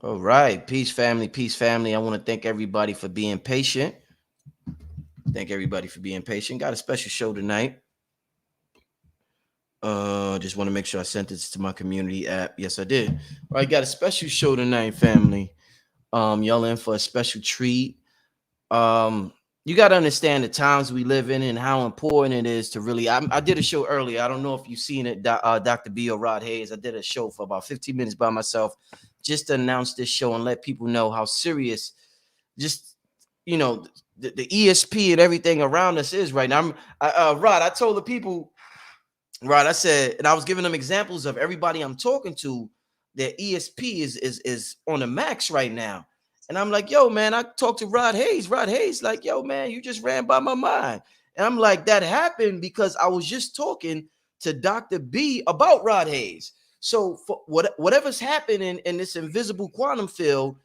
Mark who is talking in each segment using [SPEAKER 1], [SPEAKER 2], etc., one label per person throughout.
[SPEAKER 1] All right. Peace, family. Peace, family. I want to thank everybody for being patient. Thank everybody for being patient. Got a special show tonight. Just want to make sure I sent this to my community app. Yes, I did. All right, got a special show tonight, family. Y'all in for a special treat. Um, you got to understand the times we live in and how important it is to really. I did a show earlier. I don't know if you've seen it, Dr. B or Rod Hayes. I did a show for about 15 minutes by myself, just to announce this show and let people know how serious, just the ESP and everything around us is right now. Rod, I told the people. Right, I said, and I was giving them examples of everybody I'm talking to. Their ESP is on the max right now, and I'm like, yo, man, I talked to Rod Hayes. Rod Hayes, like, yo, man, you just ran by my mind, and I'm like, that happened because I was just talking to Dr. B about Rod Hayes. So for whatever's happening in this invisible quantum field,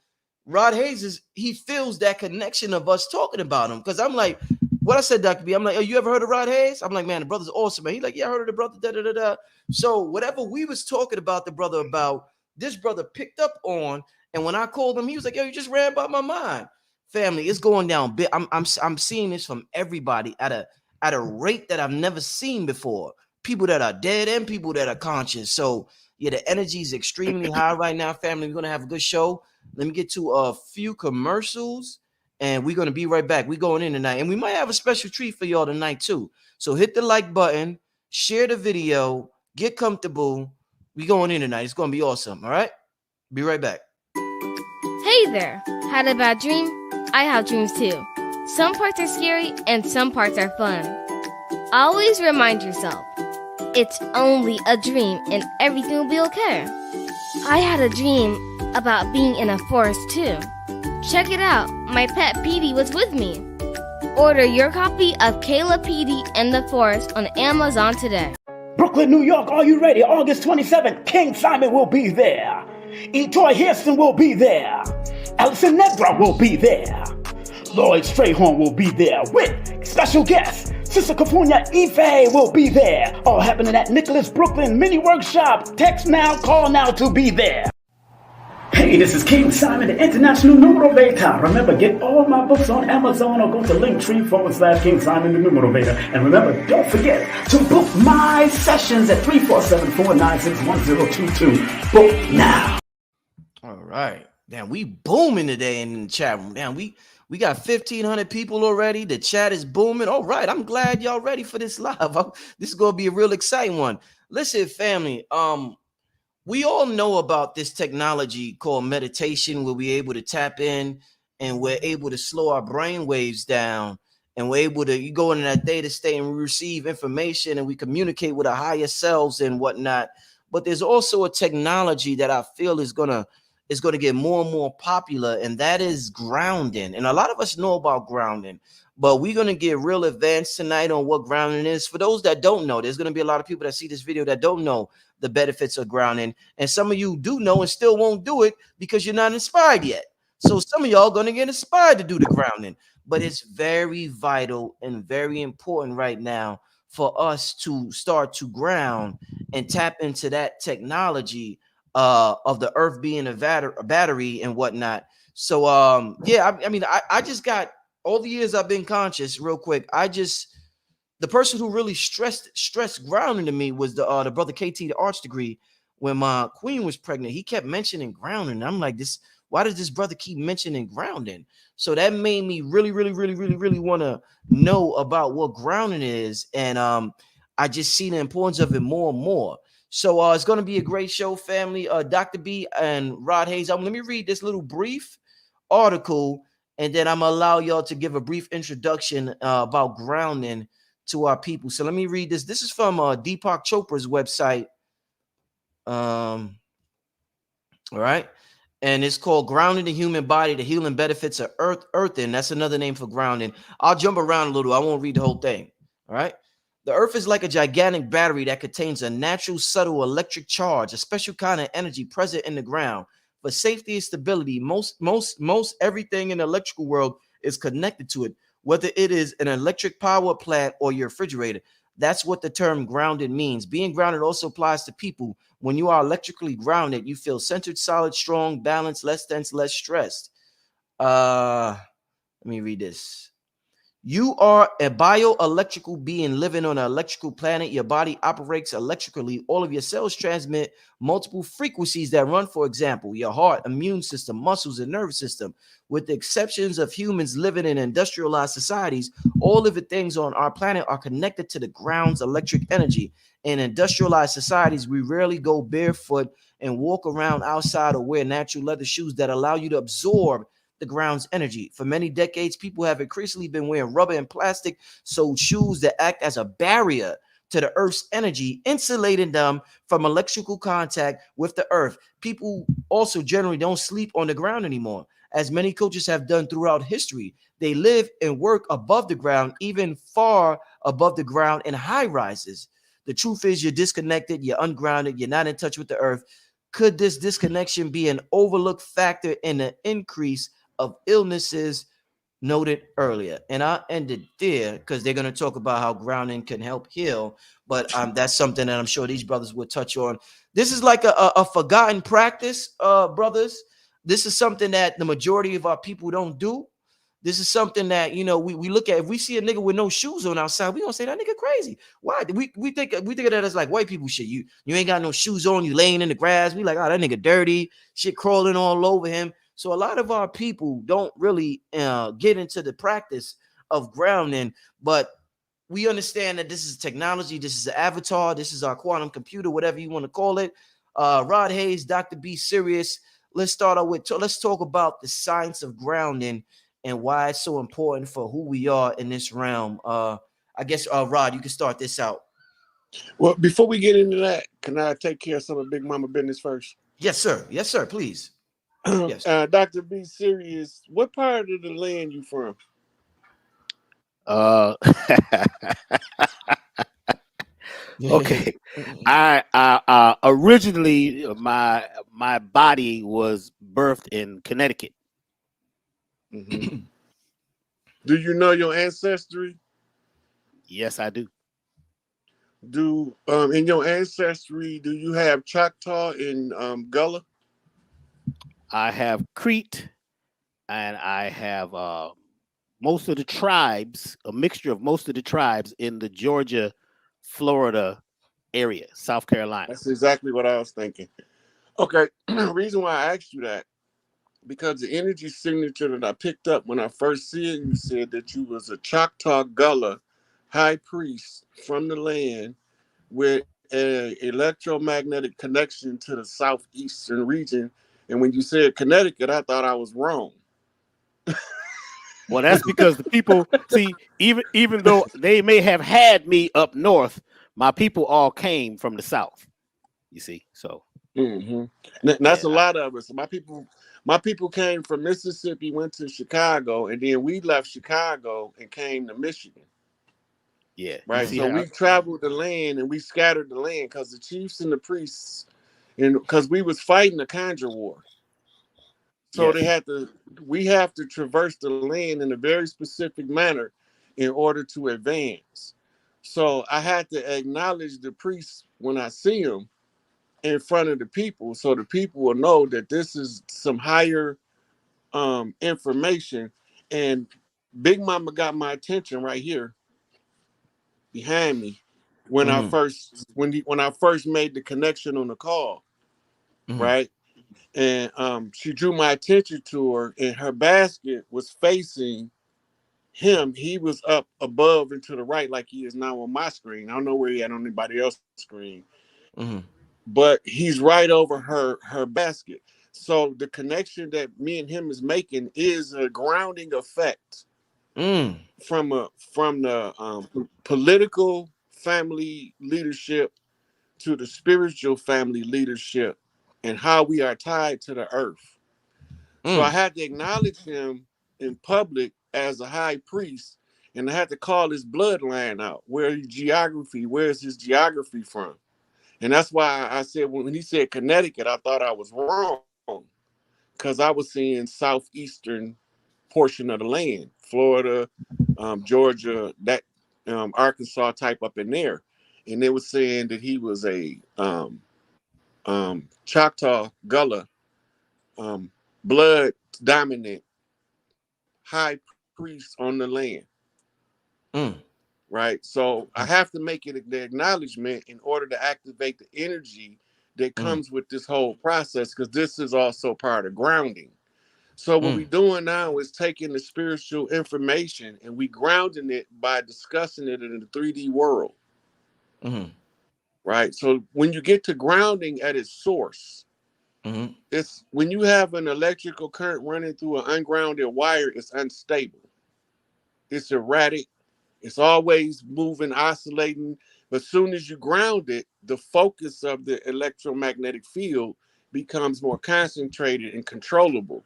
[SPEAKER 1] Rod Hayes he feels that connection of us talking about him. Because I'm like, what I said, Dr. B, I'm like, oh, you ever heard of Rod Hayes? I'm like, man, the brother's awesome, man. He's like, yeah, I heard of the brother, da da da da. So whatever we was talking about the brother about, this brother picked up on, and when I called him, he was like, yo, you just ran by my mind. Family, it's going down big. I'm seeing this from everybody at a rate that I've never seen before. People that are dead and people that are conscious. So yeah, the energy is extremely high right now, family. We're gonna have a good show. Let me get to a few commercials, and we're gonna be right back. We're going in tonight, and we might have a special treat for y'all tonight too. So hit the like button, share the video, get comfortable. We going in tonight. It's gonna be awesome. All right, be right back.
[SPEAKER 2] Hey there! Had a bad dream? I have dreams too. Some parts are scary and some parts are fun. Always remind yourself, it's only a dream and everything will be okay. I had a dream about being in a forest too. Check it out, my pet Petey was with me. Order your copy of Kayla Petey and the Forest on Amazon today.
[SPEAKER 3] Brooklyn, New York, are you ready? August 27th, King Simon will be there. Etoy Hairston will be there. Alison Nedra will be there. Lloyd Strayhorn will be there with special guests. Sister Cafunia Ife will be there. All happening at Nicholas Brooklyn Mini Workshop. Text now, call now to be there. Hey, this is King Simon, the international numero veta. Remember, get all my books on Amazon or go to Linktree/King Simon, the numero veta. And remember, don't forget to book my sessions at 347-496-1022. Book now.
[SPEAKER 1] All right. Damn, we booming today in the chat room. Damn, we got 1,500 people already. The chat is booming. All right, I'm glad y'all ready for this live. This is gonna be a real exciting one. Listen, family. We all know about this technology called meditation, where we're able to tap in and we're able to slow our brain waves down, and we're able to go into that theta state and we receive information and we communicate with our higher selves and whatnot. But there's also a technology that I feel is gonna get more and more popular, and that is grounding. And a lot of us know about grounding, but we're gonna get real advanced tonight on what grounding is. For those that don't know, there's gonna be a lot of people that see this video that don't know the benefits of grounding, and some of you do know and still won't do it because you're not inspired yet. So some of y'all gonna get inspired to do the grounding, but it's very vital and very important right now for us to start to ground and tap into that technology of the earth being a battery and whatnot. So yeah, I just got, all the years I've been conscious, real quick, the person who really stressed grounding to me was the brother KT, the arts degree. When my queen was pregnant, he kept mentioning grounding. I'm like, why does this brother keep mentioning grounding? So that made me really want to know about what grounding is. And I just see the importance of it more and more. So it's going to be a great show, family. Dr. B and Rod Hayes. Let me read this little brief article, and then I'm going to allow y'all to give a brief introduction about grounding to our people. So let me read this. This is from Deepak Chopra's website. All right. And it's called Grounding the Human Body, the Healing Benefits of Earthing. That's another name for grounding. I'll jump around a little. I won't read the whole thing. All right. The earth is like a gigantic battery that contains a natural, subtle electric charge, a special kind of energy present in the ground. For safety and stability, most everything in the electrical world is connected to it, whether it is an electric power plant or your refrigerator. That's what the term grounded means. Being grounded also applies to people. When you are electrically grounded, you feel centered, solid, strong, balanced, less tense, less stressed. Let me read this. You are a bioelectrical being living on an electrical planet. Your body operates electrically. All of your cells transmit multiple frequencies that run, for example, your heart, immune system, muscles, and nervous system. With the exceptions of humans living in industrialized societies, all of the things on our planet are connected to the ground's electric energy. In industrialized societies, we rarely go barefoot and walk around outside or wear natural leather shoes that allow you to absorb the ground's energy. For many decades, people have increasingly been wearing rubber and plastic soled shoes that act as a barrier to the earth's energy, insulating them from electrical contact with the earth. People also generally don't sleep on the ground anymore, as many cultures have done throughout history. They live and work above the ground, even far above the ground in high rises. The truth is, you're disconnected, you're ungrounded, you're not in touch with the earth. Could this disconnection be an overlooked factor in the increase of illnesses noted earlier? And I ended there because they're going to talk about how grounding can help heal. But that's something that I'm sure these brothers will touch on. This is like a forgotten practice, brothers. This is something that the majority of our people don't do. This is something that, you know, we look at. If we see a nigga with no shoes on outside, we gonna say that nigga crazy. Why? We think of that as like white people shit. You ain't got no shoes on, you laying in the grass. We like, oh, that nigga dirty, shit crawling all over him. So a lot of our people don't really get into the practice of grounding, but we understand that this is technology, this is an avatar, this is our quantum computer, whatever you want to call it. Rod Hayes, Dr. B, Sirius. Let's start out with, let's talk about the science of grounding and why it's so important for who we are in this realm. I guess, Rod, you can start this out.
[SPEAKER 4] Well, before we get into that, can I take care of some of Big Mama business first?
[SPEAKER 1] Yes, sir. Yes, sir. Please. Yes.
[SPEAKER 4] Dr. B, Sirius, what part of the land you from?
[SPEAKER 5] Okay. I originally my body was birthed in Connecticut.
[SPEAKER 4] Mm-hmm. Do you know your ancestry?
[SPEAKER 5] Yes, I do.
[SPEAKER 4] Do in your ancestry, do you have Choctaw and Gullah?
[SPEAKER 5] I have Crete, and I have most of the tribes, a mixture of most of the tribes in the Georgia, Florida area, South Carolina.
[SPEAKER 4] That's exactly what I was thinking. Okay, the reason why I asked you that, because the energy signature that I picked up when I first see it, you said that you was a Choctaw Gullah high priest from the land with an electromagnetic connection to the southeastern region. And when you said Connecticut, I thought I was wrong.
[SPEAKER 5] Well, that's because the people see, even though they may have had me up north, my people all came from the south. You see, so
[SPEAKER 4] that's a lot of us. My people came from Mississippi, went to Chicago, and then we left Chicago and came to Michigan.
[SPEAKER 5] Yeah,
[SPEAKER 4] right. So we traveled the land and we scattered the land because the chiefs and the priests, and because we was fighting the Conjure War. So we have to traverse the land in a very specific manner in order to advance. So I had to acknowledge the priests when I see them in front of the people, so the people will know that this is some higher information. And Big Mama got my attention right here behind me when I first made the connection on the call, right? And she drew my attention to her, and her basket was facing him. He was up above and to the right, like he is now on my screen. I don't know where he at on anybody else's screen, but he's right over her basket. So the connection that me and him is making is a grounding effect from the political family leadership to the spiritual family leadership and how we are tied to the earth. So I had to acknowledge him in public as a high priest, and I had to call his bloodline out. Where's his geography from? And that's why I said, when he said Connecticut, I thought I was wrong, because I was seeing southeastern portion of the land, Florida, Georgia, that Arkansas type up in there. And they were saying that he was a Choctaw Gullah, blood dominant high priest on the land.
[SPEAKER 1] Mm.
[SPEAKER 4] Right. So I have to make it the acknowledgement in order to activate the energy that
[SPEAKER 1] Mm.
[SPEAKER 4] comes with this whole process, because this is also part of grounding. So what we're
[SPEAKER 1] Mm.
[SPEAKER 4] doing now is taking the spiritual information and we grounding it by discussing it in the 3D world.
[SPEAKER 1] Mm.
[SPEAKER 4] Right. So when you get to grounding at its source,
[SPEAKER 1] Mm.
[SPEAKER 4] it's when you have an electrical current running through an ungrounded wire, it's unstable. It's erratic. It's always moving, oscillating. But soon as you ground it, the focus of the electromagnetic field becomes more concentrated and controllable.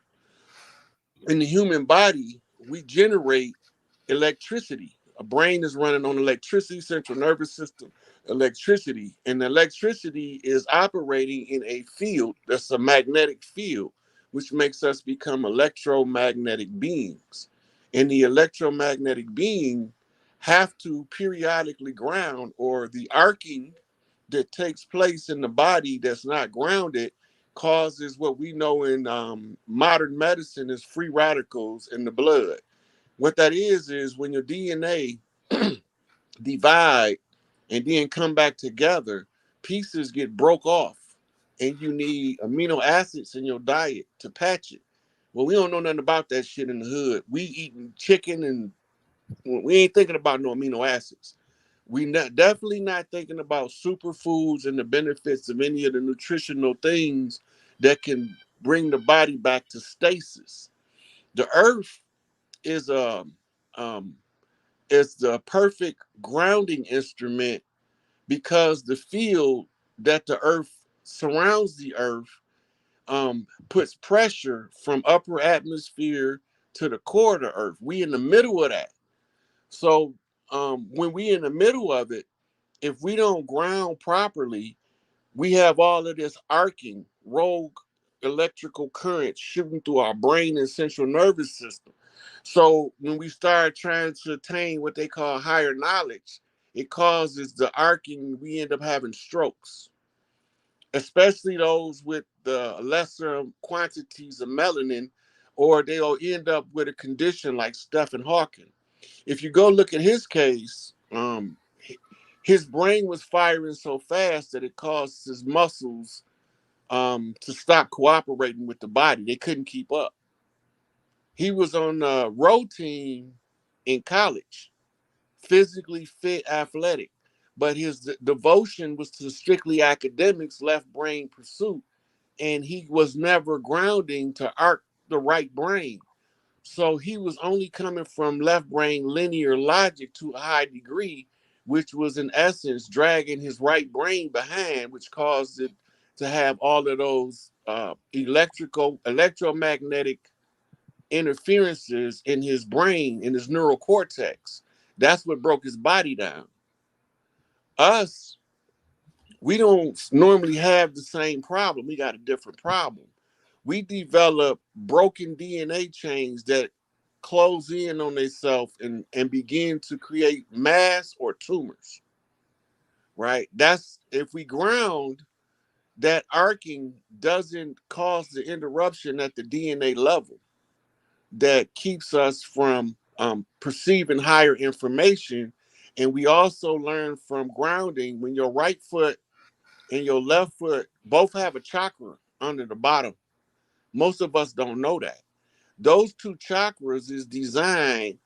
[SPEAKER 4] In the human body, we generate electricity. A brain is running on electricity, central nervous system, electricity. And electricity is operating in a field that's a magnetic field, which makes us become electromagnetic beings. And the electromagnetic being have to periodically ground, or the arcing that takes place in the body that's not grounded causes what we know in modern medicine as free radicals in the blood. What that is when your DNA divide and then come back together, pieces get broke off, and you need amino acids in your diet to patch it. Well, we don't know nothing about that shit in the hood. We eating chicken and we ain't thinking about no amino acids. We not, definitely not thinking about superfoods and the benefits of any of the nutritional things that can bring the body back to stasis. The earth is um, is the perfect grounding instrument, because the field that the earth surrounds the earth puts pressure from upper atmosphere to the core of the earth. We in the middle of that. So when we in the middle of it, if we don't ground properly, we have all of this arcing, rogue electrical current shooting through our brain and central nervous system. So when we start trying to attain what they call higher knowledge, it causes the arcing. We end up having strokes, especially those with the lesser quantities of melanin, or they'll end up with a condition like Stephen Hawking. If you go look at his case, his brain was firing so fast that it caused his muscles to stop cooperating with the body. They couldn't keep up. He was on the row team in college, physically fit, athletic, but his devotion was to strictly academics, left brain pursuit, and he was never grounding to arc the right brain. So he was only coming from left brain linear logic to a high degree, which was in essence dragging his right brain behind, which caused it to have all of those electromagnetic interferences in his brain, in his neural cortex. That's what broke his body down. Us, we don't normally have the same problem. We got a different problem. We develop broken DNA chains that close in on themselves and begin to create mass or tumors, right? That's if we ground, that arcing doesn't cause the interruption at the DNA level that keeps us from perceiving higher information. And we also learn from grounding when your right foot and your left foot both have a chakra under the bottom. Most of us don't know that. Those two chakras is designed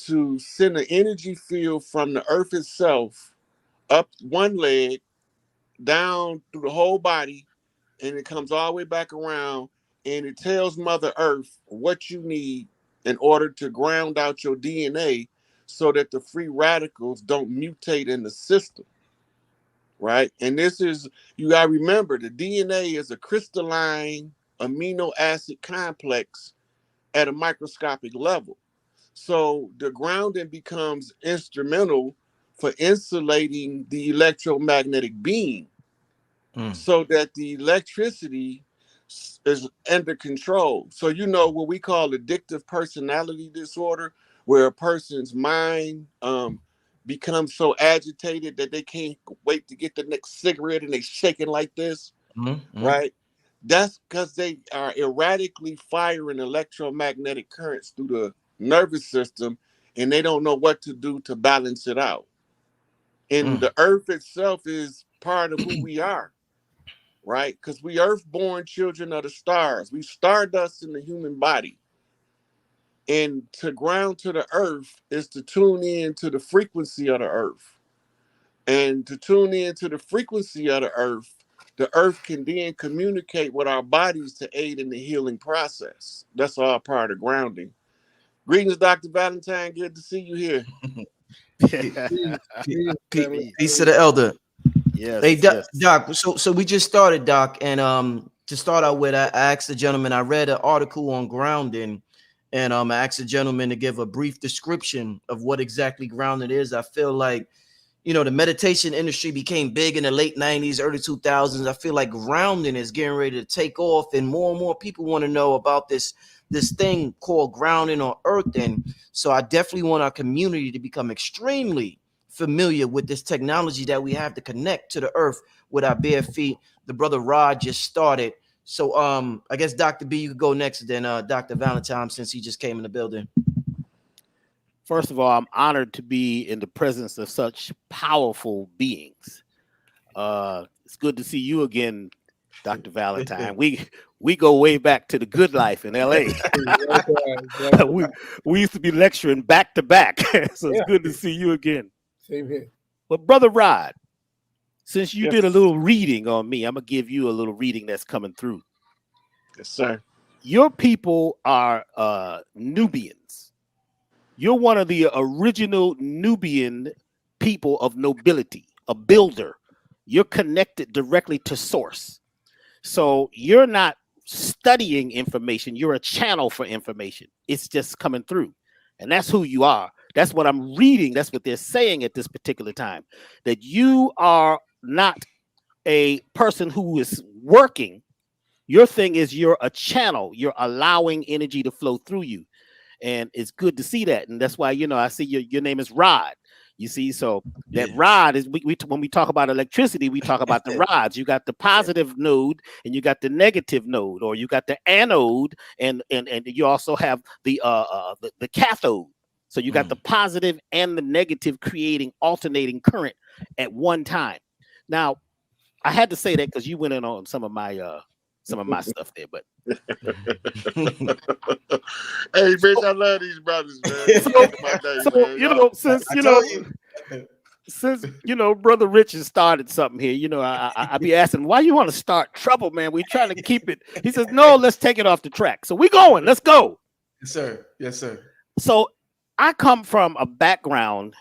[SPEAKER 4] to send an energy field from the earth itself up one leg, down through the whole body, and it comes all the way back around, and it tells Mother Earth what you need in order to ground out your DNA so that the free radicals don't mutate in the system, right? And this is, you got to remember, the DNA is a crystalline amino acid complex at a microscopic level. So the grounding becomes instrumental for insulating the electromagnetic being
[SPEAKER 1] Mm.
[SPEAKER 4] so that the electricity is under control. So, you know, what we call addictive personality disorder, where a person's mind becomes so agitated that they can't wait to get the next cigarette and they shaking like this. right? That's because they are erratically firing electromagnetic currents through the nervous system, and they don't know what to do to balance it out. And the earth itself is part of who we are, right? Because we earth-born children of the stars. We stardust in the human body. And to ground to the earth is to tune in to the frequency of the earth. And to tune in to the frequency of the earth can then communicate with our bodies to aid in the healing process. That's all part of grounding. Greetings, Dr. Valentine. Good to see you here.
[SPEAKER 1] Peace to the elder.
[SPEAKER 5] Yes,
[SPEAKER 1] Hey,
[SPEAKER 5] yes.
[SPEAKER 1] Doc. So we just started, Doc, and to start out with, I asked the gentleman. I read an article on grounding, and I asked the gentleman to give a brief description of what exactly grounding is. I feel like, the meditation industry became big in the late 90s, early 2000s. I feel like grounding is getting ready to take off, and more people want to know about this thing called grounding on earth. And so I definitely want our community to become extremely familiar with this technology that we have to connect to the earth with our bare feet. The brother Rod just started. So I guess Dr. B, you could go next, then Dr. Valentine, since he just came in the building.
[SPEAKER 5] First of all, I'm honored to be in the presence of such powerful beings. It's good to see you again, Dr. Valentine. We go way back to the good life in LA. we used to be lecturing back to back. So it's good to see you again.
[SPEAKER 6] Same here.
[SPEAKER 5] But Brother Rod, since you
[SPEAKER 4] Yes.
[SPEAKER 5] did a little reading on me, I'm going to give you a little reading that's coming through.
[SPEAKER 4] Yes, sir.
[SPEAKER 5] Your people are Nubians. You're one of the original Nubian people of nobility, a builder. You're connected directly to source. So you're not studying information. You're a channel for information. It's just coming through. And that's who you are. That's what I'm reading. That's what they're saying at this particular time, that you are not a person who is working. Your thing is you're a channel. You're allowing energy to flow through you. And it's good to see that. And that's why, I see your name is Rod. You see, so that rod is when we talk about electricity, we talk about the rods. You got the positive node and you got the negative node, or you got the anode, and you also have the cathode. So you got the positive and the negative creating alternating current at one time. Now, I had to say that because you went in on some of my stuff there, but
[SPEAKER 4] hey, bitch, I love these brothers, man.
[SPEAKER 5] Since Brother Richard started something here, I be asking, why you want to start trouble, man? We trying to keep it. He says, no, let's take it off the track. So we going, let's go.
[SPEAKER 1] Yes, sir. Yes, sir.
[SPEAKER 5] So I come from a background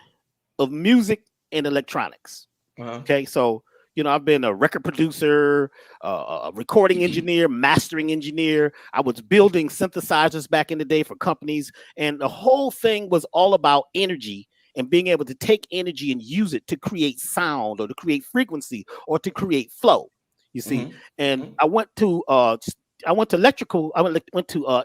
[SPEAKER 5] of music and electronics. Okay, so I've been a record producer, a recording engineer, mastering engineer. I was building synthesizers back in the day for companies. And the whole thing was all about energy and being able to take energy and use it to create sound or to create frequency or to create flow, you see. And I went to electrical. I went to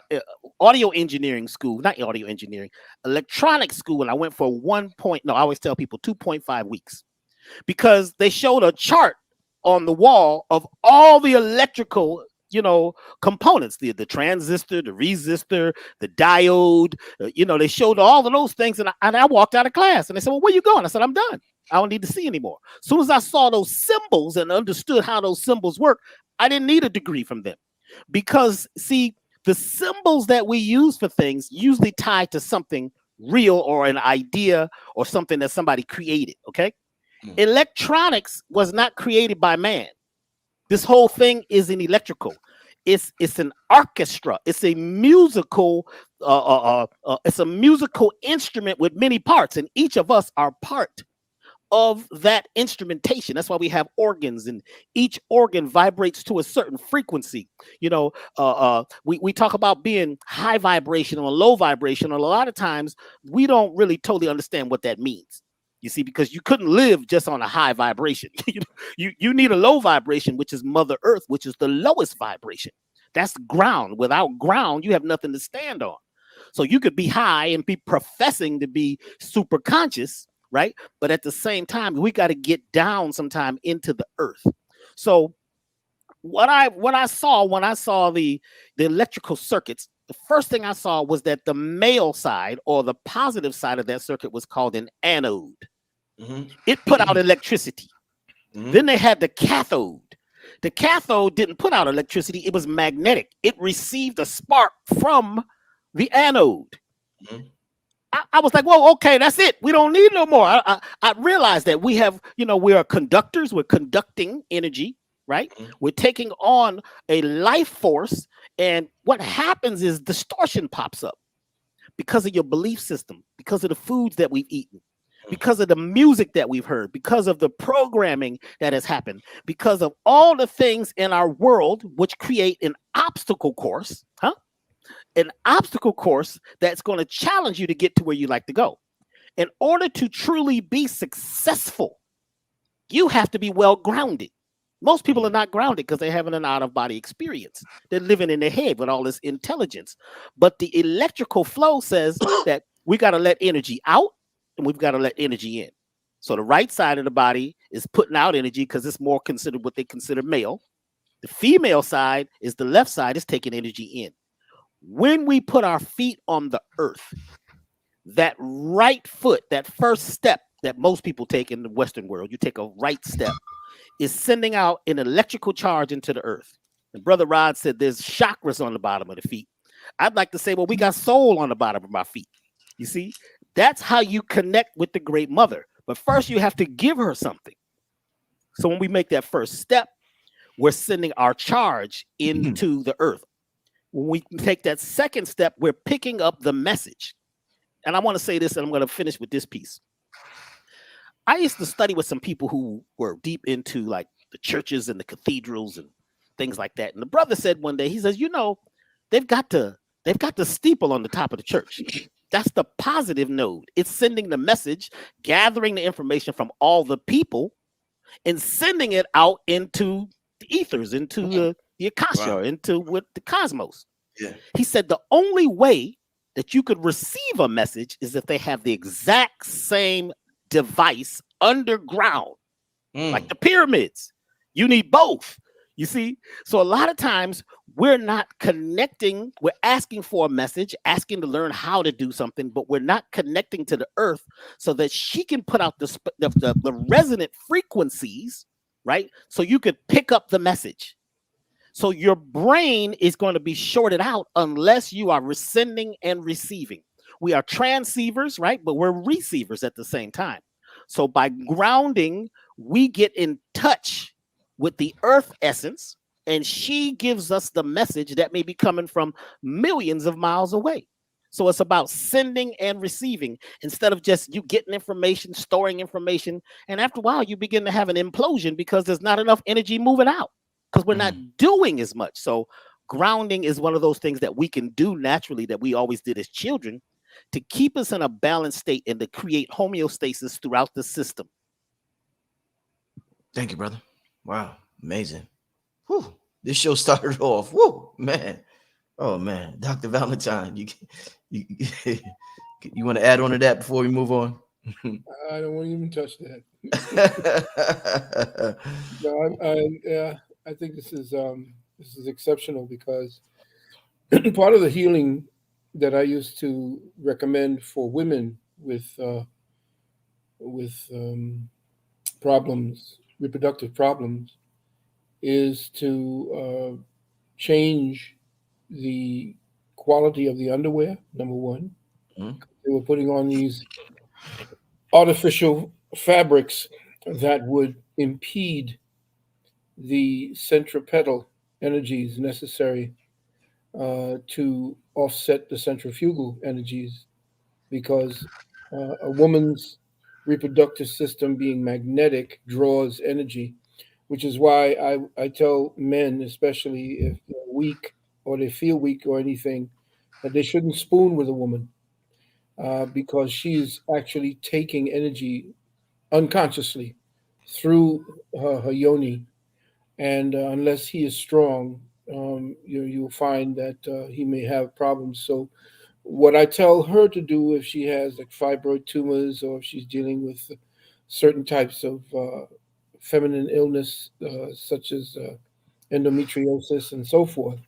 [SPEAKER 5] audio engineering school, not audio engineering, electronic school. And I went for I always tell people 2.5 weeks. Because they showed a chart on the wall of all the electrical, components, the transistor, the resistor, the diode, they showed all of those things. And I walked out of class and they said, well, where you going? I said, I'm done. I don't need to see anymore. As soon as I saw those symbols and understood how those symbols work, I didn't need a degree from them. Because, see, the symbols that we use for things usually tie to something real or an idea or something that somebody created, okay? Electronics was not created by man. This whole thing is an electrical. It's an orchestra. It's a musical. It's a musical instrument with many parts, and each of us are part of that instrumentation. That's why we have organs, and each organ vibrates to a certain frequency. We talk about being high vibration or low vibration, and a lot of times we don't really totally understand what that means. You see, because you couldn't live just on a high vibration. You need a low vibration, which is Mother Earth, which is the lowest vibration. That's ground. Without ground, you have nothing to stand on. So you could be high and be professing to be super conscious, right? But at the same time, we got to get down sometime into the earth. So what I saw when I saw the electrical circuits, the first thing I saw was that the male side or the positive side of that circuit was called an anode. It put out electricity. Then they had the cathode. The cathode didn't put out electricity, it was magnetic. It received a spark from the anode. I was like, well, okay, that's it. We don't need no more. I realized that we have, we are conductors. We're conducting energy, right? We're taking on a life force. And what happens is distortion pops up because of your belief system, because of the foods that we've eaten, because of the music that we've heard, because of the programming that has happened, because of all the things in our world which create an obstacle course, an obstacle course that's going to challenge you to get to where you like to go. In order to truly be successful, you have to be well grounded. Most people are not grounded because they're having an out-of-body experience. They're living in their head with all this intelligence. But the electrical flow says that we got to let energy out and we've got to let energy in. So the right side of the body is putting out energy because it's more considered what they consider male. The female side is the left side is taking energy in. When we put our feet on the earth, that right foot, that first step that most people take in the Western world, you take a right step, is sending out an electrical charge into the earth. And Brother Rod said there's chakras on the bottom of the feet. I'd like to say, well, we got soul on the bottom of our feet. You see, that's how you connect with the Great Mother. But first, you have to give her something. So when we make that first step, we're sending our charge into the earth. When we take that second step, we're picking up the message. And I want to say this, and I'm going to finish with this piece. I used to study with some people who were deep into like the churches and the cathedrals and things like that. And the brother said one day, he says, they've got the steeple on the top of the church. That's the positive node. It's sending the message, gathering the information from all the people, and sending it out into the ethers, into the Akasha, into what the cosmos.
[SPEAKER 1] Yeah.
[SPEAKER 5] He said the only way that you could receive a message is if they have the exact same device underground, like the pyramids. You need both. You see? So a lot of times we're not connecting. We're asking for a message, asking to learn how to do something, but we're not connecting to the earth so that she can put out the resonant frequencies, right? So you could pick up the message. So your brain is going to be shorted out unless you are sending and receiving. We are transceivers, right? But we're receivers at the same time. So by grounding, we get in touch with the earth essence, and she gives us the message that may be coming from millions of miles away. So it's about sending and receiving instead of just you getting information, storing information. And after a while, you begin to have an implosion because there's not enough energy moving out because we're not doing as much. So grounding is one of those things that we can do naturally that we always did as children to keep us in a balanced state and to create homeostasis throughout the system.
[SPEAKER 1] Thank you, brother. Wow, amazing. Whew. This show started off. Whoa, man. Oh man, Dr. Valentine, you you want to add on to that before we move on?
[SPEAKER 6] I don't want to even touch that. No, I think this is exceptional because part of the healing that I used to recommend for women with problems, reproductive problems, is to change the quality of the underwear. Number one, they were putting on these artificial fabrics that would impede the centripetal energies necessary to offset the centrifugal energies, because a woman's reproductive system being magnetic draws energy, which is why I tell men, especially if they're weak or they feel weak or anything, that they shouldn't spoon with a woman because she's actually taking energy unconsciously through her yoni. And unless he is strong, you'll find that he may have problems. So what I tell her to do if she has like fibroid tumors or if she's dealing with certain types of feminine illness, such as endometriosis, and so forth,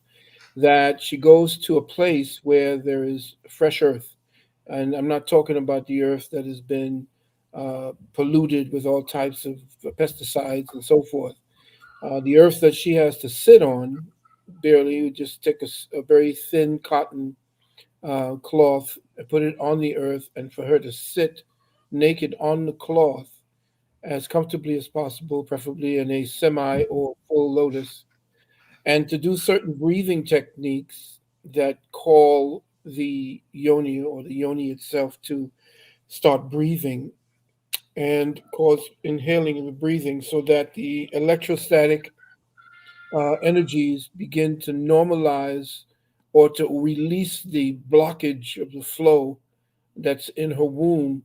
[SPEAKER 6] that she goes to a place where there is fresh earth. And I'm not talking about the earth that has been polluted with all types of pesticides and so forth. The earth that she has to sit on, barely, you just take a very thin cotton cloth and put it on the earth, and for her to sit naked on the cloth as comfortably as possible, preferably in a semi or full lotus, and to do certain breathing techniques that call the yoni or the yoni itself to start breathing and cause inhaling and breathing so that the electrostatic energies begin to normalize or to release the blockage of the flow that's in her womb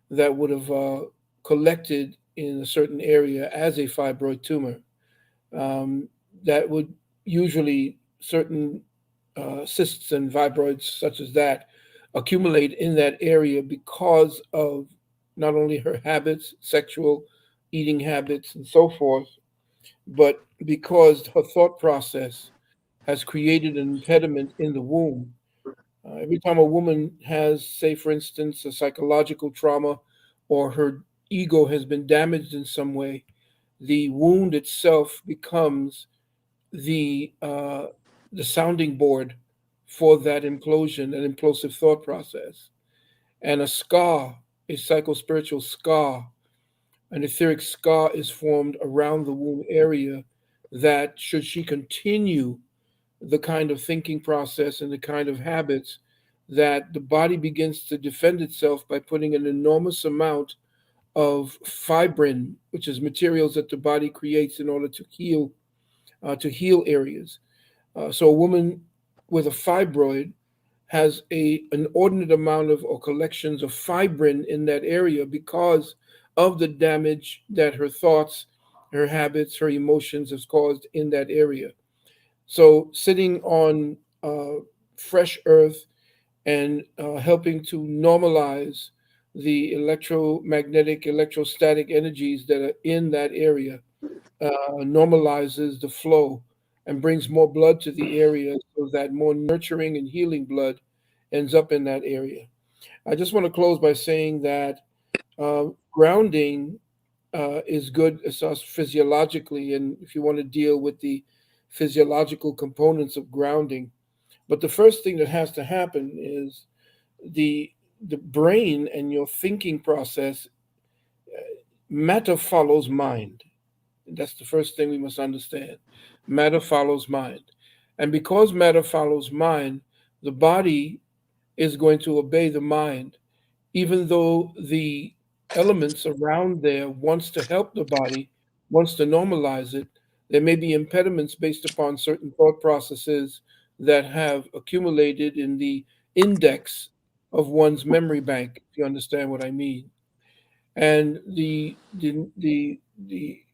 [SPEAKER 6] that would have collected in a certain area as a fibroid tumor. Um, that would usually certain cysts and fibroids such as that accumulate in that area because of not only her habits, sexual eating habits, and so forth, but because her thought process has created an impediment in the womb. Every time a woman has, say, for instance, a psychological trauma or her ego has been damaged in some way, the wound itself becomes the uh, the sounding board for that implosion, an implosive thought process. And a scar, a psychospiritual scar, an etheric scar is formed around the womb area that, should she continue the kind of thinking process and the kind of habits, that the body begins to defend itself by putting an enormous amount of fibrin, which is materials that the body creates in order to heal areas. So a woman with a fibroid has a an inordinate amount of or collections of fibrin in that area because of the damage that her thoughts, her habits, her emotions has caused in that area. So sitting on fresh earth and helping to normalize the electromagnetic, electrostatic energies that are in that area normalizes the flow and brings more blood to the area so that more nurturing and healing blood ends up in that area. I just want to close by saying that grounding is good as us physiologically, and if you want to deal with the physiological components of grounding. But the first thing that has to happen is the brain and your thinking process, matter follows mind. That's the first thing we must understand. Matter follows mind. And because matter follows mind, the body is going to obey the mind, even though the elements around there wants to help the body, wants to normalize it. There may be impediments based upon certain thought processes that have accumulated in the index of one's memory bank, if you understand what I mean. And the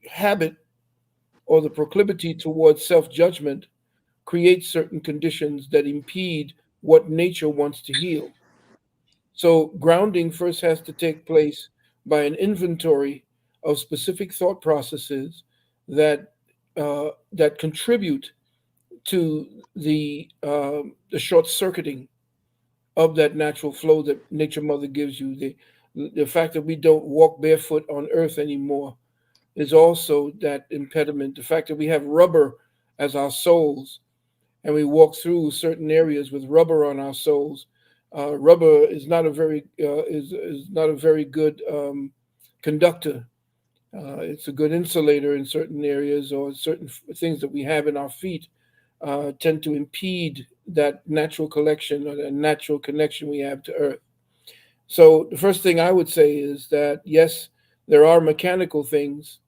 [SPEAKER 6] habit or the proclivity towards self-judgment creates certain conditions that impede what nature wants to heal. So grounding first has to take place by an inventory of specific thought processes that contribute to the short circuiting of that natural flow that nature mother gives you. The fact that we don't walk barefoot on earth anymore is also that impediment. The fact that we have rubber as our soles and we walk through certain areas with rubber on our soles. Rubber is not a very good conductor. It's a good insulator in certain areas, or certain things that we have in our feet tend to impede that natural collection or that natural connection we have to Earth. So the first thing I would say is that yes, there are mechanical things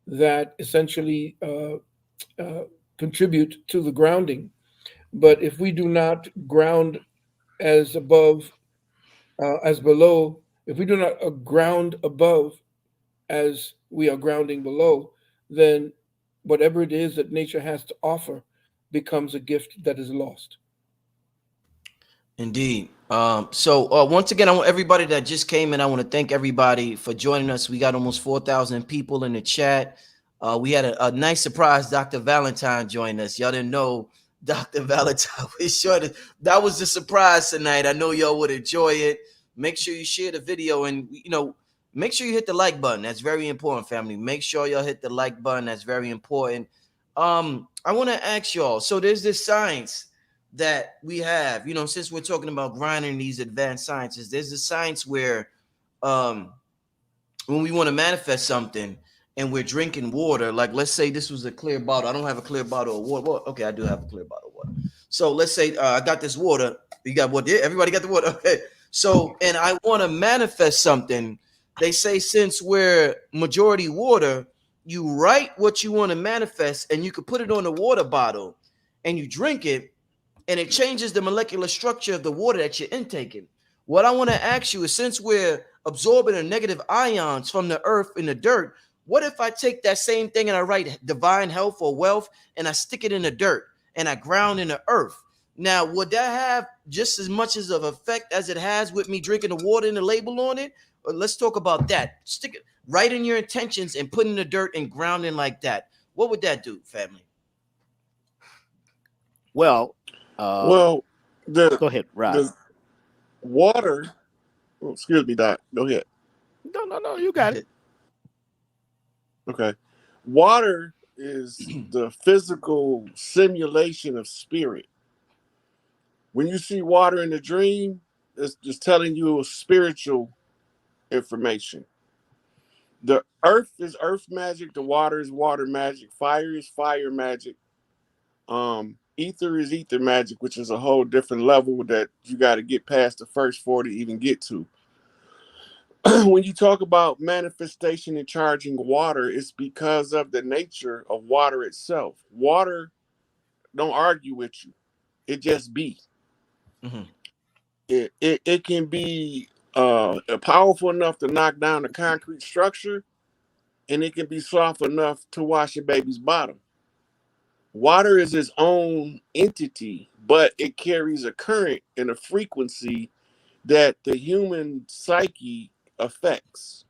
[SPEAKER 6] that essentially contribute to the grounding. But if we do not ground as above as below, if we do not ground above as we are grounding below, then whatever it is that nature has to offer becomes a gift that is lost.
[SPEAKER 1] Indeed. So once again, I want everybody that just came in. I want to thank everybody for joining us. We got almost 4,000 people in the chat. We had a nice surprise. Dr. Valentine joined us. Y'all didn't know Dr. Valentine was short. That was the surprise tonight. I know y'all would enjoy it. Make sure you share the video, and make sure you hit the like button. That's very important, family. Make sure y'all hit the like button. That's very important. I want to ask y'all. So there's this science that we have. Since we're talking about grinding these advanced sciences, there's a science where um when we want to manifest something and we're drinking water, like let's say this was a clear bottle. I don't have a clear bottle of water. Well, okay, I do have a clear bottle of water. So let's say I got this water. You got what? Yeah, everybody got the water. Okay. So, and I want to manifest something. They say since we're majority water, you write what you want to manifest and you can put it on a water bottle and you drink it and it changes the molecular structure of the water that you're intaking. What I want to ask you is since we're absorbing the negative ions from the earth in the dirt, what if I take that same thing and I write divine health or wealth and I stick it in the dirt and I ground in the earth? Now, would that have just as much as of effect as it has with me drinking the water and the label on it? Or let's talk about that. Stick it right in your intentions and put in the dirt and grounding like that. What would that do, family?
[SPEAKER 5] Well,
[SPEAKER 4] Well, the
[SPEAKER 5] go ahead, Rod.
[SPEAKER 4] the water. Oh, excuse me, Doc. Go ahead.
[SPEAKER 5] No, you got it.
[SPEAKER 4] Okay. Water is the physical simulation of spirit. When you see water in a dream, it's just telling you spiritual information. The earth is earth magic, the water is water magic, fire is fire magic. Ether is ether magic, which is a whole different level that you got to get past the first 4 to even get to. When you talk about manifestation and charging water, it's because of the nature of water itself. Water don't argue with you. It just be.
[SPEAKER 1] Mm-hmm.
[SPEAKER 4] It can be powerful enough to knock down a concrete structure, and it can be soft enough to wash a baby's bottom. Water is its own entity, but it carries a current and a frequency that the human psyche affects.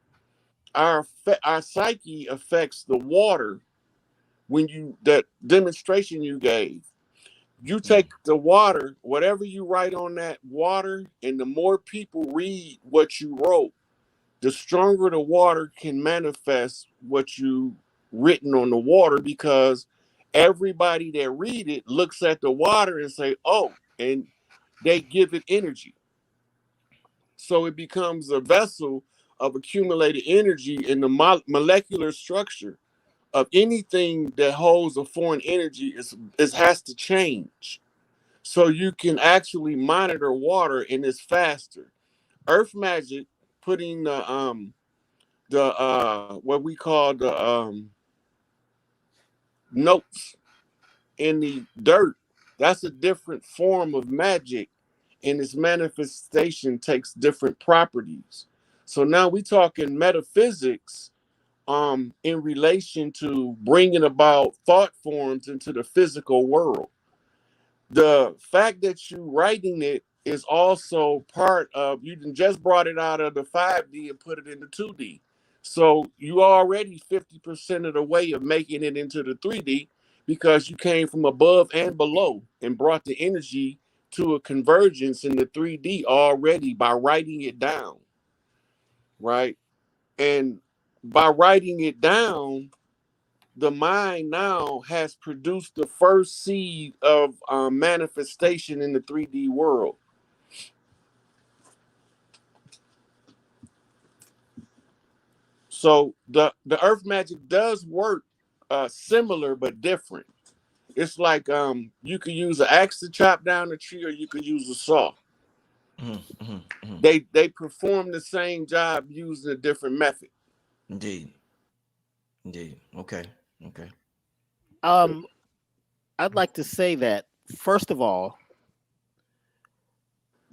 [SPEAKER 4] Our psyche affects the water. That demonstration you gave, you take the water, whatever you write on that water, and the more people read what you wrote, the stronger the water can manifest what you written on the water, because everybody that read it looks at the water and say, oh, and they give it energy. So it becomes a vessel of accumulated energy in the molecular structure of anything that holds a foreign energy has to change. So you can actually monitor water, and it's faster. Earth magic, putting the what we call the notes in the dirt, that's a different form of magic, and its manifestation takes different properties. So now we talking metaphysics in relation to bringing about thought forms into the physical world. The fact that you writing it is also part of, you just brought it out of the 5D and put it into 2D. So you already 50% of the way of making it into the 3D, because you came from above and below and brought the energy to a convergence in the 3D already by writing it down, right? And by writing it down, the mind now has produced the first seed of manifestation in the 3D world. So the earth magic does work similar but different. It's like you could use an axe to chop down a tree, or you could use a saw. They perform the same job using a different method.
[SPEAKER 1] Indeed. Okay.
[SPEAKER 5] I'd like to say that, first of all,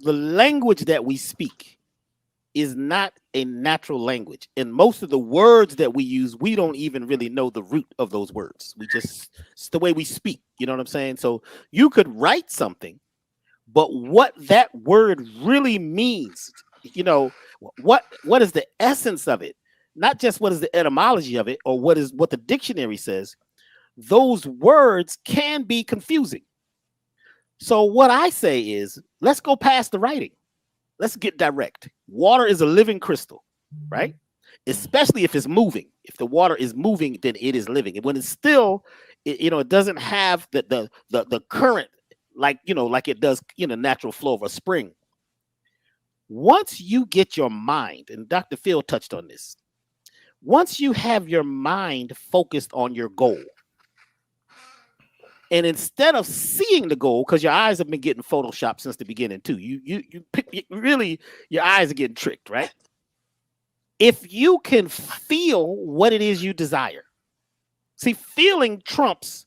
[SPEAKER 5] the language that we speak is not a natural language. And most of the words that we use, we don't even really know the root of those words. It's the way we speak. You know what I'm saying? So you could write something, but what that word really means, what is the essence of it? not just what is the etymology of it or what the dictionary says, those words can be confusing. So what I say is, let's go past the writing. Let's get direct. Water is a living crystal, right? Especially if it's moving. If the water is moving, then it is living. And when it's still, it doesn't have the current like it does natural flow of a spring. Once you get your mind, and Dr. Phil touched on this, once you have your mind focused on your goal, and instead of seeing the goal, because your eyes have been getting photoshopped since the beginning too, really, your eyes are getting tricked, right? If you can feel what it is you desire, see, feeling trumps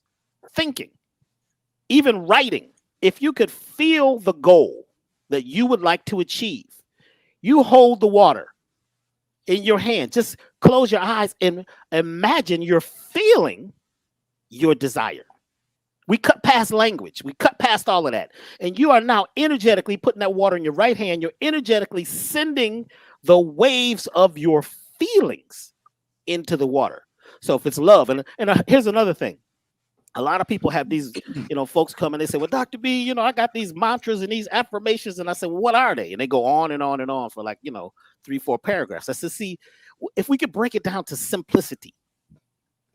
[SPEAKER 5] thinking, even writing. If you could feel the goal that you would like to achieve, you hold the water in your hand. Just close your eyes and imagine you're feeling your desire. We cut past language. We cut past all of that. And you are now energetically putting that water in your right hand. You're energetically sending the waves of your feelings into the water. So if it's love, and here's another thing. A lot of people have these, folks come and they say, well, Dr. B, I got these mantras and these affirmations. And I said, well, what are they? And they go on and on and on for 3-4 paragraphs. I said, see, if we could break it down to simplicity,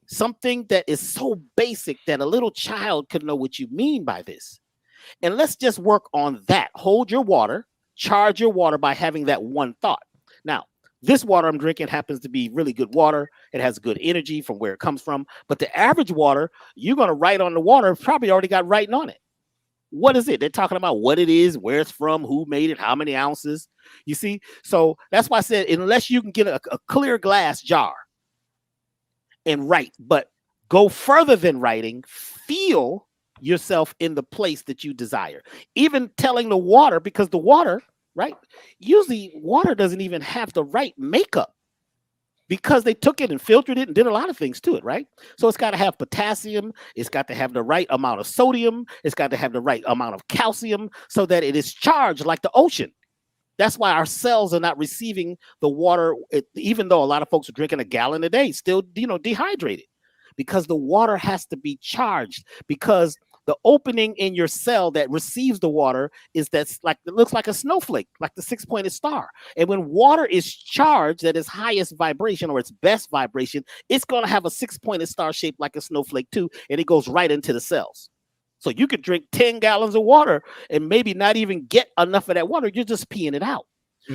[SPEAKER 5] something that is so basic that a little child could know what you mean by this. And let's just work on that. Hold your water, charge your water by having that one thought. Now, this water I'm drinking happens to be really good water. It has good energy from where it comes from. But the average water, you're going to write on the water, probably already got writing on it. What is it? They're talking about what it is, where it's from, who made it, how many ounces. You see? So that's why I said, unless you can get a clear glass jar and write, but go further than writing, feel yourself in the place that you desire. Even telling the water, because the water, right? Usually water doesn't even have the right makeup because they took it and filtered it and did a lot of things to it, right? So it's got to have potassium. It's got to have the right amount of sodium. It's got to have the right amount of calcium so that it is charged like the ocean. That's why our cells are not receiving the water, even though a lot of folks are drinking a gallon a day, still, dehydrated, because the water has to be charged, because the opening in your cell that receives the water it looks like a snowflake, like the 6-pointed star. And when water is charged at its highest vibration or its best vibration, it's going to have a 6-pointed star shaped like a snowflake too, and it goes right into the cells. So you could drink 10 gallons of water and maybe not even get enough of that water. You're just peeing it out.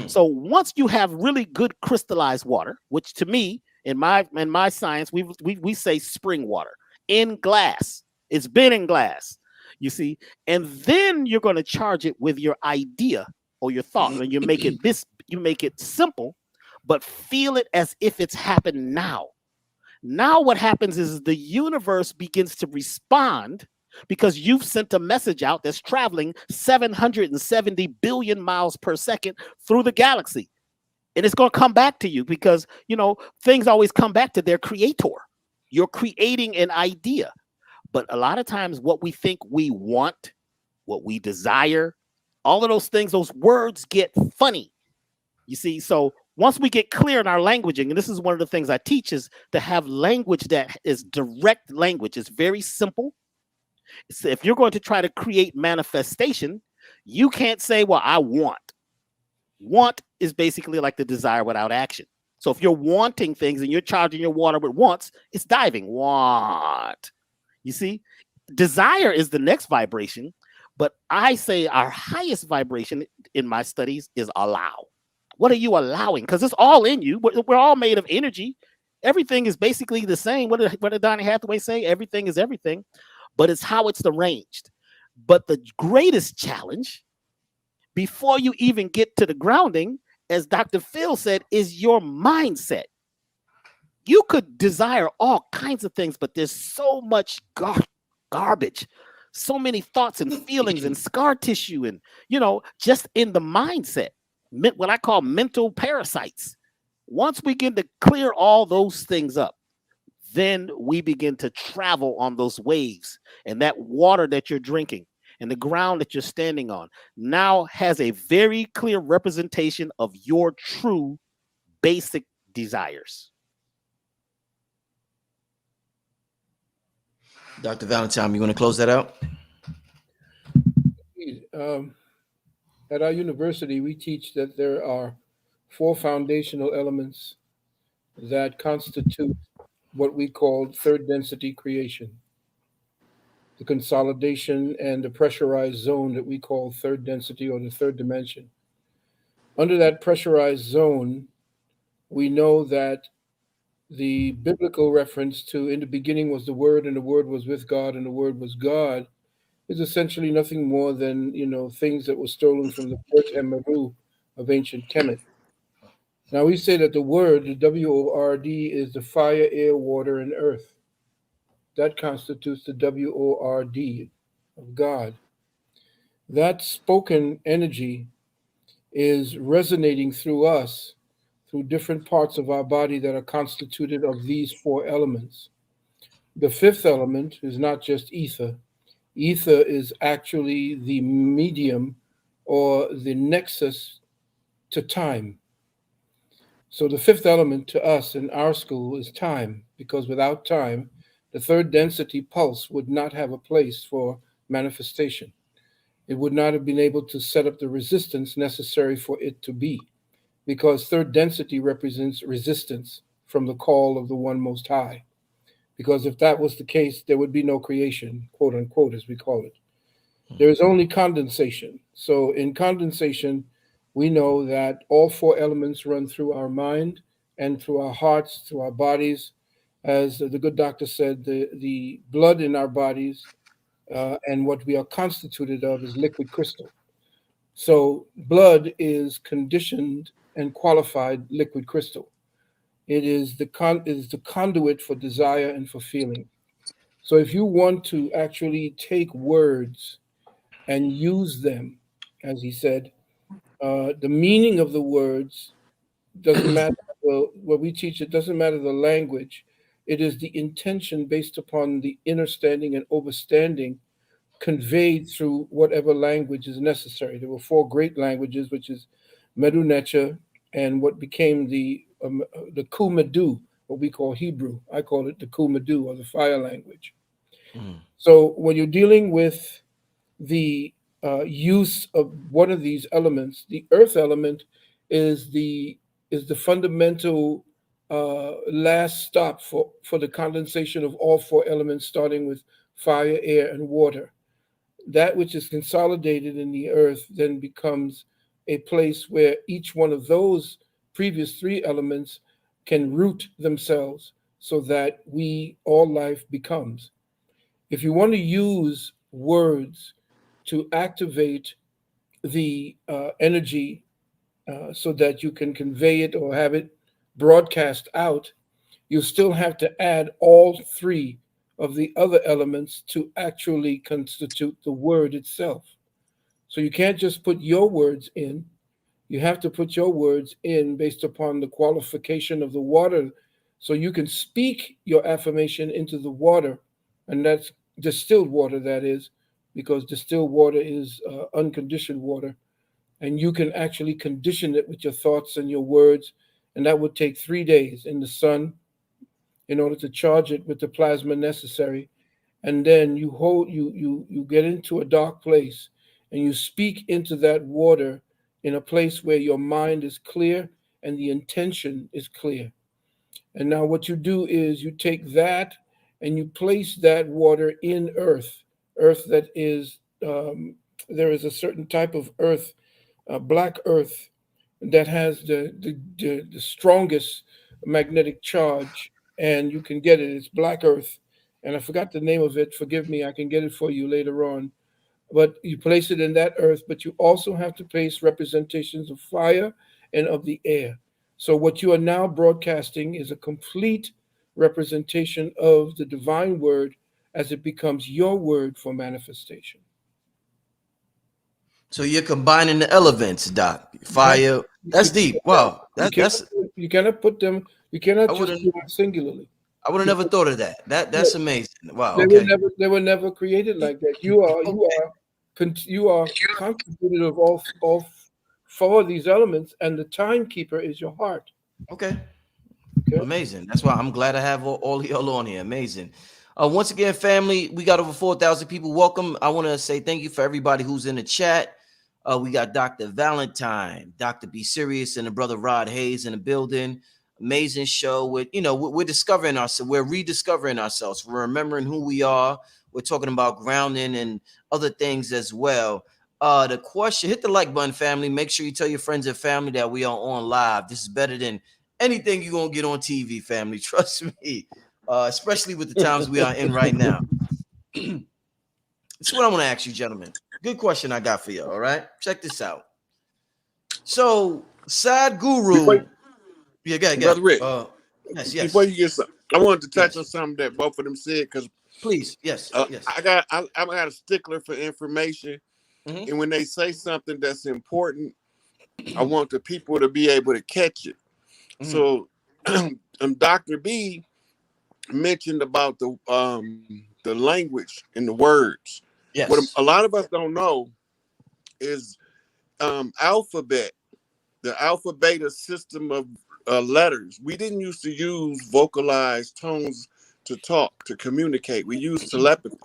[SPEAKER 5] So once you have really good crystallized water, which to me, in my science, we say spring water in glass. It's been in glass, you see, and then you're going to charge it with your idea or your thought, and you make it simple, but feel it as if it's happened now. Now what happens is the universe begins to respond because you've sent a message out that's traveling 770 billion miles per second through the galaxy. And it's going to come back to you because, things always come back to their creator. You're creating an idea. But a lot of times what we think we want, what we desire, all of those things, those words get funny. You see, so once we get clear in our languaging, and this is one of the things I teach, is to have language that is direct language. It's very simple. So if you're going to try to create manifestation, you can't say, well, I want. Want is basically like the desire without action. So if you're wanting things and you're charging your water with wants, it's diving. Want. You see, desire is the next vibration, but I say our highest vibration in my studies is allow. What are you allowing? Because it's all in you. We're all made of energy. Everything is basically the same. What did Donny Hathaway say? Everything is everything, but it's how it's arranged. But the greatest challenge, before you even get to the grounding, as Dr. Phil said, is your mindset. You could desire all kinds of things, but there's so much garbage, so many thoughts and feelings and scar tissue and, just in the mindset, what I call mental parasites. Once we begin to clear all those things up, then we begin to travel on those waves, and that water that you're drinking and the ground that you're standing on now has a very clear representation of your true basic desires.
[SPEAKER 1] Dr. Valentine, you want to close that out?
[SPEAKER 6] At our university, we teach that there are 4 foundational elements that constitute what we call third density creation: the consolidation and the pressurized zone that we call third density or the third dimension. Under that pressurized zone, we know that the biblical reference to "in the beginning was the Word, and the Word was with God, and the Word was God" is essentially nothing more than, things that were stolen from the Pert and Meru of ancient Kemet. Now we say that the Word, the WORD, is the fire, air, water, and earth. That constitutes the WORD of God. That spoken energy is resonating through us, through different parts of our body that are constituted of these 4 elements. The 5th element is not just ether. Ether is actually the medium or the nexus to time. So the 5th element to us in our school is time, because without time, the third density pulse would not have a place for manifestation. It would not have been able to set up the resistance necessary for it to be, because third density represents resistance from the call of the One Most High. Because if that was the case, there would be no creation, quote unquote, as we call it. There is only condensation. So in condensation, we know that all 4 elements run through our mind and through our hearts, through our bodies. As the good doctor said, the blood in our bodies and what we are constituted of is liquid crystal. So blood is conditioned and qualified liquid crystal. It is the conduit for desire and for feeling. So if you want to actually take words and use them, as he said, the meaning of the words doesn't matter. What we teach, it doesn't matter the language. It is the intention based upon the understanding and overstanding conveyed through whatever language is necessary. There were 4 great languages, which is Medu Neter and what became the Kumedu, what we call Hebrew. I call it the Kumedu, or the fire language. So when you're dealing with the use of one of these elements, the earth element is the fundamental last stop for the condensation of all 4 elements, starting with fire, air, and water. That which is consolidated in the earth then becomes a place where each one of those previous 3 elements can root themselves so that all life becomes. If you want to use words to activate the energy so that you can convey it or have it broadcast out, you still have to add all 3 of the other elements to actually constitute the word itself. So you can't just put your words in. You have to put your words in based upon the qualification of the water. So you can speak your affirmation into the water, and that's distilled water, that is, because distilled water is unconditioned water. And you can actually condition it with your thoughts and your words. And that would take 3 days in the sun in order to charge it with the plasma necessary. And then you get into a dark place and you speak into that water in a place where your mind is clear and the intention is clear. And now what you do is you take that and you place that water in earth that is, there is a certain type of earth, black earth, that has the strongest magnetic charge, and you can get it. It's black earth, and I forgot the name of it. Forgive me, I can get it for you later on. But you place it in that earth, but you also have to place representations of fire and of the air. So what you are now broadcasting is a complete representation of the divine word as it becomes your word for manifestation.
[SPEAKER 1] So you're combining the elements, Doc. Fire. That's deep. Wow.
[SPEAKER 6] You cannot put them. You cannot
[SPEAKER 1] I
[SPEAKER 6] just
[SPEAKER 1] wouldn't.
[SPEAKER 6] do it singularly.
[SPEAKER 1] I would have never thought of that. That's amazing. Wow.
[SPEAKER 6] They were
[SPEAKER 1] Okay.
[SPEAKER 6] never. They were never created like that. You are constituted of all 4 of these elements, and the timekeeper is your heart.
[SPEAKER 1] Okay.
[SPEAKER 6] Okay.
[SPEAKER 1] Amazing. That's why I'm glad I have all y'all on here. Amazing. Once again, family, we got over 4,000 people. Welcome. I want to say thank you for everybody who's in the chat. We got Dr. Valentine, Dr. B Sirius, and the brother Rod Hayes in the building. Amazing show. With we're discovering ourselves. We're rediscovering ourselves. We're remembering who we are. We're talking about grounding and other things as well. The question, hit the like button, family. Make sure you tell your friends and family that we are on live. This is better than anything you're gonna get on TV, family. Trust me. Especially with the times we are in right now. This is what I want to ask you, gentlemen. Good question I got for you. All right, check this out. So, Sad Guru,
[SPEAKER 4] Before,
[SPEAKER 1] yeah, go ahead.
[SPEAKER 4] Brother Rick,
[SPEAKER 1] Yes,
[SPEAKER 4] before
[SPEAKER 1] yes,
[SPEAKER 4] you get some, I wanted to touch
[SPEAKER 1] yes.
[SPEAKER 4] on something that both of them said because
[SPEAKER 1] Please, yes, yes.
[SPEAKER 4] I got a stickler for information,
[SPEAKER 1] Mm-hmm.
[SPEAKER 4] and when they say something that's important, I want the people to be able to catch it.
[SPEAKER 1] Mm-hmm.
[SPEAKER 4] So, Dr. B mentioned about the language and the words. What a
[SPEAKER 1] Yes.
[SPEAKER 4] lot of us don't know is alphabet, the alpha beta system of letters. We didn't used to use vocalized tones to talk, to communicate. We used telepathy.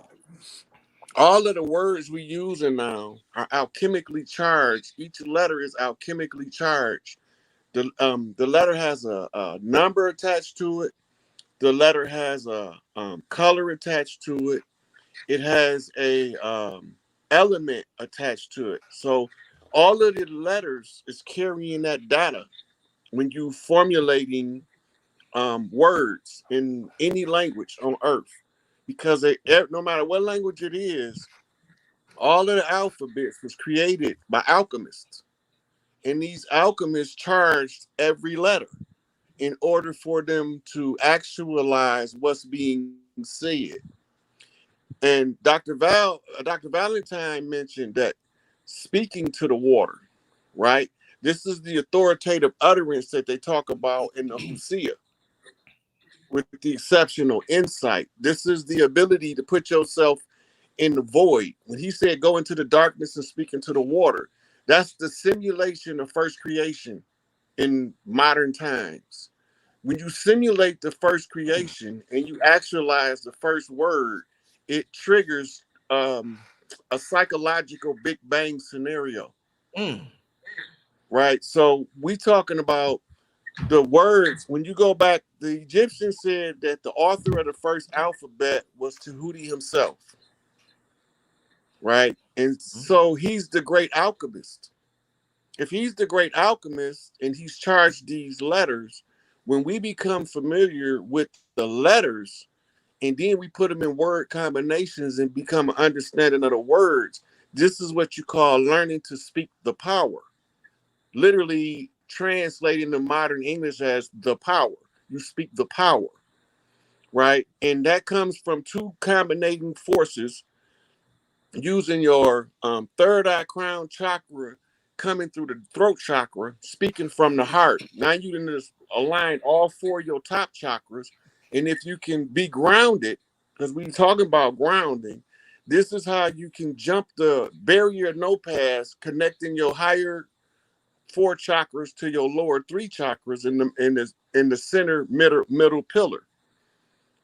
[SPEAKER 4] All of the words we using now are alchemically charged. Each letter is alchemically charged. The letter has a number attached to it. The letter has a color attached to it. It has a element attached to it. So all of the letters is carrying that data when you formulating words in any language on earth, because no matter what language it is, all of the alphabets was created by alchemists, and these alchemists charged every letter in order for them to actualize what's being said. And Dr. Valentine mentioned that speaking to the water, right? This is the authoritative utterance that they talk about in the Hosea, with the exceptional insight. This is the ability to put yourself in the void. When he said, go into the darkness and speak into the water, that's the simulation of first creation in modern times. When you simulate the first creation and you actualize the first word, it triggers a psychological Big Bang scenario,
[SPEAKER 1] Mm.
[SPEAKER 4] right? So we talking about the words. When you go back, the Egyptians said that the author of the first alphabet was Tahuti himself, right? And so he's the great alchemist. If he's the great alchemist and he's charged these letters, when we become familiar with the letters and then we put them in word combinations and become an understanding of the words, this is what you call learning to speak the power. Literally translating the modern English as the power. You speak the power, right? And that comes from two combinating forces, using your third eye crown chakra coming through the throat chakra, speaking from the heart. Now you can just align all four of your top chakras. And if you can be grounded, because we talking about grounding, this is how you can jump the barrier of no pass, connecting your higher four chakras to your lower three chakras in the center middle pillar,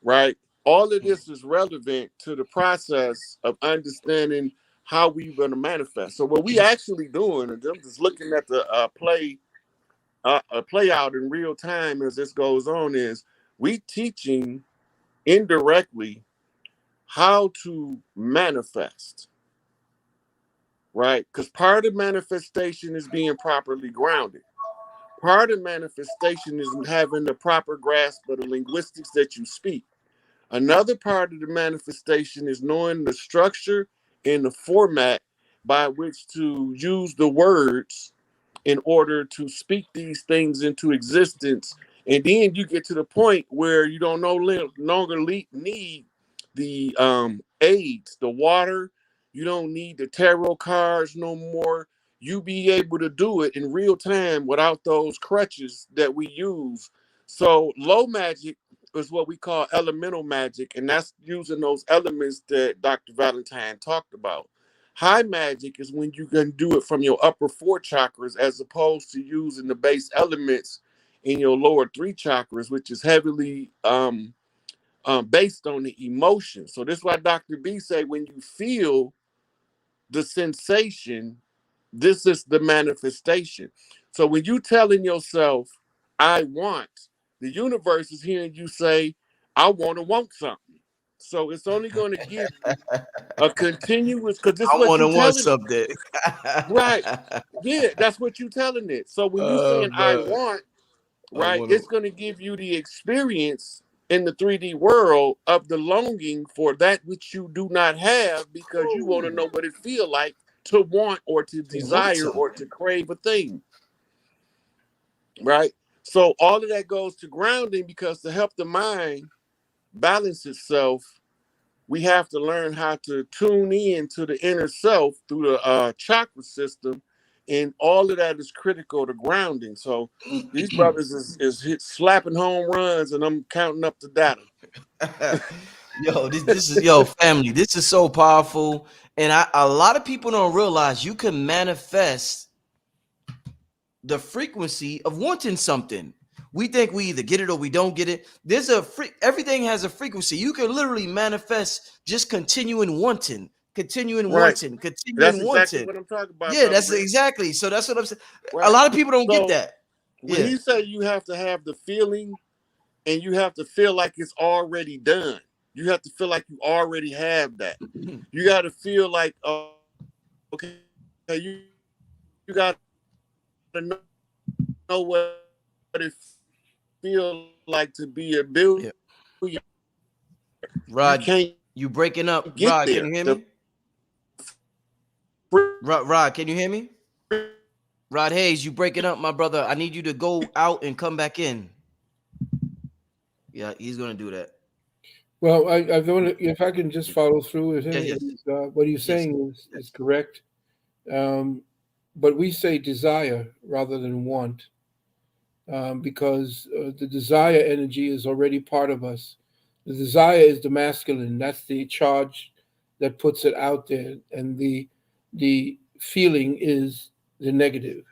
[SPEAKER 4] right? All of this is relevant to the process of understanding how we're going to manifest. So what we actually doing, and I'm just looking at the play out in real time as this goes on, is we teaching indirectly how to manifest, right? Because part of manifestation is being properly grounded. Part of manifestation is having the proper grasp of the linguistics that you speak. Another part of the manifestation is knowing the structure and the format by which to use the words in order to speak these things into existence. And then you get to the point where you don't no longer need the aids, the water. You don't need the tarot cards no more. You be able to do it in real time without those crutches that we use. So low magic is what we call elemental magic, and that's using those elements that Dr. Valentine talked about. High magic is when you can do it from your upper four chakras as opposed to using the base elements in your lower three chakras, which is heavily based on the emotion. So this is why Dr. B say when you feel the sensation, this is the manifestation. So when you telling yourself, I want, the universe is hearing you say, I want something. So it's only going to give you a continuous, because this is
[SPEAKER 1] I
[SPEAKER 4] what
[SPEAKER 1] want to
[SPEAKER 4] you
[SPEAKER 1] want
[SPEAKER 4] telling it.
[SPEAKER 1] something.
[SPEAKER 4] Right. Yeah, that's what you telling it. So when you
[SPEAKER 1] Oh
[SPEAKER 4] saying I
[SPEAKER 1] man,
[SPEAKER 4] want,
[SPEAKER 1] I
[SPEAKER 4] right,
[SPEAKER 1] want
[SPEAKER 4] it's
[SPEAKER 1] to.
[SPEAKER 4] going to give you the experience in the 3D world of the longing for that which you do not have, because you want to know what it feel like to want or to
[SPEAKER 1] I want
[SPEAKER 4] desire
[SPEAKER 1] something.
[SPEAKER 4] or to crave a thing, right? So all of that goes to grounding, because to help the mind balance itself, we have to learn how to tune in to the inner self through the chakra system, and all of that is critical to grounding. So these brothers is slapping home runs, and I'm counting up the data.
[SPEAKER 1] Yo, this is yo family. This is so powerful, and a lot of people don't realize you can manifest the frequency of wanting something. We think we either get it or we don't get it. There's a everything has a frequency. You can literally manifest just continuing wanting, continuing
[SPEAKER 4] Right.
[SPEAKER 1] wanting,
[SPEAKER 4] That's
[SPEAKER 1] continuing
[SPEAKER 4] exactly
[SPEAKER 1] wanting.
[SPEAKER 4] what I'm talking about,
[SPEAKER 1] Yeah,
[SPEAKER 4] brother
[SPEAKER 1] that's
[SPEAKER 4] Rick.
[SPEAKER 1] exactly. So that's what I'm saying. A
[SPEAKER 4] Right.
[SPEAKER 1] lot of people don't get
[SPEAKER 4] So
[SPEAKER 1] that.
[SPEAKER 4] when
[SPEAKER 1] Yeah.
[SPEAKER 4] he say you have to have the feeling, and you have to feel like it's already done, you have to feel like you already have that. You got to feel like, okay, you got to know what it feels like to be a billionaire.
[SPEAKER 1] Yeah.
[SPEAKER 4] You can't get there.
[SPEAKER 1] Rod,
[SPEAKER 4] The
[SPEAKER 1] you breaking up.
[SPEAKER 4] freedom
[SPEAKER 1] Rod, can you hear me? Rod, can you hear me? Rod Hayes, you breaking up, my brother. I need you to go out and come back in. Yeah, he's gonna do that.
[SPEAKER 6] Well, I don't. If I can just follow through with
[SPEAKER 1] Yes,
[SPEAKER 6] him,
[SPEAKER 1] yes,
[SPEAKER 6] what he's
[SPEAKER 1] yes,
[SPEAKER 6] saying is
[SPEAKER 1] yes.
[SPEAKER 6] correct. Um, but we say desire rather than want, because the desire energy is already part of us. The desire is the masculine. That's the charge that puts it out there, and the feeling is the negative.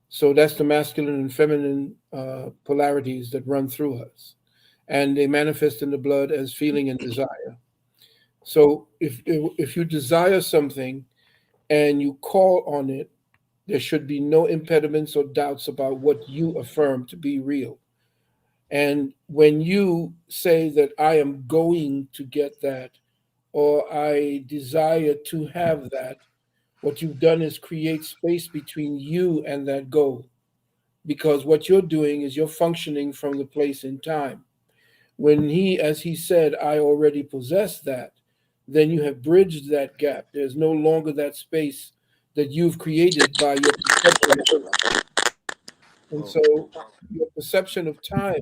[SPEAKER 6] So that's the masculine and feminine polarities that run through us, and they manifest in the blood as feeling and desire. So if you desire something and you call on it, there should be no impediments or doubts about what you affirm to be real. And when you say that I am going to get that, or I desire to have that, what you've done is create space between you and that goal. Because what you're doing is you're functioning from the place in time. When he, as he said, I already possess that, then you have bridged that gap. There's no longer that space that you've created by your perception. And
[SPEAKER 1] Oh,
[SPEAKER 6] so your perception of time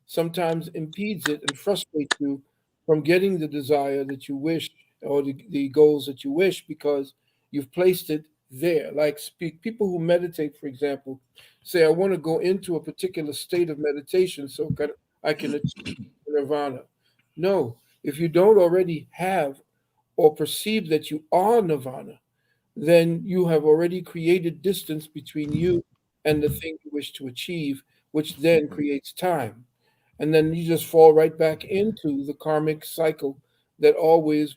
[SPEAKER 6] sometimes impedes it and frustrates you from getting the desire that you wish, or the goals that you wish, because you've placed it there. Like people who meditate, for example, say, I want to go into a particular state of meditation so I can achieve nirvana. No, if you don't already have or perceive that you are nirvana, then you have already created distance between you and the thing you wish to achieve, which then creates time. And then you just fall right back into the karmic cycle that always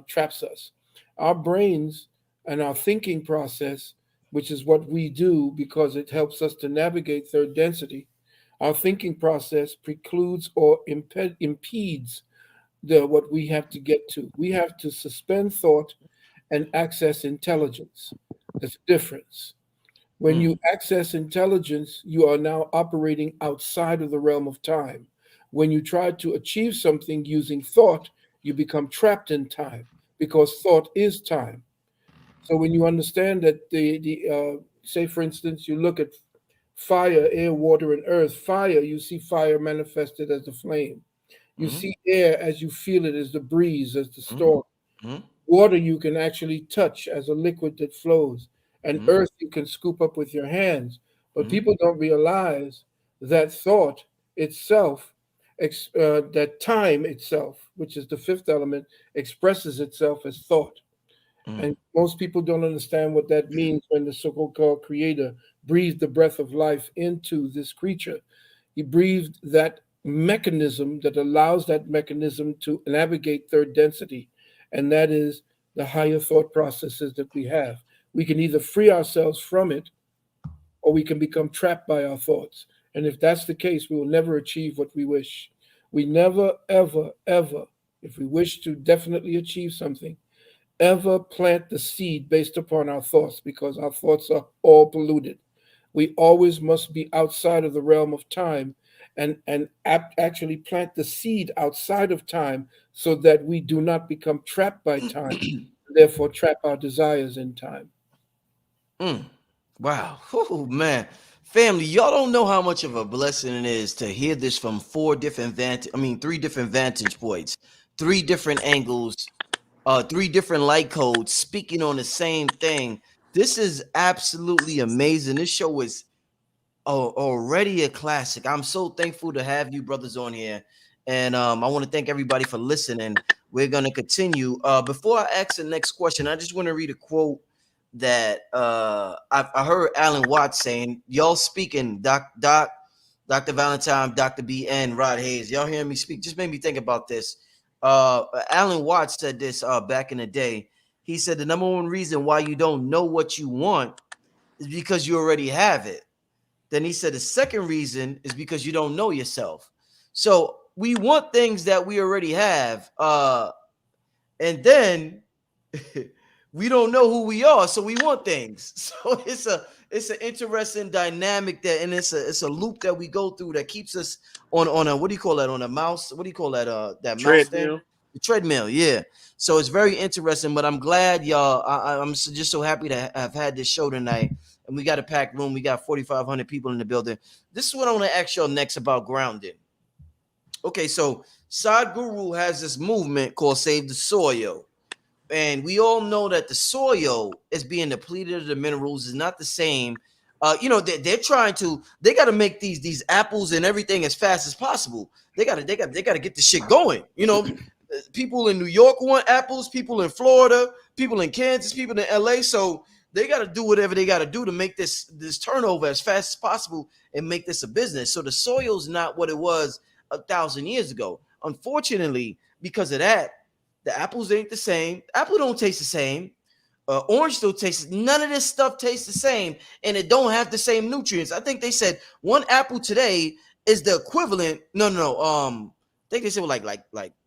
[SPEAKER 6] traps us. Our brains and our thinking process, which is what we do because it helps us to navigate third density, our thinking process precludes or impedes what we have to get to. We have to suspend thought and access intelligence. There's a difference. When
[SPEAKER 1] mm,
[SPEAKER 6] you access intelligence, you are now operating outside of the realm of time. When you try to achieve something using thought, you become trapped in time because thought is time. So when you understand that say for instance, you look at fire, air, water, and earth. Fire, you see fire manifested as the flame. You
[SPEAKER 1] mm,
[SPEAKER 6] see air as you feel it, as the breeze, as the
[SPEAKER 1] mm,
[SPEAKER 6] storm.
[SPEAKER 1] mm,
[SPEAKER 6] Water you can actually touch as a liquid that flows, and
[SPEAKER 1] mm,
[SPEAKER 6] earth you can scoop up with your hands. But
[SPEAKER 1] mm,
[SPEAKER 6] people don't realize that thought itself, that time itself, which is the fifth element, expresses itself as thought.
[SPEAKER 1] mm,
[SPEAKER 6] And most people don't understand what that means when the so called creator breathed the breath of life into this creature. He breathed that mechanism that allows that mechanism to navigate third density, and that is the higher thought processes that we have. We can either free ourselves from it or we can become trapped by our thoughts. And if that's the case, we will never achieve what we wish. We never, ever, ever, if we wish to definitely achieve something, ever plant the seed based upon our thoughts, because our thoughts are all polluted. We always must be outside of the realm of time and actually plant the seed outside of time so that we do not become trapped by time, therefore trap our desires in time.
[SPEAKER 1] Mm. Wow. Oh man. Family, y'all don't know how much of a blessing it is to hear this from three different vantage points, three different angles, three different light codes speaking on the same thing. This is absolutely amazing. This show is already a classic. I'm so thankful to have you brothers on here. And I want to thank everybody for listening. We're going to continue. Before I ask the next question, I just want to read a quote that I heard Alan Watts saying. Y'all speaking, Dr. Valentine, Dr. B, and Rod Hayes. Y'all hearing me speak? Just made me think about this. Alan Watts said this back in the day. He said the number one reason why you don't know what you want is because you already have it. Then he said the second reason is because you don't know yourself. So we want things that we already have. And then we don't know who we are, so we want things. So it's an interesting dynamic that, and it's a loop that we go through that keeps us on a, what do you call that, on a mouse? What do you call that? That mouse thing?
[SPEAKER 4] Treadmill.
[SPEAKER 1] The treadmill, yeah. So it's very interesting, but I'm glad y'all. I'm just so happy to have had this show tonight, and we got a packed room. We got 4,500 people in the building. This is what I want to ask y'all next about grounding. Okay, so Sadhguru has this movement called Save the Soil. And we all know that the soil is being depleted of the minerals, is not the same. They're trying to, they got to make these apples and everything as fast as possible. They got to get the shit going. People in New York want apples, people in Florida, people in Kansas, people in LA. So they got to do whatever they got to do to make this turnover as fast as possible and make this a business. So the soil's not what it was 1,000 years ago. Unfortunately, because of that, the apples ain't the same. Apple don't taste the same. Orange still tastes. None of this stuff tastes the same, and it don't have the same nutrients. I think they said one apple today is the equivalent. No. I think they said like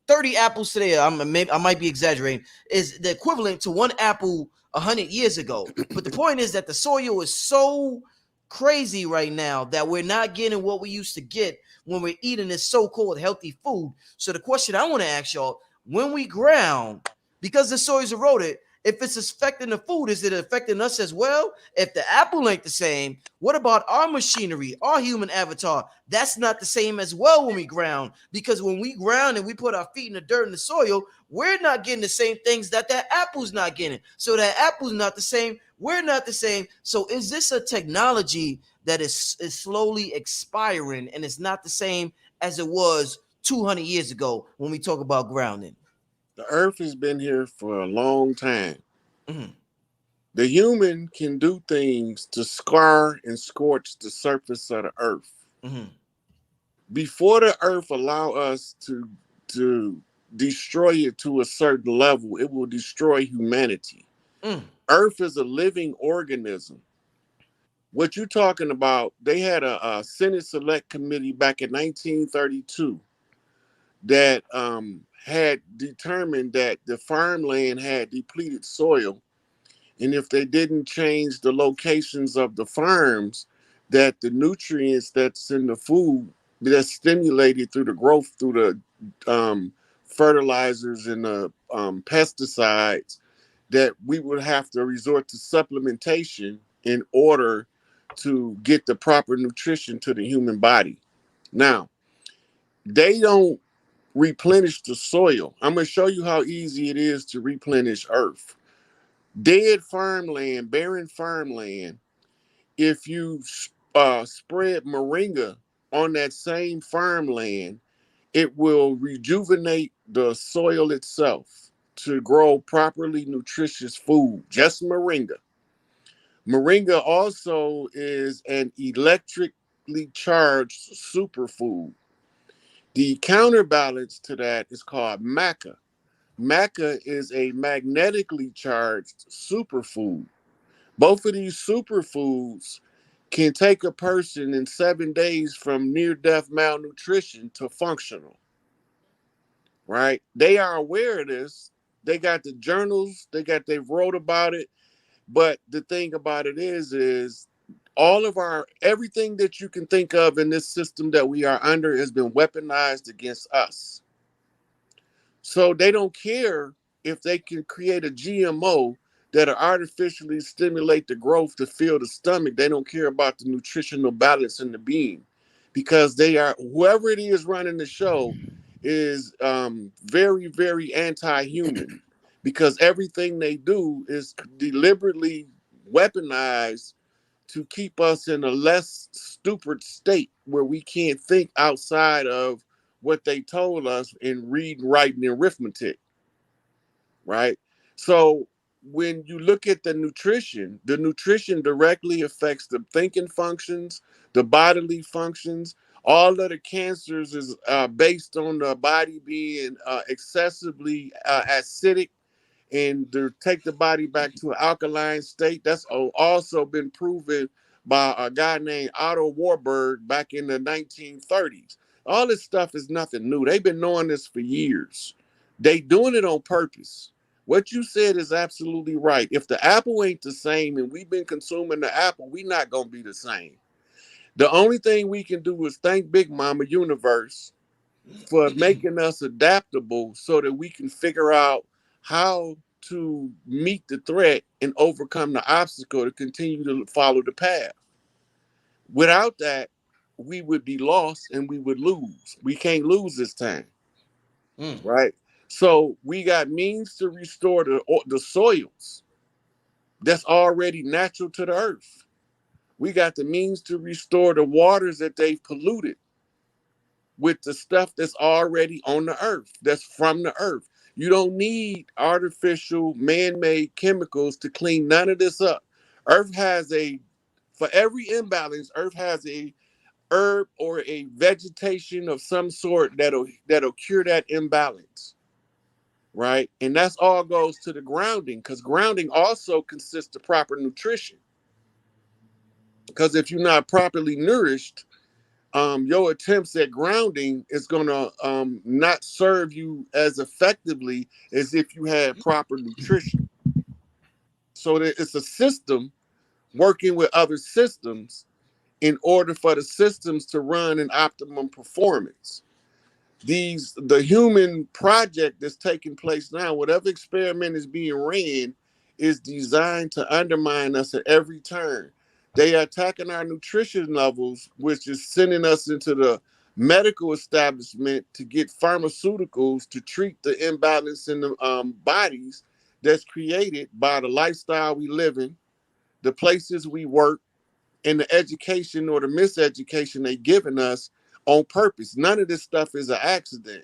[SPEAKER 1] 30 apples today. I might be exaggerating. Is the equivalent to one apple 100 years ago. But the point is that the soil is so crazy right now that we're not getting what we used to get when we're eating this so-called healthy food. So the question I want to ask y'all: when we ground, because the soil's eroded, if it's affecting the food, is it affecting us as well? If the apple ain't the same, what about our machinery, our human avatar? That's not the same as well when we ground, because when we ground and we put our feet in the dirt and the soil, we're not getting the same things that apple's not getting. So that apple's not the same. We're not the same. So is this a technology that is slowly expiring and it's not the same as it was 200 years ago when we talk about grounding?
[SPEAKER 4] The earth has been here for a long time.
[SPEAKER 1] Mm-hmm.
[SPEAKER 4] The human can do things to scar and scorch the surface of the earth.
[SPEAKER 1] Mm-hmm.
[SPEAKER 4] Before the earth allow us to destroy it to a certain level, it will destroy humanity. Earth is a living organism. What you're talking about, they had a Senate Select Committee back in 1932 that had determined that the farmland had depleted soil, and if they didn't change the locations of the farms, that the nutrients that's in the food that's stimulated through the growth through the fertilizers and the pesticides, that we would have to resort to supplementation in order to get the proper nutrition to the human body. Now, they don't replenish the soil. I'm going to show you how easy it is to replenish earth. Dead farmland, barren farmland, if you spread moringa on that same farmland, it will rejuvenate the soil itself to grow properly nutritious food. Just moringa. Moringa also is an electric magnetically charged superfood. The counterbalance to that is called maca. Maca is a magnetically charged superfood. Both of these superfoods can take a person in 7 days from near-death malnutrition to functional, right? They are aware of this. They got the journals, they've wrote about it. But the thing about it is all of everything that you can think of in this system that we are under has been weaponized against us. So they don't care if they can create a GMO that'll artificially stimulate the growth to fill the stomach. They don't care about the nutritional balance in the being, because whoever it is running the show is very, very anti-human, because everything they do is deliberately weaponized to keep us in a less stupid state where we can't think outside of what they told us in read, write, and arithmetic, right? So when you look at the nutrition directly affects the thinking functions, the bodily functions. All of the cancers is based on the body being excessively acidic, and to take the body back to an alkaline state. That's also been proven by a guy named Otto Warburg back in the 1930s. All this stuff is nothing new. They've been knowing this for years. They doing it on purpose. What you said is absolutely right. If the apple ain't the same and we've been consuming the apple, we not going to be the same. The only thing we can do is thank Big Mama Universe for making us adaptable so that we can figure out how to meet the threat and overcome the obstacle to continue to follow the path. Without that, we would be lost and we would lose. We can't lose this time, right? So we got means to restore the soils that's already natural to the earth. We got the means to restore the waters that they've polluted with the stuff that's already on the earth, that's from the earth. You don't need artificial man-made chemicals to clean none of this up. Earth has for every imbalance, Earth has a herb or a vegetation of some sort that'll cure that imbalance, right? And that's all goes to the grounding, because grounding also consists of proper nutrition. Because if you're not properly nourished, your attempts at grounding is going to not serve you as effectively as if you had proper nutrition. So that it's a system working with other systems in order for the systems to run in optimum performance. The human project that's taking place now, whatever experiment is being ran, is designed to undermine us at every turn. They are attacking our nutrition levels, which is sending us into the medical establishment to get pharmaceuticals to treat the imbalance in the bodies that's created by the lifestyle we live in, the places we work, and the education or the miseducation they've given us on purpose. None of this stuff is an accident.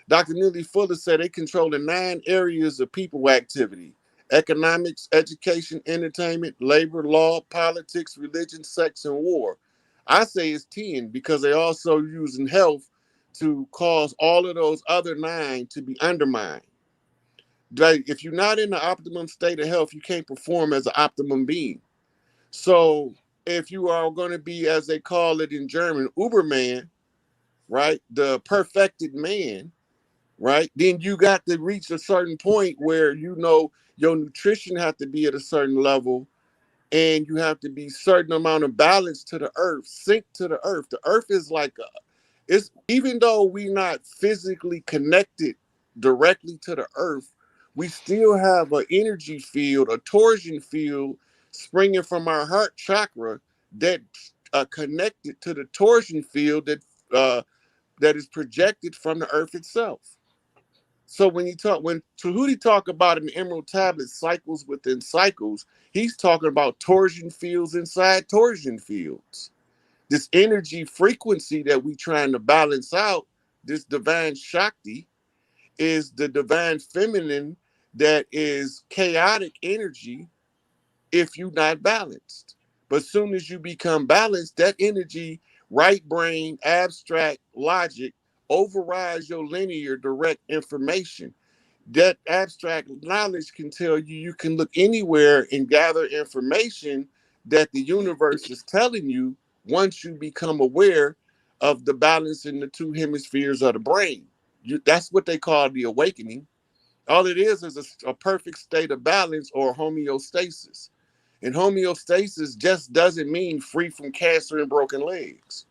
[SPEAKER 4] Dr. Neely Fuller said they control the 9 areas of people activity: economics, education, entertainment, labor, law, politics, religion, sex, and war. I say it's 10 because they also using health to cause all of those other 9 to be undermined. Like, if you're not in the optimum state of health, you can't perform as an optimum being. So if you are going to be, as they call it in German, Uberman, right, the perfected man, right, then you got to reach a certain point where your nutrition have to be at a certain level, and you have to be certain amount of balance to the earth, sync to the earth. The earth is like it's, even though we're not physically connected directly to the earth, we still have an energy field, a torsion field springing from our heart chakra that connected to the torsion field that is projected from the earth itself. So when Tahuti talk about an emerald tablet cycles within cycles, he's talking about torsion fields inside torsion fields. This energy frequency that we trying to balance out, this divine Shakti, is the divine feminine that is chaotic energy if you're not balanced. But as soon as you become balanced, that energy right brain, abstract logic overrides your linear direct information. That abstract knowledge can tell you you can look anywhere and gather information that the universe is telling you once you become aware of the balance in the two hemispheres of the brain. That's what they call the awakening. All it is a perfect state of balance or homeostasis. And homeostasis just doesn't mean free from cancer and broken legs.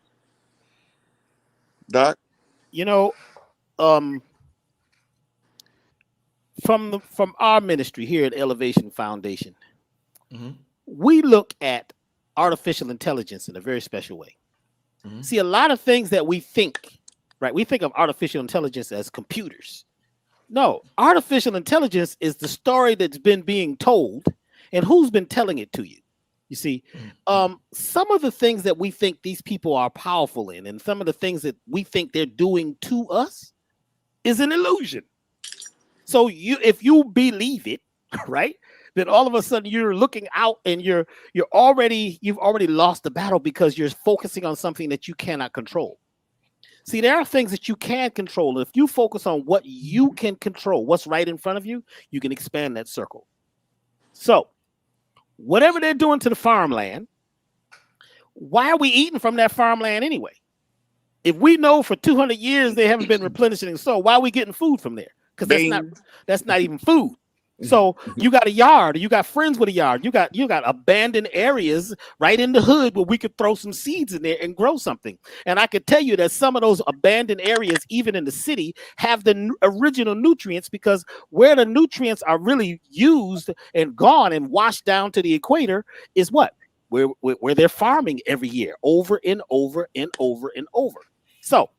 [SPEAKER 4] Doc?
[SPEAKER 5] You know, from our ministry here at Elevation Foundation, we look at artificial intelligence in a very special way. See, a lot of things that we think, right? We think of artificial intelligence as computers. No, artificial intelligence is the story that's been being told, and who's been telling it to you. You see, some of the things that we think these people are powerful in, and some of the things that we think they're doing to us, is an illusion. So if you believe it, right, then all of a sudden you're looking out and you've already lost the battle because you're focusing on something that you cannot control. See, there are things that you can control. If you focus on what you can control, what's right in front of you, you can expand that circle. So whatever they're doing to the farmland, why are we eating from that farmland anyway? If we know for 200 years they haven't been replenishing the soil, why are we getting food from there? Because that's not even food. So you got a yard, or you got friends with a yard, you got abandoned areas right in the hood where we could throw some seeds in there and grow something. And I could tell you that some of those abandoned areas, even in the city, have the original nutrients, because where the nutrients are really used and gone and washed down to the equator is what? Where they're farming every year, over and over and over and over. So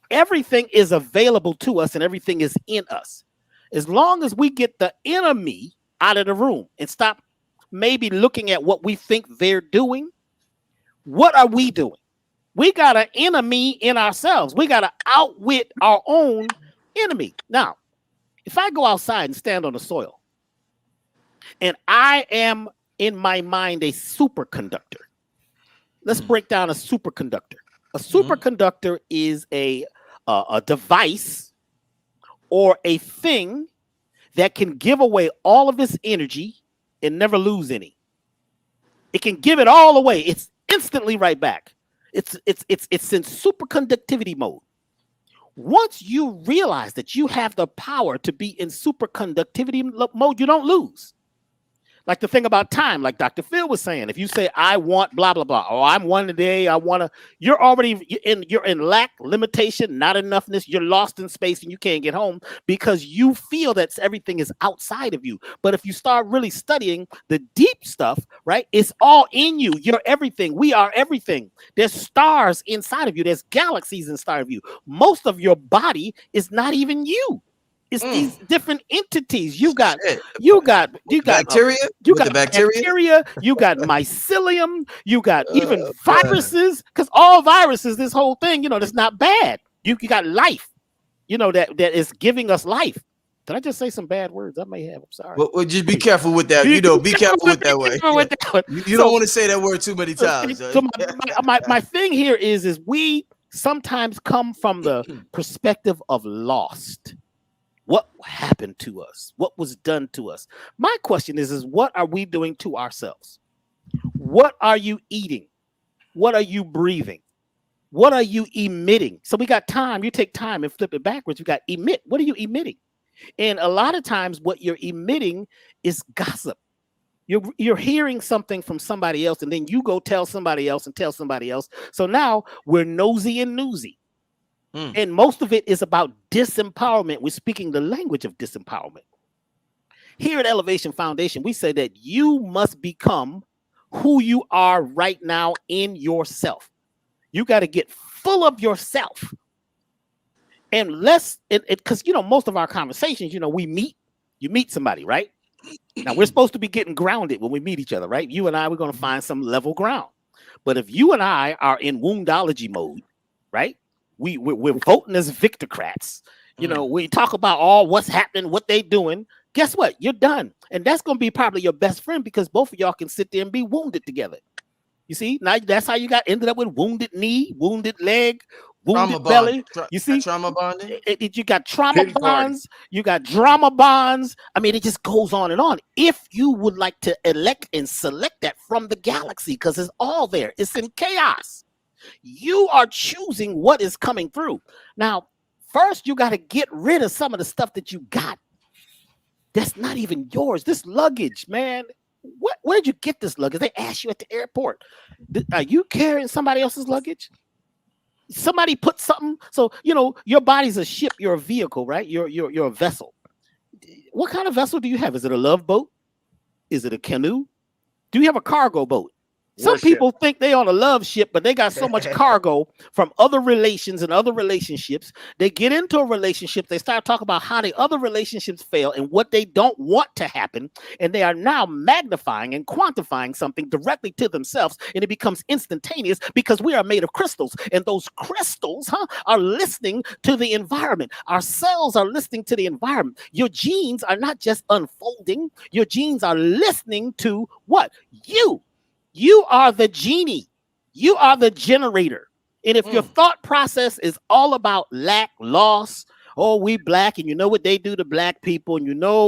[SPEAKER 5] everything is available to us and everything is in us. As long as we get the enemy out of the room and stop maybe looking at what we think they're doing, what are we doing? We got an enemy in ourselves. We got to outwit our own enemy. Now, if I go outside and stand on the soil, and I am in my mind a superconductor, let's break down a superconductor. A superconductor is a device or a thing that can give away all of its energy and never lose any. It can give it all away. It's instantly right back. It's in superconductivity mode. Once you realize that you have the power to be in superconductivity mode, you don't lose. Like the thing about time, like Dr. Phil was saying, if you say, I want blah, blah, blah, or I'm one today, you're already in lack, limitation, not enoughness. You're lost in space and you can't get home because you feel that everything is outside of you. But if you start really studying the deep stuff, right, it's all in you. You're everything. We are everything. There's stars inside of you. There's galaxies inside of you. Most of your body is not even you. It's these different entities. You got
[SPEAKER 1] bacteria.
[SPEAKER 5] You got bacteria. You got mycelium. You got even viruses. Because all viruses, this whole thing, that's not bad. You got life. That is giving us life. Did I just say some bad words? I may have. I'm sorry.
[SPEAKER 1] Well, just be careful with that. Be careful with that way. You don't want to say that word too many times.
[SPEAKER 5] So my thing here is we sometimes come from the perspective of lost. What happened to us? What was done to us? My question is what are we doing to ourselves? What are you eating? What are you breathing? What are you emitting? So we got time. You take time and flip it backwards. You got emit. What are you emitting? And a lot of times what you're emitting is gossip. You're hearing something from somebody else, and then you go tell somebody else and tell somebody else. So now we're nosy and newsy. And most of it is about disempowerment. We're speaking the language of disempowerment. Here at Elevation Foundation, we say that you must become who you are right now in yourself. You got to get full of yourself. And because, most of our conversations, you meet somebody, right? Now, we're supposed to be getting grounded when we meet each other, right? You and I, we're going to find some level ground. But if you and I are in woundology mode, right? We're voting as victocrats. We talk about what's happening, what they doing. Guess what? You're done. And that's going to be probably your best friend because both of y'all can sit there and be wounded together. You see, now that's how you ended up with wounded knee, wounded leg, wounded
[SPEAKER 1] Trauma bond.
[SPEAKER 5] belly. You see,
[SPEAKER 1] Trauma bonding.
[SPEAKER 5] you got trauma
[SPEAKER 4] Pity party.
[SPEAKER 5] bonds, you got drama bonds. I mean, it just goes on and on. If you would like to elect and select that from the galaxy, because it's all there, it's in chaos. You are choosing what is coming through. Now, first, you got to get rid of some of the stuff that you got. That's not even yours. This luggage, man. Where'd you get this luggage? They asked you at the airport. Are you carrying somebody else's luggage? Somebody put something. So, your body's a ship. You're a vehicle, right? You're a vessel. What kind of vessel do you have? Is it a love boat? Is it a canoe? Do you have a cargo boat? Some people think they on a love ship, but they got so much cargo from other relations and other relationships. They get into a relationship. They start talking about how the other relationships fail and what they don't want to happen. And they are now magnifying and quantifying something directly to themselves. And it becomes instantaneous because we are made of crystals. And those crystals are listening to the environment. Our cells are listening to the environment. Your genes are not just unfolding. Your genes are listening to what? You are the genie. You are the generator. And if your thought process is all about lack, loss, oh, we black, and you know what they do to black people, and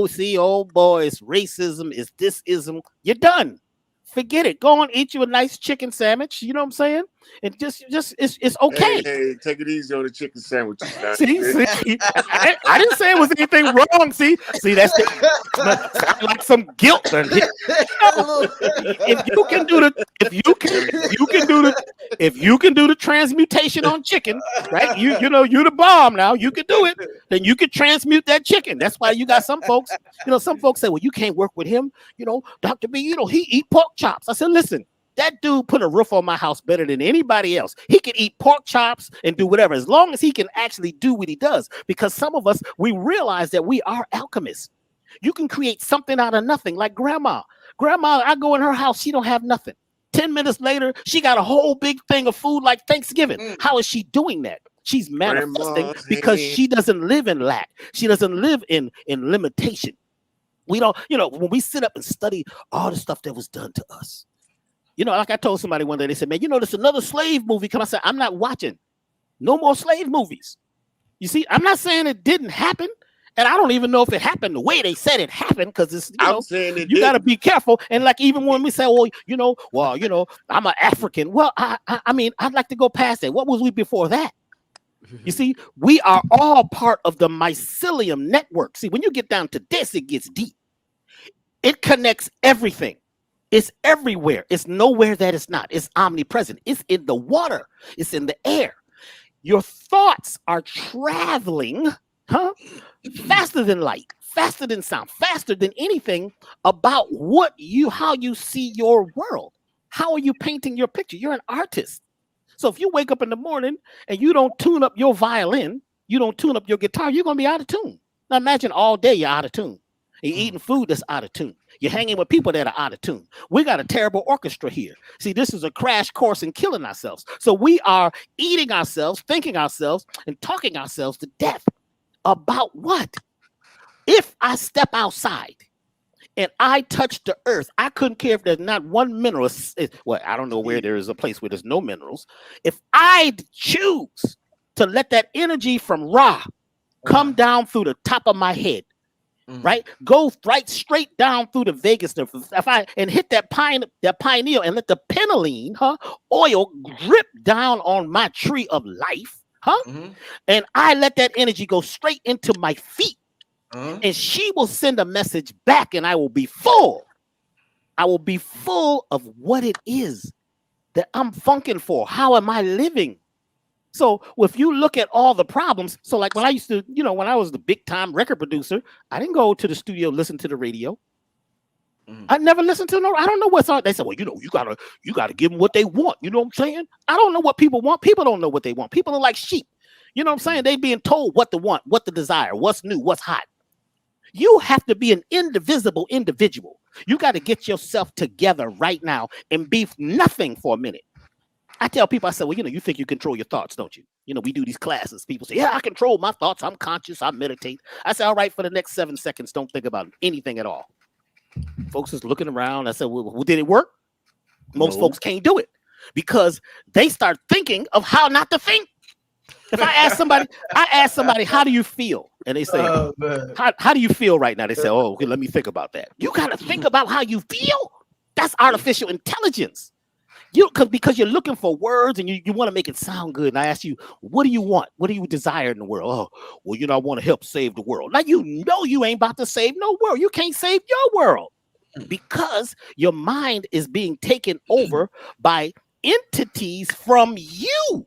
[SPEAKER 5] see, oh boy, it's racism, it's thisism, you're done. Forget it. Go on, eat you a nice chicken sandwich. You know what I'm saying? And just it's okay.
[SPEAKER 4] Hey, take it easy on the chicken sandwich.
[SPEAKER 5] See, I didn't say it was anything wrong. See, that's like some guilt. If you can do the transmutation on chicken, right? You the bomb now. You can do it. Then you can transmute that chicken. That's why you got some folks. Some folks say, well, you can't work with him. Dr. B, he eat pork chops. I said, listen. That dude put a roof on my house better than anybody else. He can eat pork chops and do whatever, as long as he can actually do what he does. Because some of us, we realize that we are alchemists. You can create something out of nothing, like grandma. Grandma, I go in her house, she don't have nothing. 10 minutes later, she got a whole big thing of food like Thanksgiving. How is she doing that? She's manifesting because she doesn't live in lack. She doesn't live in limitation. We don't, when we sit up and study all the stuff that was done to us. Like I told somebody one day, they said, man, there's another slave movie. I said, I'm not watching no more slave movies. You see, I'm not saying it didn't happen. And I don't even know if it happened the way they said it happened, because it's, you got to be careful. And like, even when we say, I'm an African. Well, I mean, I'd like to go past that. What was we before that? You see, we are all part of the mycelium network. See, when you get down to this, it gets deep. It connects everything. It's everywhere. It's nowhere that it's not. It's omnipresent. It's in the water. It's in the air. Your thoughts are traveling, faster than light, faster than sound, faster than anything about how you see your world. How are you painting your picture? You're an artist. So if you wake up in the morning and you don't tune up your violin, you don't tune up your guitar, you're going to be out of tune. Now imagine all day you're out of tune. You're eating food that's out of tune. You're hanging with people that are out of tune. We got a terrible orchestra here. See, this is a crash course in killing ourselves. So we are eating ourselves, thinking ourselves, and talking ourselves to death about what? If I step outside and I touch the earth, I couldn't care if there's not one mineral. Well, I don't know where there is a place where there's no minerals. If I choose to let that energy from Ra come down through the top of my head, right? Go right straight down through the vagus nerve. If I hit that pineal and let the pinealine oil drip down on my tree of life, and I let that energy go straight into my feet, and she will send a message back, and I will be full. I will be full of what it is that I'm funking for. How am I living? So if you look at all the problems, so like when I used to, when I was the big time record producer, I didn't go to the studio, listen to the radio. I never listened to I don't know what's on. They said, well, you gotta give them what they want. You know what I'm saying? I don't know what people want. People don't know what they want. People are like sheep. You know what I'm saying? They being told what to want, what to desire, what's new, what's hot. You have to be an indivisible individual. You got to get yourself together right now and be nothing for a minute. I tell people, I say, well, you think you control your thoughts, don't you? We do these classes. People say, yeah, I control my thoughts. I'm conscious. I meditate. I say, all right, for the next 7 seconds, don't think about anything at all. Folks is looking around. I said, well, did it work? Most folks can't do it because they start thinking of how not to think. If I ask somebody, how do you feel? And they say, how do you feel right now? They say, oh, okay, let me think about that. You got to think about how you feel. That's artificial intelligence. Because you're looking for words and you want to make it sound good. And I ask you, what do you want? What do you desire in the world? Oh, well, I want to help save the world. Now, you ain't about to save no world. You can't save your world because your mind is being taken over by entities from you.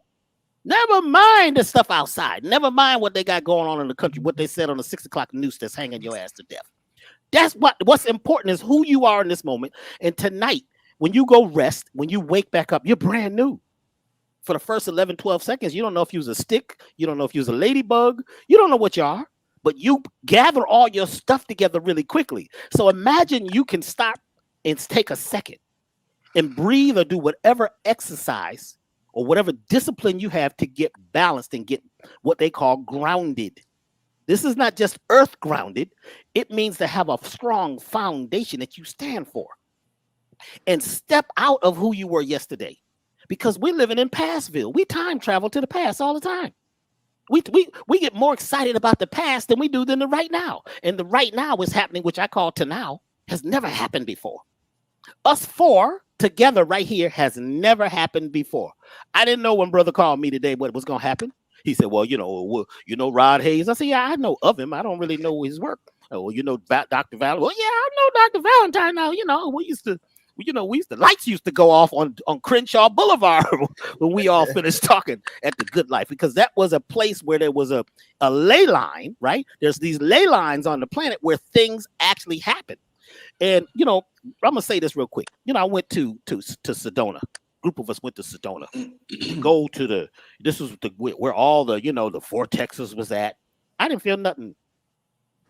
[SPEAKER 5] Never mind the stuff outside. Never mind what they got going on in the country, what they said on the 6 o'clock news that's hanging your ass to death. That's what's important is who you are in this moment. And tonight, when you go rest, when you wake back up, you're brand new. For the first 11, 12 seconds, you don't know if you was a stick. You don't know if you was a ladybug. You don't know what you are, but you gather all your stuff together really quickly. So imagine you can stop and take a second and breathe or do whatever exercise or whatever discipline you have to get balanced and get what they call grounded. This is not just earth grounded. It means to have a strong foundation that you stand for and step out of who you were yesterday because we're living in Pastville. We time travel to the past all the time. We get more excited about the past than we do than the right now. And the right now is happening, which I call to now, has never happened before. Us four together right here has never happened before. I didn't know when brother called me today what was going to happen. He said, well, Rod Hayes. I said, yeah, I know of him. I don't really know his work. Oh, Dr. Valentine. Well, yeah, I know Dr. Valentine now. Lights used to go off on Crenshaw Boulevard when we all finished talking at the Good Life, because that was a place where there was a ley line, right? There's these ley lines on the planet where things actually happen. And, I'm going to say this real quick. I went to Sedona. A group of us went to Sedona. This was where all the vortexes was at. I didn't feel nothing.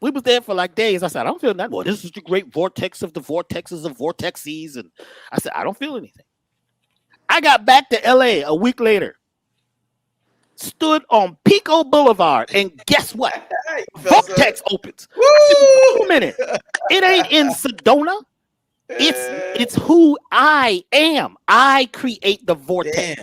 [SPEAKER 5] We was there for like days. I said, I don't feel nothing. Well, this is the great vortex of the vortexes of vortexes. And I said, I don't feel anything. I got back to LA a week later. Stood on Pico Boulevard, and guess what? Vortex opens. Wait a minute. It ain't in Sedona. It's who I am. I create the vortex.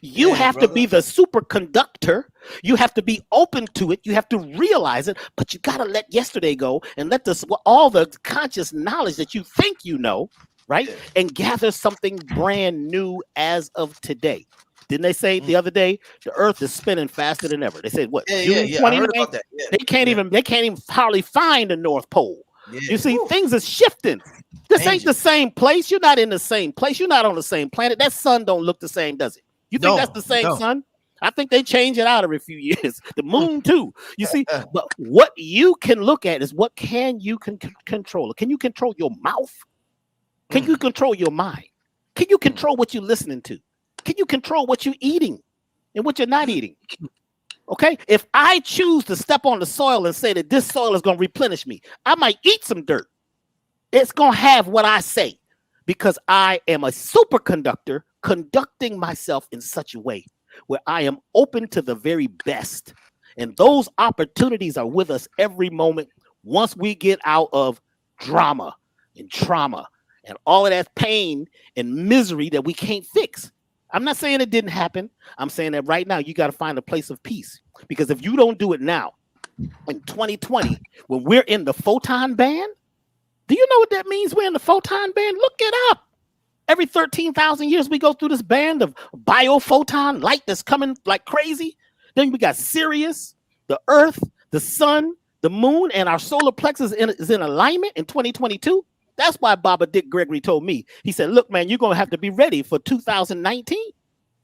[SPEAKER 5] You have to be the superconductor. You have to be open to it. You have to realize it, but you got to let yesterday go and let all the conscious knowledge that you think you know, right? And gather something brand new as of today. Didn't they say the other day the Earth is spinning faster than ever? They said what? June 29th? I heard about that. Yeah. They can't even hardly find the North Pole. Yeah. You see, things are shifting. This ain't the same place. You're not in the same place. You're not on the same planet. That sun don't look the same, does it? You think that's the same sun? I think they change it out every few years. The moon too. You see, but what you can look at is what can you control? Can you control your mouth? Can you control your mind? Can you control what you're listening to? Can you control what you're eating and what you're not eating? Okay, if I choose to step on the soil and say that this soil is going to replenish me, I might eat some dirt. It's going to have what I say because I am a superconductor conducting myself in such a way where I am open to the very best. And those opportunities are with us every moment once we get out of drama and trauma and all of that pain and misery that we can't fix. I'm not saying it didn't happen. I'm saying that right now you got to find a place of peace, because if you don't do it now in 2020, when we're in the photon band, do you know what that means? We're in the photon band. Look it up. Every 13,000 years, we go through this band of biophoton light that's coming like crazy. Then we got Sirius, the Earth, the Sun, the Moon, and our solar plexus is in alignment in 2022. That's why Baba Dick Gregory told me. He said, look, man, you're going to have to be ready for 2019.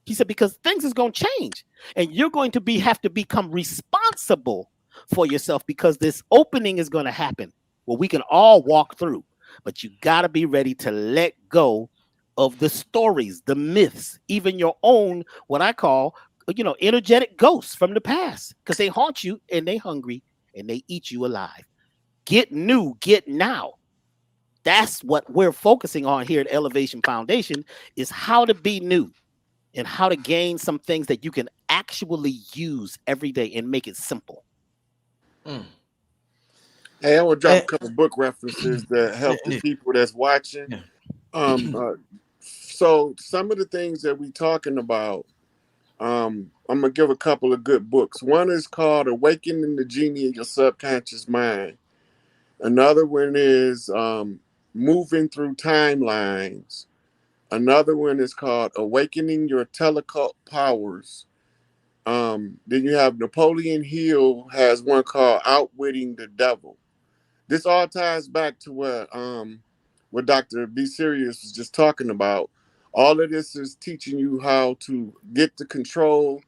[SPEAKER 5] He said, because things is going to change. And you're going to have to become responsible for yourself, because this opening is going to happen where we can all walk through. But you got to be ready to let go of the stories, the myths, even your own, what I call, energetic ghosts from the past, because they haunt you and they hungry and they eat you alive. Get new, get now. That's what we're focusing on here at Elevation Foundation, is how to be new and how to gain some things that you can actually use every day and make it simple.
[SPEAKER 4] Hey, I want to drop a couple book references that help the people that's watching. So some of the things that we talking about, I'm gonna give a couple of good books. One is called Awakening the Genie in Your Subconscious Mind. Another one is Moving Through Timelines. Another one is called Awakening Your Telecult Powers. Then you have Napoleon Hill has one called Outwitting the Devil. This all ties back to what Dr. B. Sirius was just talking about. All of this is teaching you how to get the control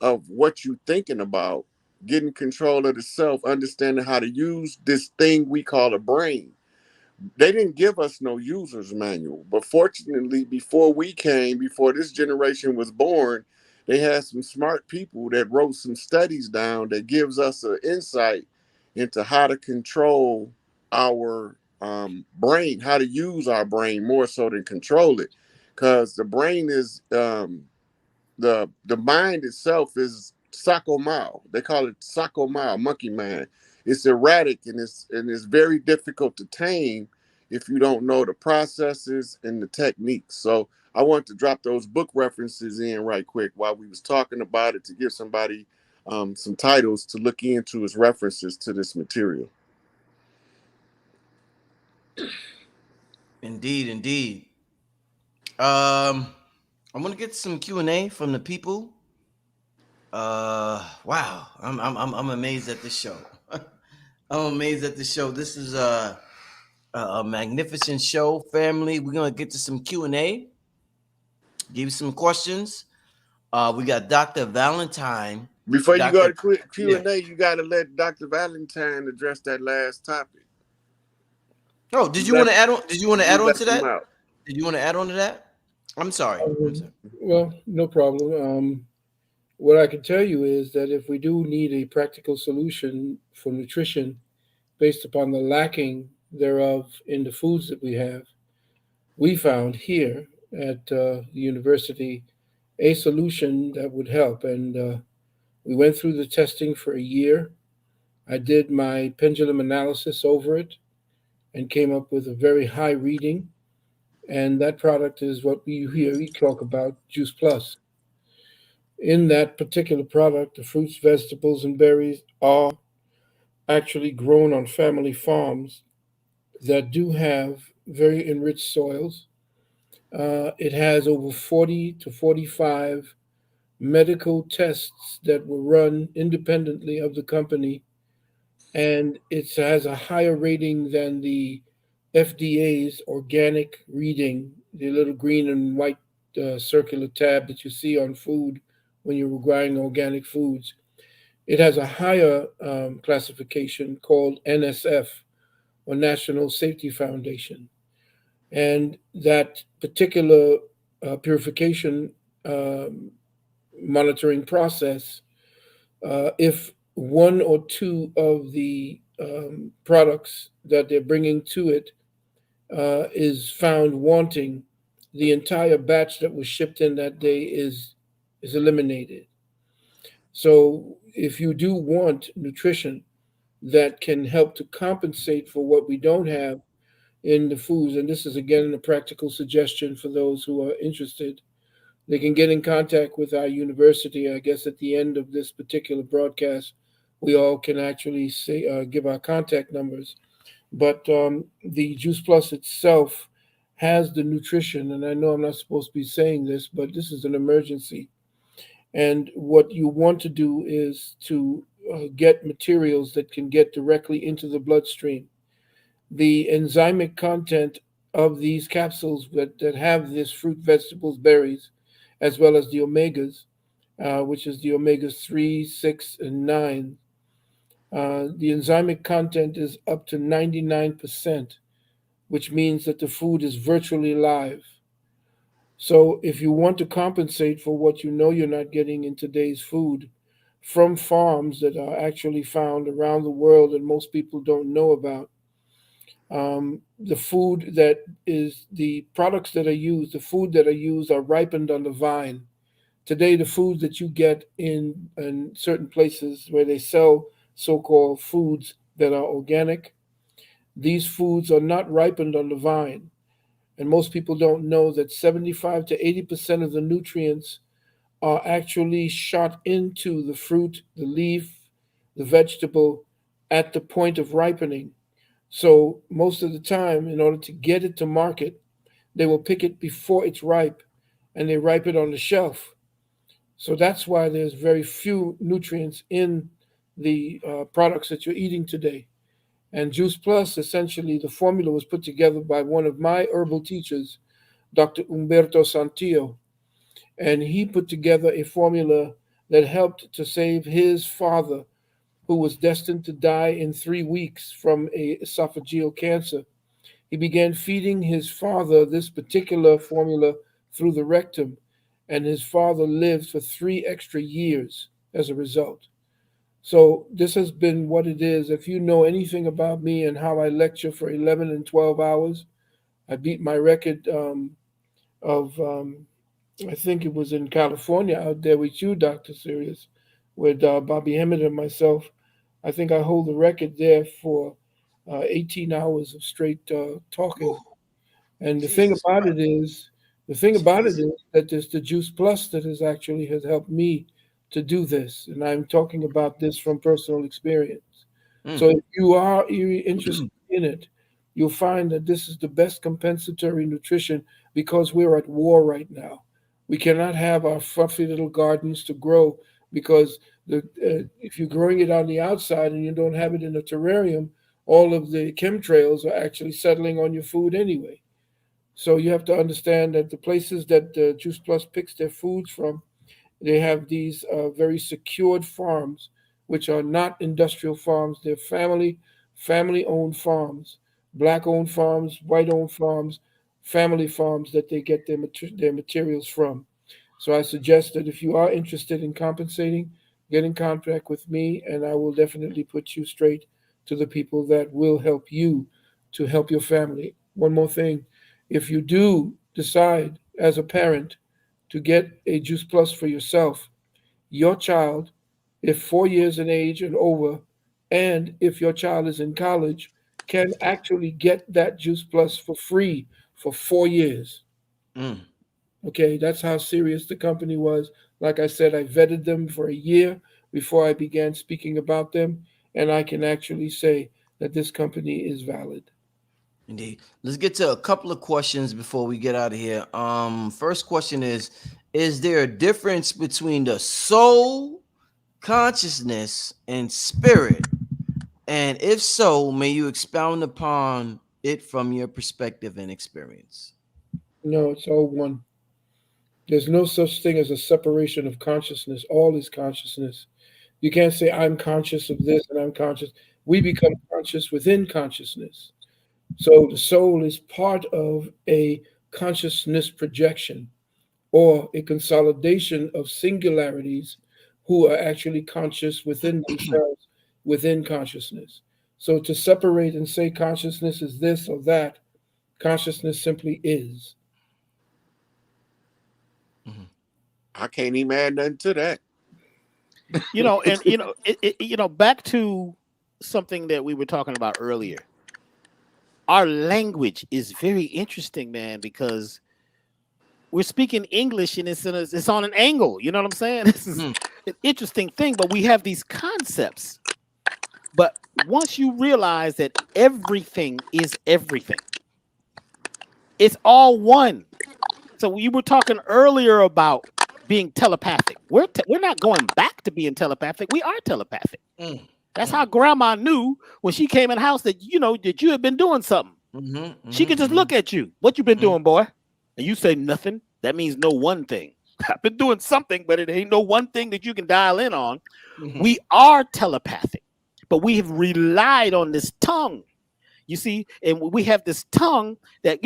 [SPEAKER 4] of what you're thinking about, getting control of the self, understanding how to use this thing we call a brain. They didn't give us no user's manual, but fortunately, before we came, before this generation was born, they had some smart people that wrote some studies down that gives us an insight into how to control our brain, how to use our brain more so than control it, because the brain is the mind itself is Sakomao. They call it Sakomao, monkey mind. It's erratic and it's very difficult to tame if you don't know the processes and the techniques. So I want to drop those book references in right quick while we was talking about it to give somebody some titles to look into as references to this material.
[SPEAKER 1] Indeed, indeed. I'm gonna get some Q&A from the people. Wow, I'm amazed at this show. I'm amazed at this show. This is a magnificent show, family. We're gonna get to some Q&A. Give you some questions. We got Dr. Valentine.
[SPEAKER 4] Before you go
[SPEAKER 1] Dr.
[SPEAKER 4] to
[SPEAKER 1] Yeah.
[SPEAKER 4] Q&A, you got to let Dr. Valentine address that last topic.
[SPEAKER 1] Oh, did
[SPEAKER 4] You
[SPEAKER 1] you want
[SPEAKER 4] left,
[SPEAKER 1] to add on? Did you want to
[SPEAKER 4] you
[SPEAKER 1] add on to
[SPEAKER 4] left him
[SPEAKER 1] that?
[SPEAKER 4] out.
[SPEAKER 1] Did you want to add on to that? I'm sorry. I'm sorry.
[SPEAKER 6] Well, no problem. What I can tell you is that if we do need a practical solution for nutrition based upon the lacking thereof in the foods that we have, we found here at the university a solution that would help. And we went through the testing for a year. I did my pendulum analysis over it and came up with a very high reading. And that product is what we talk about, Juice Plus. In that particular product, the fruits, vegetables, and berries are actually grown on family farms that do have very enriched soils. It has over 40 to 45 medical tests that were run independently of the company, and it has a higher rating than the FDA's organic reading, the little green and white circular tab that you see on food when you're buying organic foods. It has a higher classification called NSF, or National Safety Foundation. And that particular purification monitoring process, if one or two of the products that they're bringing to it is found wanting, the entire batch that was shipped in that day is eliminated. So if you do want nutrition that can help to compensate for what we don't have in the foods, and this is again a practical suggestion for those who are interested, they can get in contact with our university. I guess at the end of this particular broadcast, we all can actually say give our contact numbers. But the Juice Plus itself has the nutrition, and I know I'm not supposed to be saying this, but this is an emergency. And what you want to do is to get materials that can get directly into the bloodstream. The enzymic content of these capsules that have this fruit, vegetables, berries, as well as the omegas, which is the omegas 3, 6, and 9. The enzymic content is up to 99%, which means that the food is virtually live. So if you want to compensate for what you know you're not getting in today's food from farms that are actually found around the world and most people don't know about, the food that is the products that are used, the food that are used are ripened on the vine. Today, the food that you get in certain places where they sell so-called foods that are organic, these foods are not ripened on the vine. And most people don't know that 75 to 80% of the nutrients are actually shot into the fruit, the leaf, the vegetable at the point of ripening. So most of the time, in order to get it to market, they will pick it before it's ripe and they ripe it on the shelf. So that's why there's very few nutrients in the products that you're eating today. And Juice Plus, essentially, the formula was put together by one of my herbal teachers, Dr. Umberto Santillo. And he put together a formula that helped to save his father, who was destined to die in 3 weeks from a esophageal cancer. He began feeding his father this particular formula through the rectum, and his father lived for 3 extra years as a result. So this has been what it is. If you know anything about me and how I lecture for 11 and 12 hours, I beat my record of I think it was in California out there with you, Dr. Sirius, with Bobby Hemmett and myself. I think I hold the record there for 18 hours of straight talking. And
[SPEAKER 1] Jesus Christ.
[SPEAKER 6] the thing about it
[SPEAKER 1] Jesus.
[SPEAKER 6] is that there's the Juice Plus that has helped me to do this. And I'm talking about this from personal experience. So
[SPEAKER 1] Mm.
[SPEAKER 6] if you are interested in it, you'll find that this is the best compensatory nutrition because we're at war right now. We cannot have our fluffy little gardens to grow because if you're growing it on the outside and you don't have it in a terrarium, all of the chemtrails are actually settling on your food anyway. So you have to understand that the places that Juice Plus picks their foods from, they have these very secured farms, which are not industrial farms. They're family-owned farms, black-owned farms, white-owned farms, family farms that they get their materials from. So I suggest that if you are interested in compensating, get in contact with me, and I will definitely put you straight to the people that will help you to help your family. One more thing, if you do decide as a parent to get a Juice Plus for yourself, your child, if 4 years in age and over, and if your child is in college, can actually get that Juice Plus for free for 4 years.
[SPEAKER 1] Mm.
[SPEAKER 6] Okay, that's how serious the company was. Like I said, I vetted them for a year before I began speaking about them, and I can actually say that this company is valid.
[SPEAKER 1] Indeed. Let's get to a couple of questions before we get out of here. First question is there a difference between the soul, consciousness, and spirit? And if so, may you expound upon it from your perspective and experience?
[SPEAKER 6] No, it's all one. There's no such thing as a separation of consciousness. All is consciousness. You can't say, I'm conscious of this and I'm conscious. We become conscious within consciousness. So the soul is part of a consciousness projection or a consolidation of singularities who are actually conscious within themselves, within consciousness. So to separate and say consciousness is this or that, consciousness simply is.
[SPEAKER 1] Mhm.
[SPEAKER 4] I can't even add nothing to that.
[SPEAKER 5] And back to something that we were talking about earlier. Our language is very interesting, man, because we're speaking English and it's on an angle. You know what I'm saying? This is
[SPEAKER 1] Mhm.
[SPEAKER 5] an interesting thing, but we have these concepts. But once you realize that everything is everything, it's all one. So you were talking earlier about being telepathic. We're not going back to being telepathic. We are telepathic.
[SPEAKER 1] Mm.
[SPEAKER 5] That's how grandma knew when she came in the house that that you had been doing something.
[SPEAKER 1] Mhm.
[SPEAKER 5] She could just
[SPEAKER 1] Mhm.
[SPEAKER 5] look at you. What you been
[SPEAKER 1] Mhm.
[SPEAKER 5] doing, boy? And you say nothing. That means no one thing. I've been doing something, but it ain't no one thing that you can dial in on.
[SPEAKER 1] Mhm.
[SPEAKER 5] We are telepathic, but we have relied on this tongue. You see, and we have this tongue that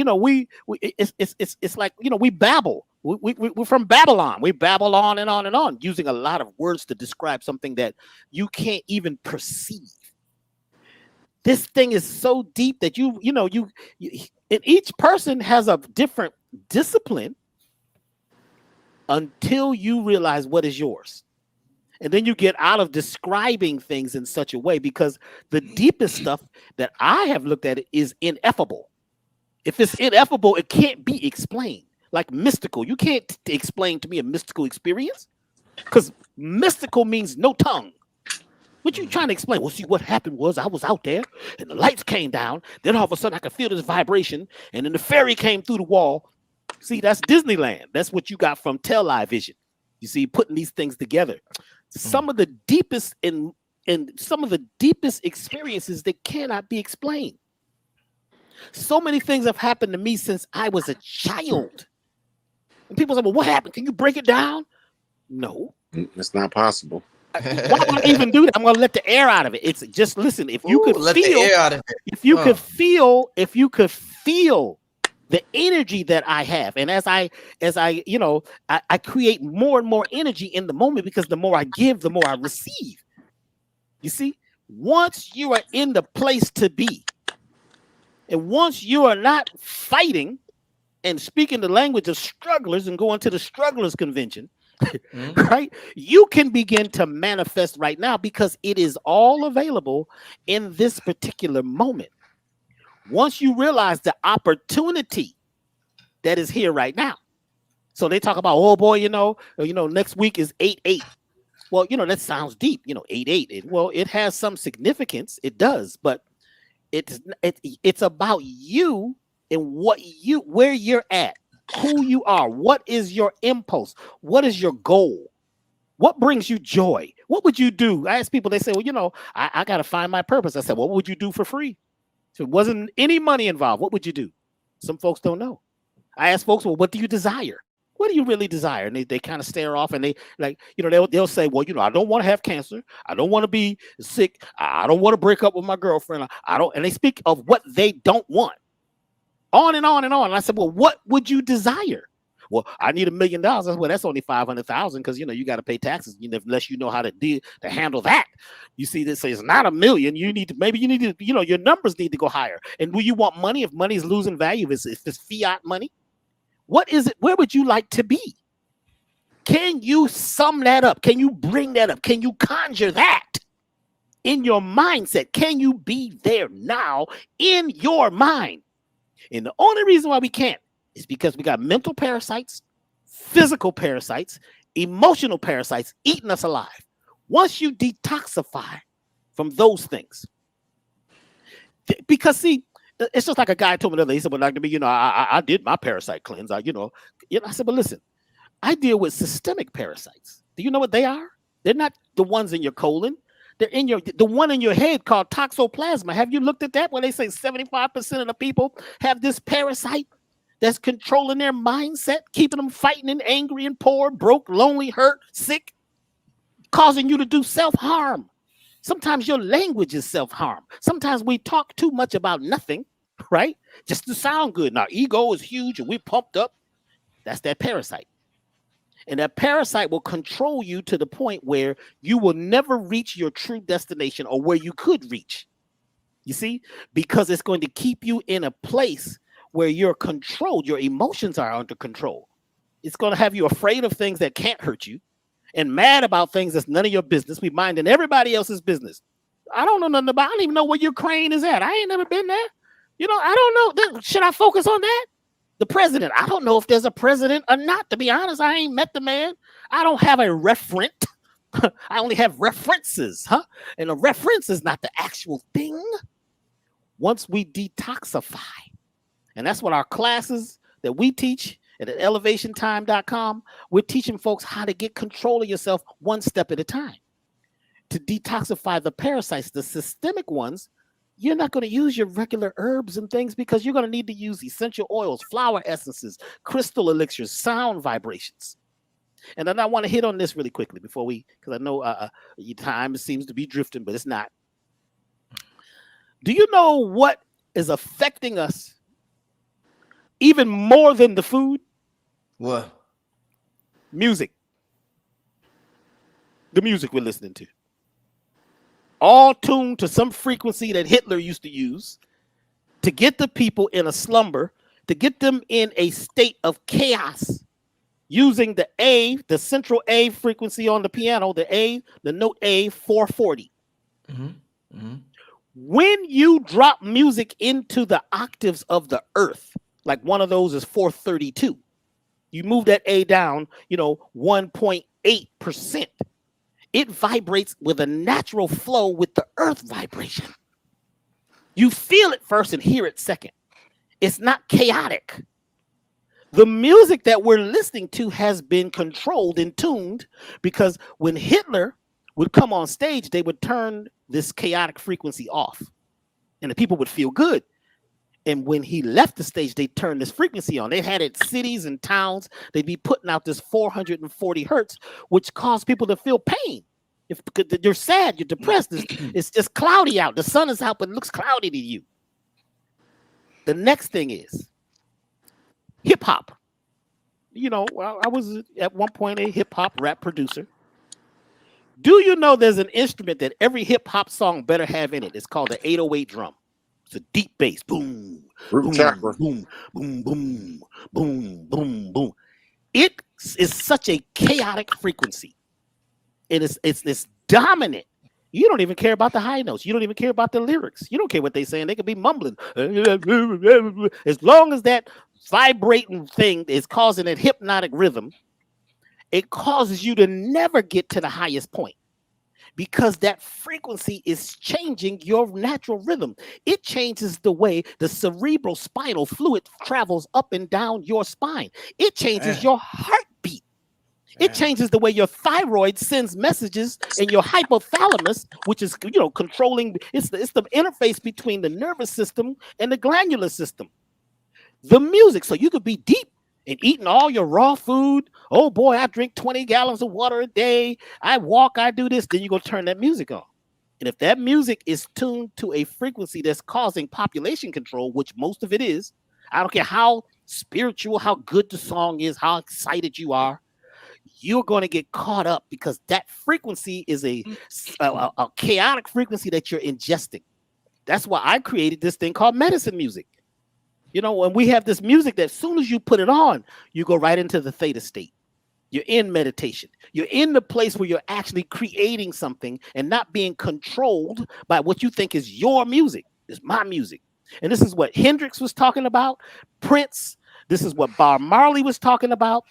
[SPEAKER 5] it's like we babble. We're from Babylon. We babble on and on and on, using a lot of words to describe something that you can't even perceive. This thing is so deep that and each person has a different discipline until you realize what is yours. And then you get out of describing things in such a way because the deepest stuff that I have looked at is ineffable. If it's ineffable, it can't be explained. Like mystical, you can't explain to me a mystical experience, because mystical means no tongue. What you trying to explain? Well, see, what happened was I was out there and the lights came down. Then all of a sudden I could feel this vibration, and then the fairy came through the wall. See, that's Disneyland. That's what you got from Tell Vision. You see, putting these things together. Some of the deepest and some of the deepest experiences that cannot be explained. So many things have happened to me since I was a child. And people say, well, what happened? Can you break it down? No.
[SPEAKER 4] It's not possible.
[SPEAKER 5] Why would I even do that? I'm gonna let the air out of it. It's just listen. If you could
[SPEAKER 1] let
[SPEAKER 5] feel,
[SPEAKER 1] the air out of it.
[SPEAKER 5] if you could feel the energy that I have, and as I I create more and more energy in the moment, because the more I give, the more I receive. You see, once you are in the place to be, and once you are not fighting and speaking the language of strugglers and going to the strugglers convention. Right, you can begin to manifest right now, because it is all available in this particular moment. Once you realize the opportunity that is here right now. So they talk about, oh boy, next week is 8/8. Well, that sounds deep, 8/8. Well, it has some significance. It does, but it's about you and where you're at. Who you are, what is your impulse, what is your goal, what brings you joy, what would you do? I ask people, they say, well, I got to find my purpose. I said, well, what would you do for free? If it wasn't any money involved, what would you do? Some folks don't know. I ask folks, well, what do you desire? What do you really desire? And they kind of stare off, and they they'll say, well, I don't want to have cancer, I don't want to be sick, I don't want to break up with my girlfriend, and they speak of what they don't want. On and on and on. And I said, well, what would you desire? Well, I need $1 million. Well, that's only 500,000, because you got to pay taxes. Unless you know how to handle that. You see, this is not $1 million. You need to, your numbers need to go higher. And will you want money if money is losing value? If it's fiat money, what is it? Where would you like to be? Can you sum that up? Can you bring that up? Can you conjure that in your mindset? Can you be there now in your mind? And the only reason why we can't is because we got mental parasites, physical parasites, emotional parasites eating us alive. Once you detoxify from those things, because see, it's just like a guy told me the other day. He said, well, like to me, I did my parasite cleanse. I said, but listen, I deal with systemic parasites. Do you know what they are? They're not the ones in your colon. They're in the one in your head called toxoplasma. Have you looked at that? Where they say 75% of the people have this parasite that's controlling their mindset, keeping them fighting and angry and poor, broke, lonely, hurt, sick, causing you to do self-harm. Sometimes your language is self-harm. Sometimes we talk too much about nothing, right? Just to sound good. Now, ego is huge and we're pumped up. That's that parasite. And that parasite will control you to the point where you will never reach your true destination, or where you could reach. You see, because it's going to keep you in a place where you're controlled. Your emotions are under control. It's going to have you afraid of things that can't hurt you, and mad about things that's none of your business. We minding everybody else's business. I don't know nothing about. I don't even know where your crane is at. I ain't never been there. I don't know. Should I focus on that? The president, I don't know if there's a president or not. To be honest, I ain't met the man. I don't have a referent. I only have references, And a reference is not the actual thing. Once we detoxify, and that's what our classes that we teach at elevationtime.com, we're teaching folks how to get control of yourself one step at a time. To detoxify the parasites, the systemic ones. You're not going to use your regular herbs and things, because you're going to need to use essential oils, flower essences, crystal elixirs, sound vibrations. And then I want to hit on this really quickly because I know time seems to be drifting, but it's not. Do you know what is affecting us even more than the food?
[SPEAKER 1] What?
[SPEAKER 5] Music. The music we're listening to. All tuned to some frequency that Hitler used to use to get the people in a slumber, to get them in a state of chaos, using the central A frequency on the piano, the note A 440. When you drop music into the octaves of the earth, like one of those is 432, you move that A down, 1.8%. It vibrates with a natural flow with the earth vibration. You feel it first and hear it second. It's not chaotic. The music that we're listening to has been controlled and tuned, because when Hitler would come on stage, they would turn this chaotic frequency off and the people would feel good. And when he left the stage, they turned this frequency on. They had it cities and towns. They'd be putting out this 440 hertz, which caused people to feel pain. If you're sad, you're depressed, it's just cloudy out. The sun is out, but it looks cloudy to you. The next thing is hip hop. I was at one point a hip hop rap producer. Do you know there's an instrument that every hip hop song better have in it? It's called the 808 drum. It's a deep bass. Boom,
[SPEAKER 4] Root
[SPEAKER 5] boom,
[SPEAKER 4] chakra.
[SPEAKER 5] boom, boom, boom, boom, boom, boom. It is such a chaotic frequency. It's dominant. You don't even care about the high notes. You don't even care about the lyrics. You don't care what they're saying. They could be mumbling. As long as that vibrating thing is causing a hypnotic rhythm, it causes you to never get to the highest point, because that frequency is changing your natural rhythm. It changes the way the cerebral spinal fluid travels up and down your spine. It changes your heartbeat. It changes the way your thyroid sends messages, and your hypothalamus, which is controlling, it's the interface between the nervous system and the glandular system. The music, so you could be deep and eating all your raw food. Oh boy, I drink 20 gallons of water a day. I walk, I do this. Then you're going to turn that music on. And if that music is tuned to a frequency that's causing population control, which most of it is, I don't care how spiritual, how good the song is, how excited you are, you're going to get caught up, because that frequency is a chaotic frequency that you're ingesting. That's why I created this thing called medicine music. When we have this music that as soon as you put it on, you go right into the theta state. You're in meditation. You're in the place where you're actually creating something and not being controlled by what you think is your music. It's my music. And this is what Hendrix was talking about, Prince. This is what Bob Marley was talking about.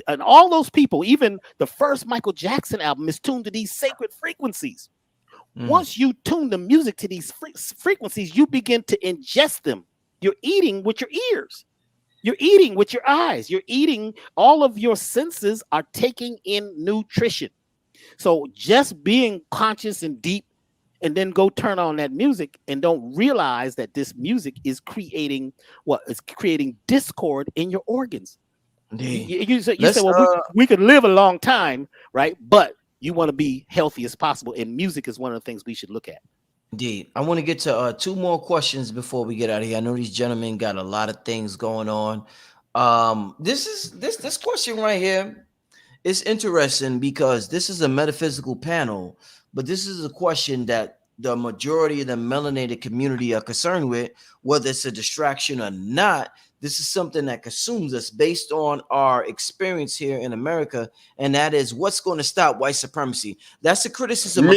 [SPEAKER 5] And all those people, even the first Michael Jackson album is tuned to these sacred frequencies. Once you tune the music to these frequencies, you begin to ingest them. You're eating with your ears. You're eating with your eyes. You're eating. All of your senses are taking in nutrition. So just being conscious and deep, and then go turn on that music and don't realize that this music is creating creating discord in your organs. You say, well, we could live a long time, right? But you want to be healthy as possible, and music is one of the things we should look at.
[SPEAKER 1] Indeed. I want to get to two more questions before we get out of here. I know these gentlemen got a lot of things going on. This question right here is interesting, because this is a metaphysical panel, but this is a question that the majority of the melanated community are concerned with, whether it's a distraction or not. This is something that consumes us based on our experience here in America, and that is, what's going to stop white supremacy? That's the criticism of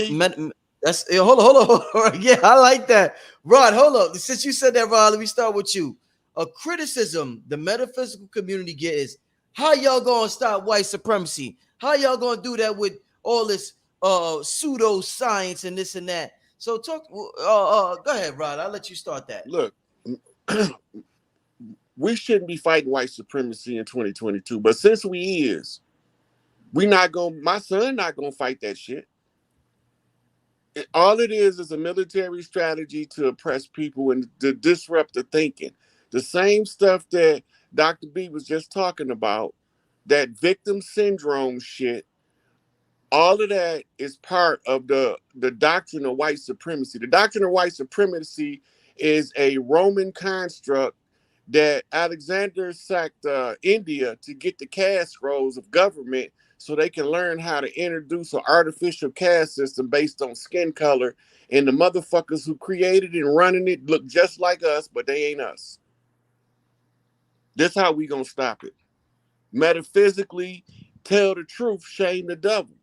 [SPEAKER 1] hold on. Yeah, I like that. Rod, hold on. Since you said that, Rod, let me start with you. A criticism the metaphysical community get is, how y'all gonna stop white supremacy? How y'all gonna do that with all this pseudo science and this and that? So talk. Go ahead, Rod. I'll let you start that.
[SPEAKER 4] Look, we shouldn't be fighting white supremacy in 2022, but since we not gonna. My son not gonna fight that shit. All it is a military strategy to oppress people and to disrupt the thinking. The same stuff that Dr. B was just talking about, that victim syndrome shit, all of that is part of the doctrine of white supremacy. The doctrine of white supremacy is a Roman construct that Alexander sacked India to get the caste rolls of government, so they can learn how to introduce an artificial caste system based on skin color. And the motherfuckers who created it and running it look just like us, but they ain't us. That's how we gonna stop it. Metaphysically, tell the truth, shame the devil.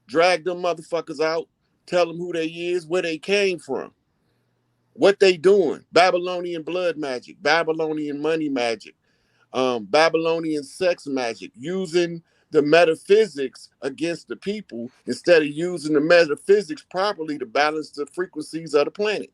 [SPEAKER 4] Drag them motherfuckers out, tell them who they is, where they came from. What they doing? Babylonian blood magic, Babylonian money magic, Babylonian sex magic, using the metaphysics against the people instead of using the metaphysics properly to balance the frequencies of the planet.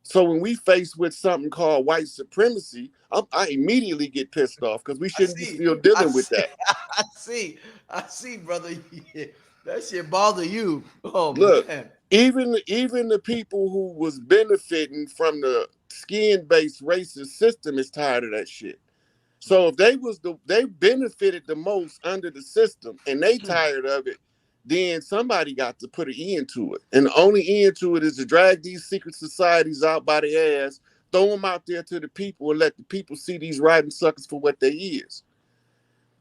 [SPEAKER 4] So when we face with something called white supremacy, I immediately get pissed off because we
[SPEAKER 1] I
[SPEAKER 4] shouldn't be
[SPEAKER 1] see.
[SPEAKER 4] still
[SPEAKER 1] I
[SPEAKER 4] dealing with
[SPEAKER 1] see.
[SPEAKER 4] that.
[SPEAKER 1] I see. I see, brother. Yeah, that shit bother you. Oh
[SPEAKER 4] Look,
[SPEAKER 1] man.
[SPEAKER 4] even the people who was benefiting from the skin-based racist system is tired of that shit. So if they benefited the most under the system and they tired of it, then somebody got to put an end to it. And the only end to it is to drag these secret societies out by the ass, throw them out there to the people, and let the people see these riding suckers for what they is.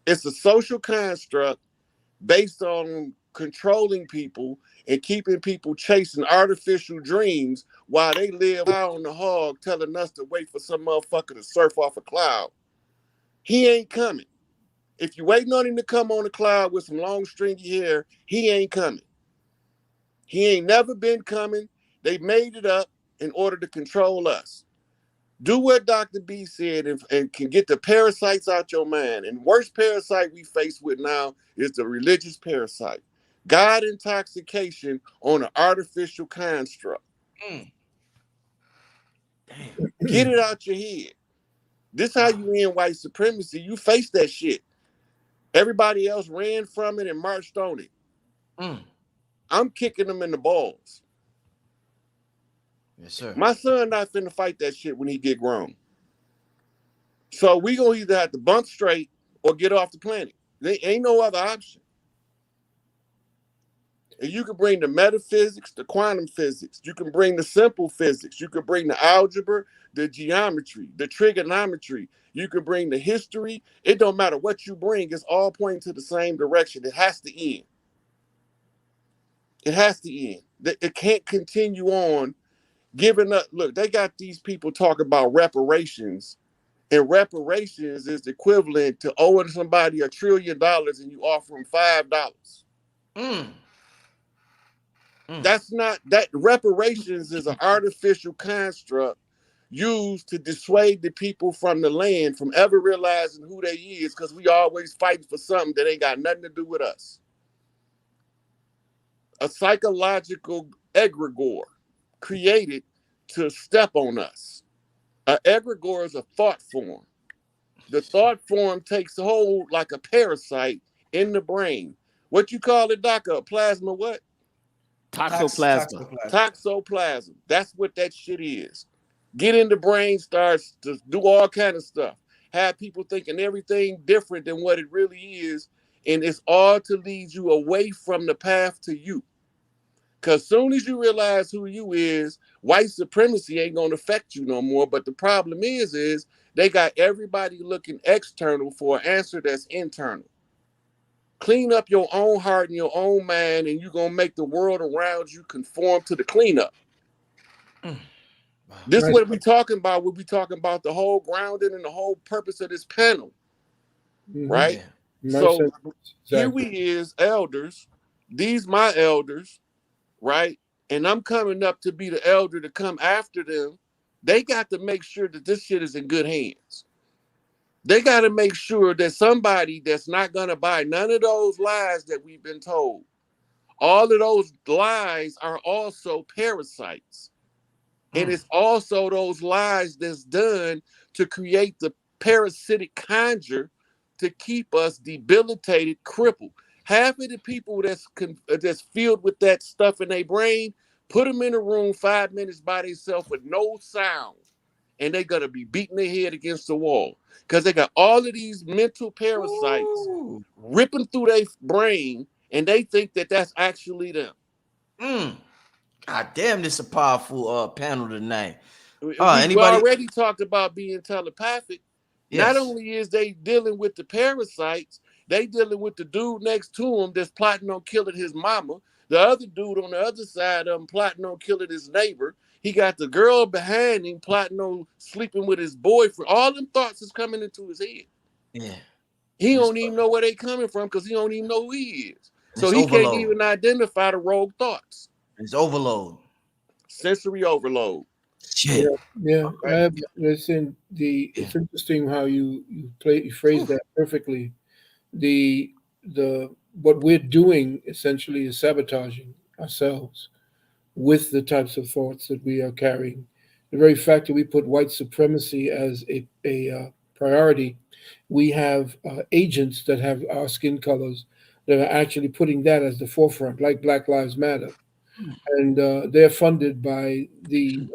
[SPEAKER 4] It's a social construct based on controlling people and keeping people chasing artificial dreams while they live high on the hog, telling us to wait for some motherfucker to surf off a cloud. He ain't coming. If you're waiting on him to come on the cloud with some long stringy hair, he ain't coming. He ain't never been coming. They made it up in order to control us. Do what Dr. B said and can get the parasites out your mind. And worst parasite we face with now is the religious parasite. God intoxication on an artificial construct.
[SPEAKER 1] Mm. Damn.
[SPEAKER 4] Get it out your head. This how you end white supremacy. You face that shit. Everybody else ran from it and marched on it.
[SPEAKER 1] Mm.
[SPEAKER 4] I'm kicking them in the balls.
[SPEAKER 1] Yes, sir.
[SPEAKER 4] My son not finna fight that shit when he get grown. So we gonna either have to bump straight or get off the planet. There ain't no other option. And you can bring the metaphysics, the quantum physics. You can bring the simple physics. You can bring the algebra, the geometry, the trigonometry. You can bring the history. It don't matter what you bring. It's all pointing to the same direction. It has to end. It has to end. It can't continue on giving up. Look, they got these people talking about reparations. And reparations is equivalent to owing somebody $1 trillion and you offer them $5.
[SPEAKER 1] Mm. Mm.
[SPEAKER 4] That's not that. Reparations is an artificial construct used to dissuade the people from the land from ever realizing who they is, because we always fighting for something that ain't got nothing to do with us. A psychological egregore created to step on us. An egregore is a thought form. The thought form takes hold like a parasite in the brain. What you call it, Doctor? A plasma what?
[SPEAKER 5] Toxoplasma.
[SPEAKER 4] Toxoplasm. That's what that shit is. Get in the brain, starts to do all kind of stuff. Have people thinking everything different than what it really is. And it's all to lead you away from the path to you. Because soon as you realize who you is, white supremacy ain't going to affect you no more. But the problem is they got everybody looking external for an answer that's internal. Clean up your own heart and your own mind, and you're going to make the world around you conform to the cleanup. This is what we talking about. We'll be talking about the whole grounding and the whole purpose of this panel, right?
[SPEAKER 6] Yeah.
[SPEAKER 4] So here we is, elders. These my elders, right? And I'm coming up to be the elder to come after them. They got to make sure that this shit is in good hands. They got to make sure that somebody that's not going to buy none of those lies that we've been told. All of those lies are also parasites. And it's also those lies that's done to create the parasitic conjure to keep us debilitated, crippled. Half of the people that's filled with that stuff in their brain, put them in a room 5 minutes by themselves with no sound, and they're going to be beating their head against the wall because they got all of these mental parasites ripping through their brain, and they think that that's actually them.
[SPEAKER 1] God damn, this is a powerful panel tonight.
[SPEAKER 4] We already talked about being telepathic. Yes. Not only is they dealing with the parasites, they dealing with the dude next to him that's plotting on killing his mama. The other dude on the other side of him plotting on killing his neighbor. He got the girl behind him plotting on sleeping with his boyfriend. All them thoughts is coming into his head.
[SPEAKER 1] Yeah.
[SPEAKER 4] He don't even know where they coming from because he don't even know who he is. So he can't even identify the rogue thoughts.
[SPEAKER 1] It's overload.
[SPEAKER 4] sensory overload.
[SPEAKER 1] Shit.
[SPEAKER 6] Yeah.
[SPEAKER 4] Right?
[SPEAKER 6] Listen,
[SPEAKER 1] Yeah.
[SPEAKER 6] it's interesting how you phrase that perfectly. The what we're doing essentially is sabotaging ourselves with the types of thoughts that we are carrying. The very fact that we put white supremacy as a priority, we have agents that have our skin colors that are actually putting that as the forefront, like Black Lives Matter, and they're funded by the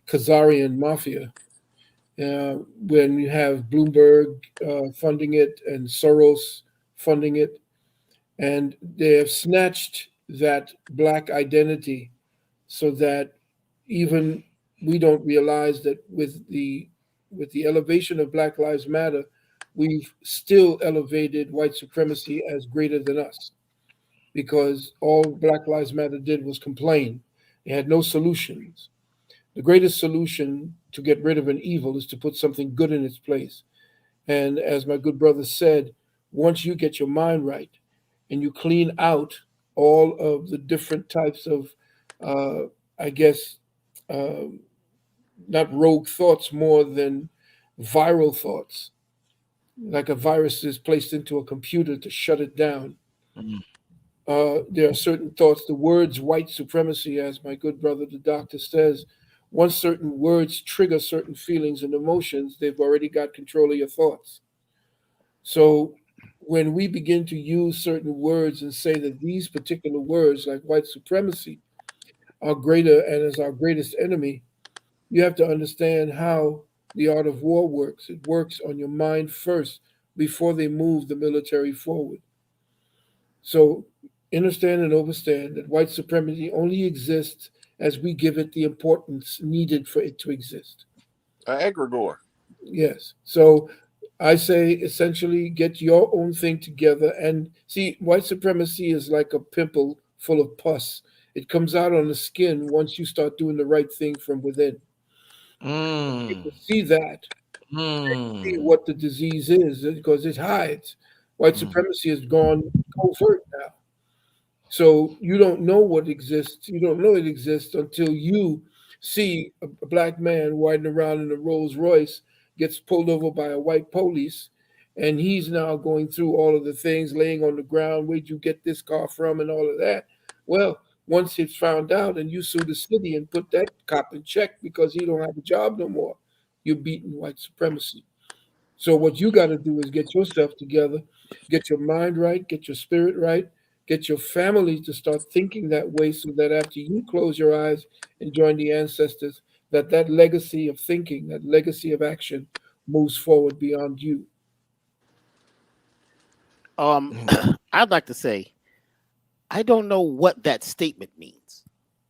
[SPEAKER 6] Khazarian mafia. When you have Bloomberg funding it and Soros funding it, and they have snatched that black identity so that even we don't realize that with the elevation of Black Lives Matter, we've still elevated white supremacy as greater than us because all Black Lives Matter did was complain. They had no solutions. The greatest solution to get rid of an evil is to put something good in its place. And as my good brother said, once you get your mind right and you clean out all of the different types of, I guess, uh, not rogue thoughts more than viral thoughts, like a virus is placed into a computer to shut it down.
[SPEAKER 1] Mm.
[SPEAKER 6] There are certain thoughts, the words white supremacy, as my good brother, the doctor says, once certain words trigger certain feelings and emotions, they've already got control of your thoughts. So when we begin to use certain words and say that these particular words, like white supremacy, are greater and is our greatest enemy, you have to understand how the art of war works. It works on your mind first before they move the military forward. So understand and overstand that white supremacy only exists as we give it the importance needed for it to exist.
[SPEAKER 4] Egregore.
[SPEAKER 6] Yes. So I say essentially get your own thing together and see white supremacy is like a pimple full of pus. It comes out on the skin once you start doing the right thing from within.
[SPEAKER 1] Mm.
[SPEAKER 6] People see that, see
[SPEAKER 1] Mm.
[SPEAKER 6] what the disease is because it hides. White
[SPEAKER 1] Mm.
[SPEAKER 6] supremacy has gone covert now. So you don't know what exists. You don't know it exists until you see a black man riding around in a Rolls Royce gets pulled over by a white police, and he's now going through all of the things, laying on the ground. Where'd you get this car from, and all of that? Well, once it's found out, and you sue the city and put that cop in check because he don't have a job no more, you're beating white supremacy. So what you got to do is get yourself together, get your mind right, get your spirit right, get your family to start thinking that way so that after you close your eyes and join the ancestors, that legacy of thinking, that legacy of action moves forward beyond you.
[SPEAKER 1] Mm.
[SPEAKER 5] I'd like to say I don't know what that statement means.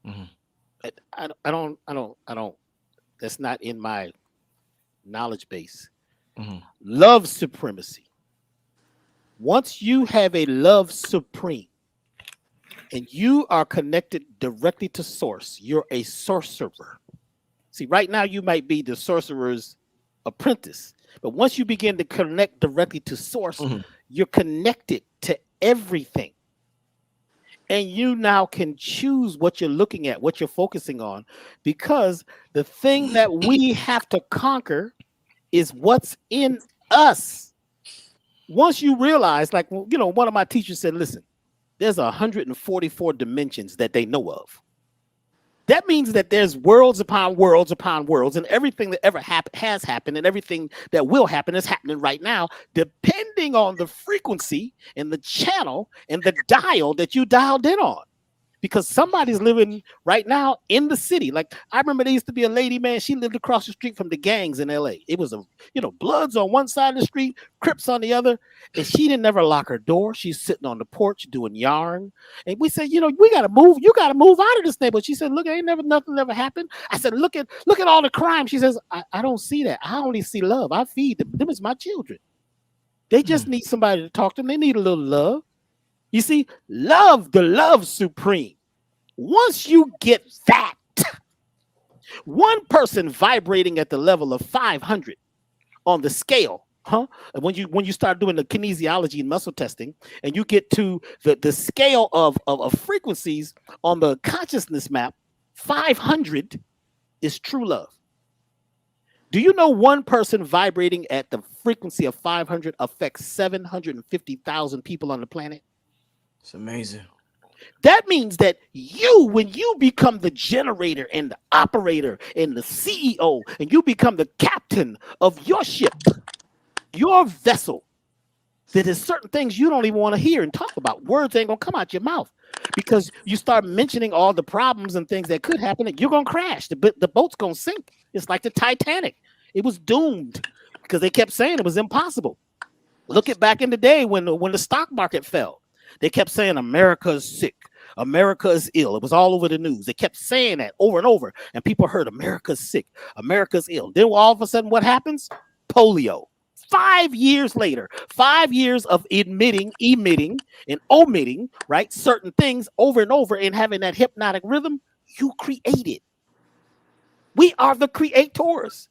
[SPEAKER 1] Mhm.
[SPEAKER 5] I don't. That's not in my knowledge base.
[SPEAKER 1] Mhm.
[SPEAKER 5] Love supremacy. Once you have a love supreme and you are connected directly to source, you're a sorcerer. See, right now you might be the sorcerer's apprentice, but once you begin to connect directly to source,
[SPEAKER 1] Mhm.
[SPEAKER 5] you're connected to everything. And you now can choose what you're looking at, what you're focusing on, because the thing that we have to conquer is what's in us. Once you realize, like, one of my teachers said, listen, there's 144 dimensions that they know of. That means that there's worlds upon worlds upon worlds, and everything that ever has happened and everything that will happen is happening right now, depending on the frequency and the channel and the dial that you dialed in on. Because somebody's living right now in the city. Like I remember there used to be a lady, man, she lived across the street from the gangs in LA. It was Bloods on one side of the street, Crips on the other. And she didn't never lock her door. She's sitting on the porch doing yarn. And we said, we gotta move. You gotta move out of this neighborhood. She said, look, nothing ever happened. I said, look at all the crime. She says, I don't see that. I only see love. I feed them. Them is my children. They just need somebody to talk to them. They need a little love. You see, the love supreme. Once you get that, one person vibrating at the level of 500 on the scale Huh? And when you start doing the kinesiology and muscle testing, and you get to the scale of frequencies on the consciousness map, 500 is true love. Do you know one person vibrating at the frequency of 500 affects 750,000 people on the planet?
[SPEAKER 1] It's amazing.
[SPEAKER 5] That means that when you become the generator and the operator and the CEO, and you become the captain of your ship, your vessel, that there's certain things you don't even want to hear and talk about. Words ain't gonna come out your mouth because you start mentioning all the problems and things that could happen, and you're gonna crash. The boat's gonna sink. It's like the Titanic. It was doomed because they kept saying it was impossible. Look at back in the day when the stock market fell. They kept saying America is sick. America is ill. It was all over the news. They kept saying that over and over, and people heard America's sick. America's ill. Then all of a sudden, what happens? Polio. 5 years later, 5 years of emitting, and omitting, right? Certain things over and over and having that hypnotic rhythm, you created. We are the creators.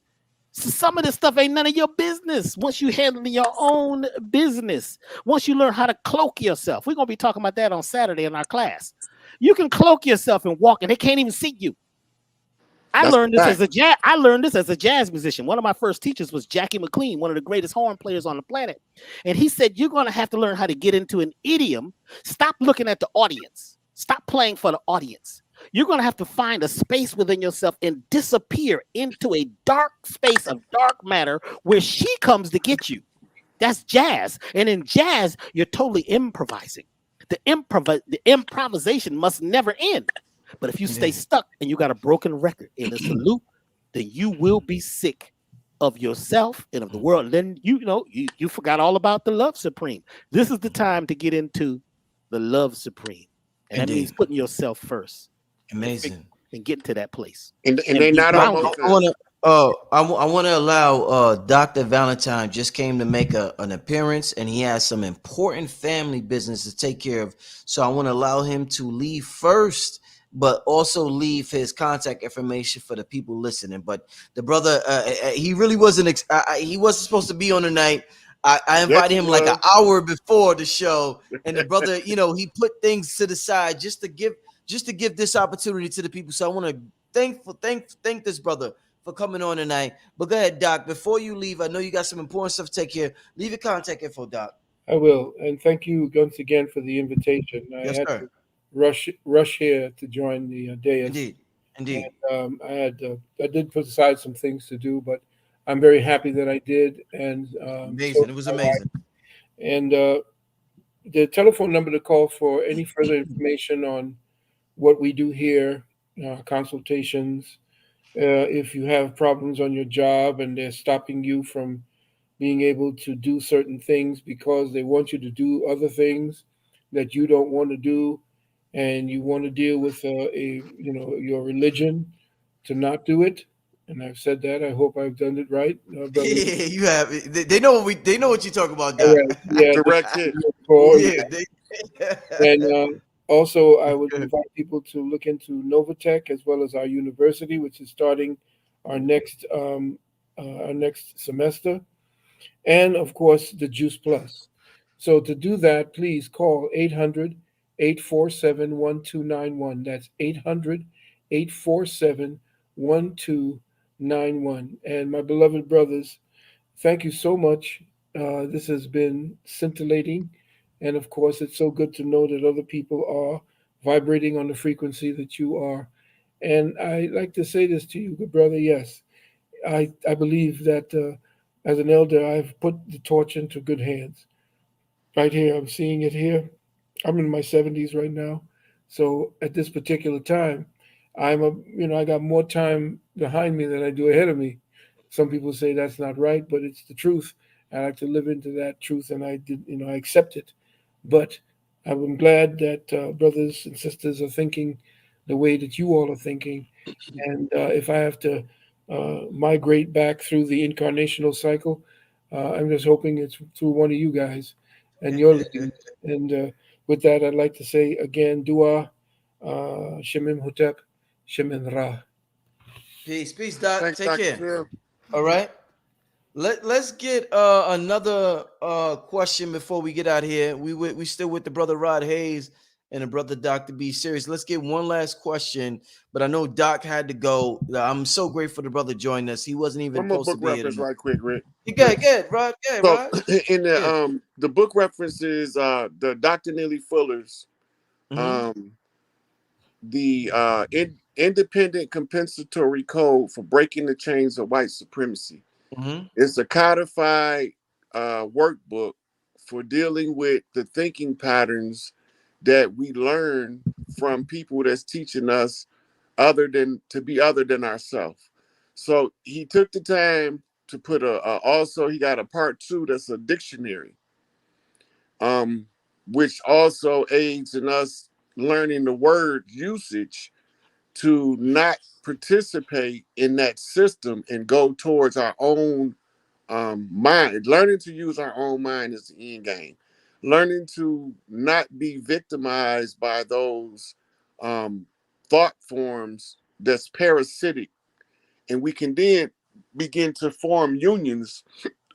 [SPEAKER 5] So some of this stuff ain't none of your business once you handle your own business. Once you learn how to cloak yourself. We're going to be talking about that on Saturday in our class. You can cloak yourself and walk, and they can't even see you. I learned this as a jazz musician. One of my first teachers was Jackie McLean, one of the greatest horn players on the planet. And he said, you're going to have to learn how to get into an idiom. Stop looking at the audience. Stop playing for the audience. You're going to have to find a space within yourself and disappear into a dark space of dark matter where she comes to get you. That's jazz. And in jazz, you're totally improvising. The improvisation must never end. But if you stay stuck and you got a broken record and it's a loop, then you will be sick of yourself and of the world. And then you forgot all about the love supreme. This is the time to get into the love supreme. And that means putting yourself first.
[SPEAKER 1] Amazing.
[SPEAKER 5] And getting to that place.
[SPEAKER 4] And they not almost.
[SPEAKER 1] I want to allow Dr. Valentine just came to make an appearance, and he has some important family business to take care of. So I want to allow him to leave first, but also leave his contact information for the people listening. But the brother, he really wasn't. He wasn't supposed to be on tonight. I invited him like an hour before the show, and the brother, he put things to the side just to give this opportunity to the people. So I want to thank this brother for coming on tonight. But go ahead, Doc. Before you leave, I know you got some important stuff to take care. Leave your contact info, Doc.
[SPEAKER 6] I will, and thank you once again for the invitation. I had to rush here to join the dais.
[SPEAKER 1] Indeed.
[SPEAKER 6] And, I did put aside some things to do, but I'm very happy that I did. And
[SPEAKER 1] amazing. It was amazing.
[SPEAKER 6] And the telephone number to call for any further information on what we do here, consultations. If you have problems on your job and they're stopping you from being able to do certain things because they want you to do other things that you don't want to do, and you want to deal with your religion to not do it. And I've said that. I hope I've done it right.
[SPEAKER 1] Yeah, you have. They know what you talk about, Doc.
[SPEAKER 6] Right. Yeah,
[SPEAKER 4] correct it.
[SPEAKER 6] And also, I would invite people to look into Novatech as well as our university, which is starting our next semester, and of course the Juice Plus. So to do that, please call 800-847-1291. That's 800-847-1291. And my beloved brothers, thank you so much. This has been scintillating. And of course, it's so good to know that other people are vibrating on the frequency that you are. And I like to say this to you, good brother. Yes, I believe that as an elder, I've put the torch into good hands. Right here, I'm seeing it here. I'm in my 70s right now. So at this particular time, I got more time behind me than I do ahead of me. Some people say that's not right, but it's the truth. I like to live into that truth, and I accept it. But I'm glad that brothers and sisters are thinking the way that you all are thinking. And if I have to migrate back through the incarnational cycle, I'm just hoping it's through one of you guys and your leading. And with that, I'd like to say again, dua, Shemim Hotep, Shemin Ra.
[SPEAKER 1] Peace, Doc.
[SPEAKER 4] Thanks,
[SPEAKER 1] Take
[SPEAKER 4] Dr.
[SPEAKER 1] care.
[SPEAKER 4] Phil.
[SPEAKER 1] All right. Let's get another question before we get out here. We still with the brother Rod Hayes and the brother Dr. B. Sirius. Let's get one last question, but I know Doc had to go. I'm so grateful the brother joined us. He wasn't even
[SPEAKER 4] One more
[SPEAKER 1] supposed to
[SPEAKER 4] book
[SPEAKER 1] be here
[SPEAKER 4] reference
[SPEAKER 1] tonight.
[SPEAKER 4] right quick, Rick.
[SPEAKER 1] You good, Rod? Yeah,
[SPEAKER 4] So
[SPEAKER 1] Rod.
[SPEAKER 4] in
[SPEAKER 1] Yeah.
[SPEAKER 4] the book references the Dr. Neely Fuller's
[SPEAKER 1] Mm-hmm.
[SPEAKER 4] um the independent compensatory code for breaking the chains of white supremacy.
[SPEAKER 1] Mm-hmm.
[SPEAKER 4] It's a codified workbook for dealing with the thinking patterns that we learn from people that's teaching us other than ourselves. So he took the time to put also he got a part two that's a dictionary, um, which also aids in us learning the word usage to not participate in that system and go towards our own mind. Learning to use our own mind is the end game. Learning to not be victimized by those um, thought forms that's parasitic, and we can then begin to form unions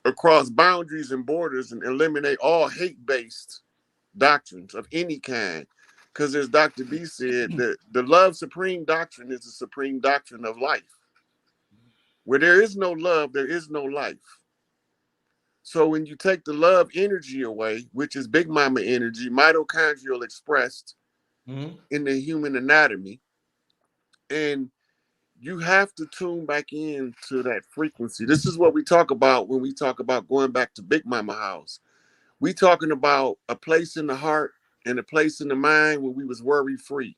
[SPEAKER 4] across boundaries and borders and eliminate all hate-based doctrines of any kind. Because as Dr. B said, the love supreme doctrine is the supreme doctrine of life. Where there is no love, there is no life. So when you take the love energy away, which is Big Mama energy, mitochondrial expressed
[SPEAKER 1] Mm-hmm.
[SPEAKER 4] in the human anatomy, and you have to tune back into that frequency. This is what we talk about when we talk about going back to Big Mama house. We talking about a place in the heart and a place in the mind where we was worry free.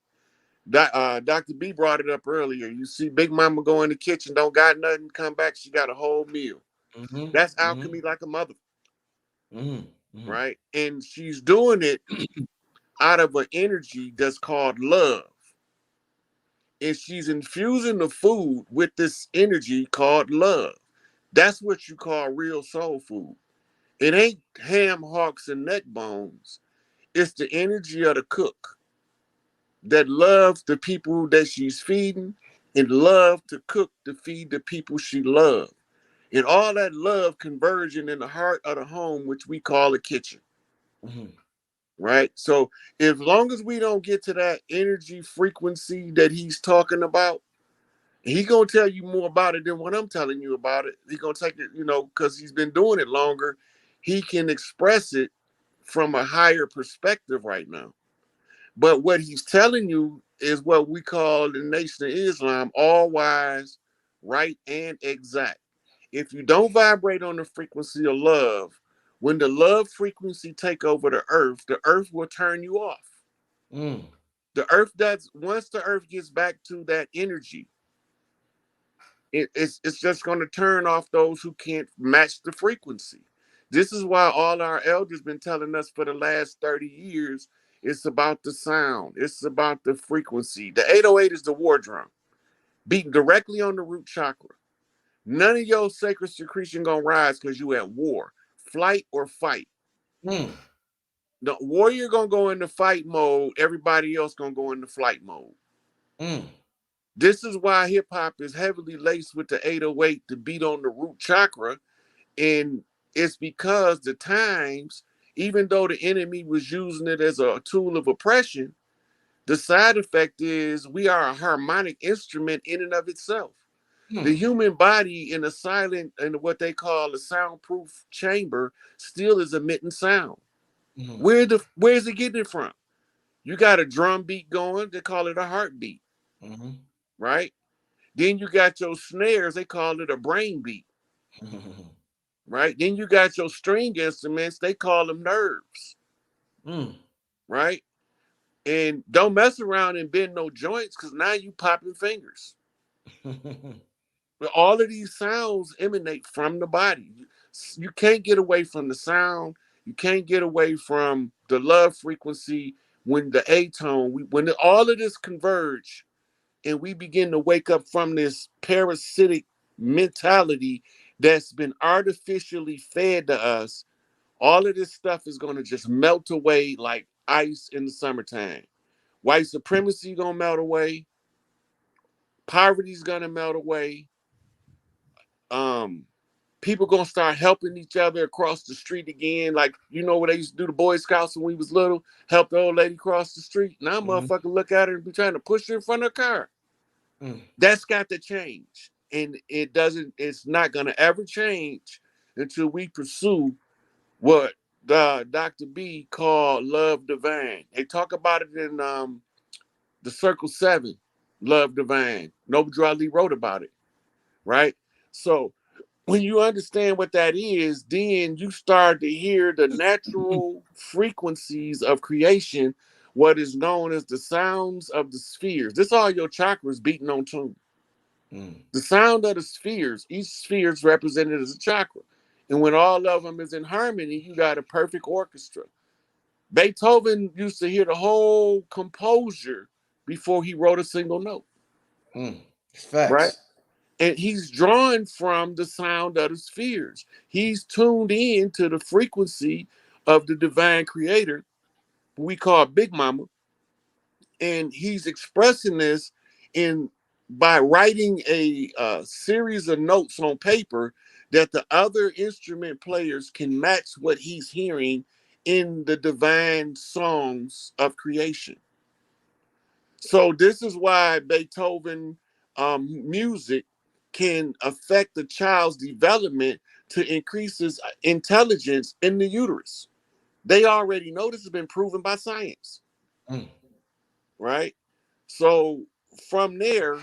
[SPEAKER 4] Dr. B brought it up earlier. You see Big Mama go in the kitchen, don't got nothing, come back, she got a whole meal. That's
[SPEAKER 1] Mm-hmm.
[SPEAKER 4] alchemy like a mother,
[SPEAKER 1] Mm-hmm. Mm-hmm.
[SPEAKER 4] right? And she's doing it out of an energy that's called love. And she's infusing the food with this energy called love. That's what you call real soul food. It ain't ham, hocks, and neck bones. It's the energy of the cook that loves the people that she's feeding and love to cook to feed the people she loves. And all that love converging in the heart of the home, which we call a kitchen,
[SPEAKER 1] Mm-hmm.
[SPEAKER 4] right? So as long as we don't get to that energy frequency that he's talking about, he gonna tell you more about it than what I'm telling you about it. He gonna take it, because he's been doing it longer. He can express it from a higher perspective right now. But what he's telling you is what we call the Nation of Islam, all wise, right, and exact. If you don't vibrate on the frequency of love, when the love frequency take over the earth will turn you off.
[SPEAKER 1] Mm-hmm.
[SPEAKER 4] The earth does once the earth gets back to that energy, it's just going to turn off those who can't match the frequency. This is why all our elders been telling us for the last 30 years it's about the sound, it's about the frequency. The 808 is the war drum, beating directly on the root chakra. None of your sacred secretion gonna rise because you at war, flight or fight.
[SPEAKER 1] Mm-hmm.
[SPEAKER 4] The warrior gonna go into fight mode, everybody else gonna go into flight mode.
[SPEAKER 1] Mm-hmm.
[SPEAKER 4] This is why hip hop is heavily laced with the 808 to beat on the root chakra. And it's because the times, even though the enemy was using it as a tool of oppression, the side effect is we are a harmonic instrument in and of itself. The human body in a silent, in what they call a soundproof chamber, still is emitting sound.
[SPEAKER 1] Mm-hmm.
[SPEAKER 4] Where's it getting it from? You got a drum beat going, they call it a heartbeat,
[SPEAKER 1] Mm-hmm.
[SPEAKER 4] right? Then you got your snares, they call it a brain beat, right? Then you got your string instruments, they call them nerves,
[SPEAKER 1] Mm-hmm.
[SPEAKER 4] right? And don't mess around and bend no joints because now you popping fingers. But all of these sounds emanate from the body. You can't get away from the sound. You can't get away from the love frequency when the A tone, when all of this converge and we begin to wake up from this parasitic mentality that's been artificially fed to us, all of this stuff is going to just melt away like ice in the summertime. White supremacy gonna melt away. Poverty's gonna melt away. Um, people gonna start helping each other across the street again. Like, you know what they used to do, the Boy Scouts when we was little, help the old lady cross the street. Now motherfucker look at her and be trying to push her in front of her car. That's got to change. And it's not gonna ever change until we pursue what Dr. B called love divine. They talk about it in the Circle 7, Love Divine. Noble Ali wrote about it, right? So when you understand what that is, then you start to hear the natural frequencies of creation, what is known as the sounds of the spheres. This all your chakras beating on tune. The sound of the spheres, each sphere is represented as a chakra. And when all of them is in harmony, you got a perfect orchestra. Beethoven used to hear the whole composure before he wrote a single note.
[SPEAKER 1] Facts.
[SPEAKER 4] Right? And he's drawn from the sound of the spheres. He's tuned in to the frequency of the divine creator, we call Big Mama. And he's expressing this by writing a series of notes on paper that the other instrument players can match what he's hearing in the divine songs of creation. So this is why Beethoven music can affect the child's development to increase his intelligence in the uterus. They already know this has been proven by science. Right? So from there,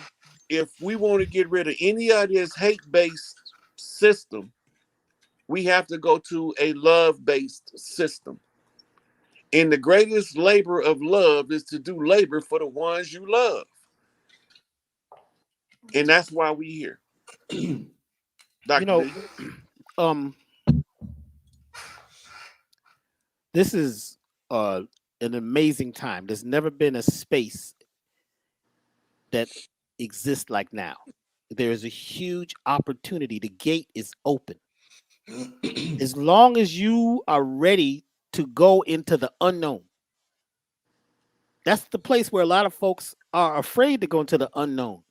[SPEAKER 4] if we want to get rid of any of this hate-based system, we have to go to a love-based system. And the greatest labor of love is to do labor for the ones you love. And that's why we here. Dr.
[SPEAKER 5] This is an amazing time. There's never been a space that exists like now. There is a huge opportunity. The gate is open. As long as you are ready to go into the unknown. That's the place where a lot of folks are afraid to go into the unknown.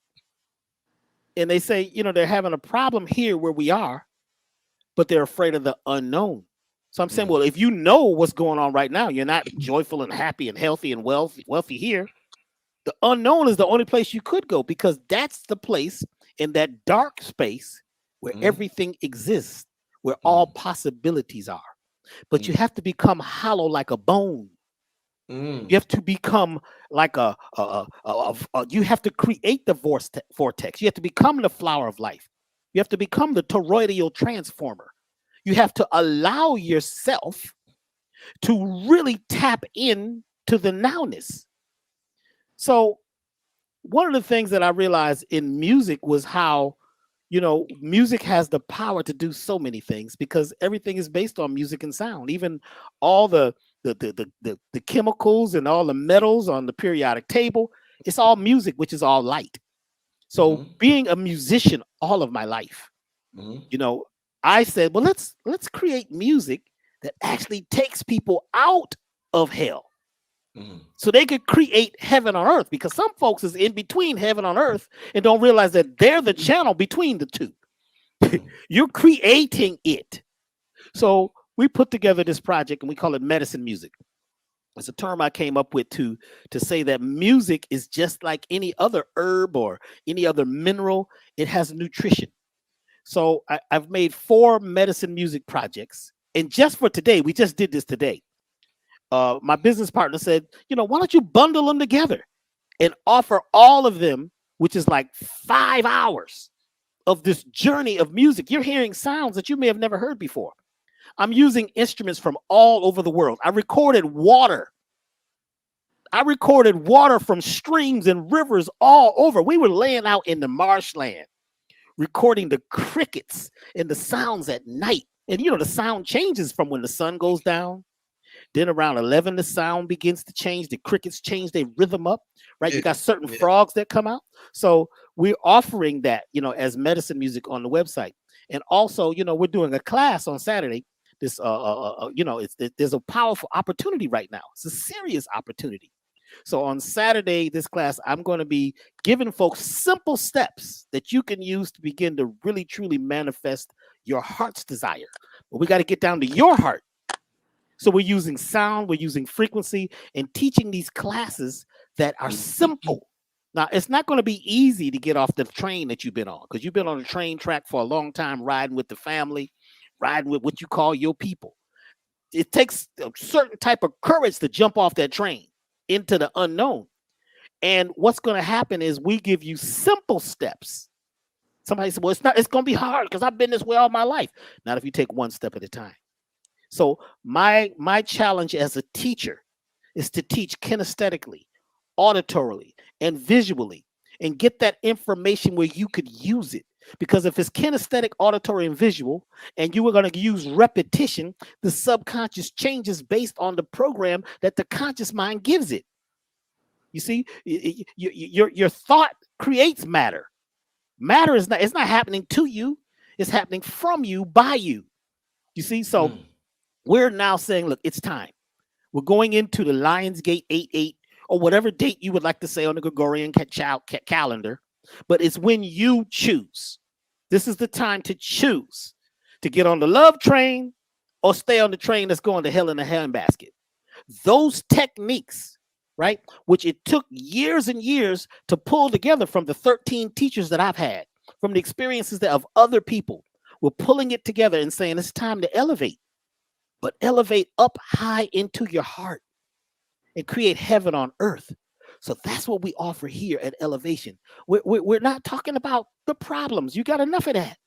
[SPEAKER 5] And they say, they're having a problem here where we are, but they're afraid of the unknown. So I'm saying, well, if you know what's going on right now, you're not joyful and happy and healthy and wealthy here. The unknown is the only place you could go, because that's the place in that dark space where everything exists, where all possibilities are. But you have to become hollow like a bone. You have to become like you have to create the vortex. You have to become the flower of life. You have to become the toroidal transformer. You have to allow yourself to really tap in to the nowness. So one of the things that I realized in music was how, music has the power to do so many things, because everything is based on music and sound. Even all the chemicals and all the metals on the periodic table, it's all music, which is all light. So being a musician all of my life, I said, well, let's create music that actually takes people out of hell. So they could create heaven on earth, because some folks is in between heaven on earth and don't realize that they're the channel between the two. You're creating it. So we put together this project and we call it medicine music. It's a term I came up with to say that music is just like any other herb or any other mineral. It has nutrition. So I've made 4 medicine music projects. And just for today, we just did this today. My business partner said, why don't you bundle them together and offer all of them, which is like 5 hours of this journey of music. You're hearing sounds that you may have never heard before. I'm using instruments from all over the world. I recorded water. From streams and rivers all over. We were laying out in the marshland, recording the crickets and the sounds at night. And, the sound changes from when the sun goes down. Then around 11, the sound begins to change. The crickets change their rhythm up, right? You got certain frogs that come out. So we're offering that, as medicine music on the website. And also, we're doing a class on Saturday. This, there's a powerful opportunity right now. It's a serious opportunity. So on Saturday, this class, I'm going to be giving folks simple steps that you can use to begin to really, truly manifest your heart's desire. But we got to get down to your heart. So we're using sound, we're using frequency, and teaching these classes that are simple. Now, it's not going to be easy to get off the train that you've been on, because you've been on a train track for a long time, riding with the family, riding with what you call your people. It takes a certain type of courage to jump off that train into the unknown. And what's going to happen is we give you simple steps. Somebody said, well, it's going to be hard because I've been this way all my life. Not if you take one step at a time. So my challenge as a teacher is to teach kinesthetically, auditorily, and visually, and get that information where you could use it. Because if it's kinesthetic, auditory, and visual, and you were going to use repetition, the subconscious changes based on the program that the conscious mind gives it. You see, your thought creates matter. Matter is not, it's not happening to you, it's happening from you, by you. You see, so we're now saying, look, it's time. We're going into the Lionsgate 8-8, or whatever date you would like to say on the Gregorian calendar, but it's when you choose. This is the time to choose to get on the love train or stay on the train that's going to hell in a handbasket. Those techniques, right, which it took years and years to pull together from the 13 teachers that I've had, from the experiences of other people, we're pulling it together and saying it's time to elevate, but elevate up high into your heart and create heaven on earth. So that's what we offer here at Elevation. We're not talking about the problems. You got enough of that.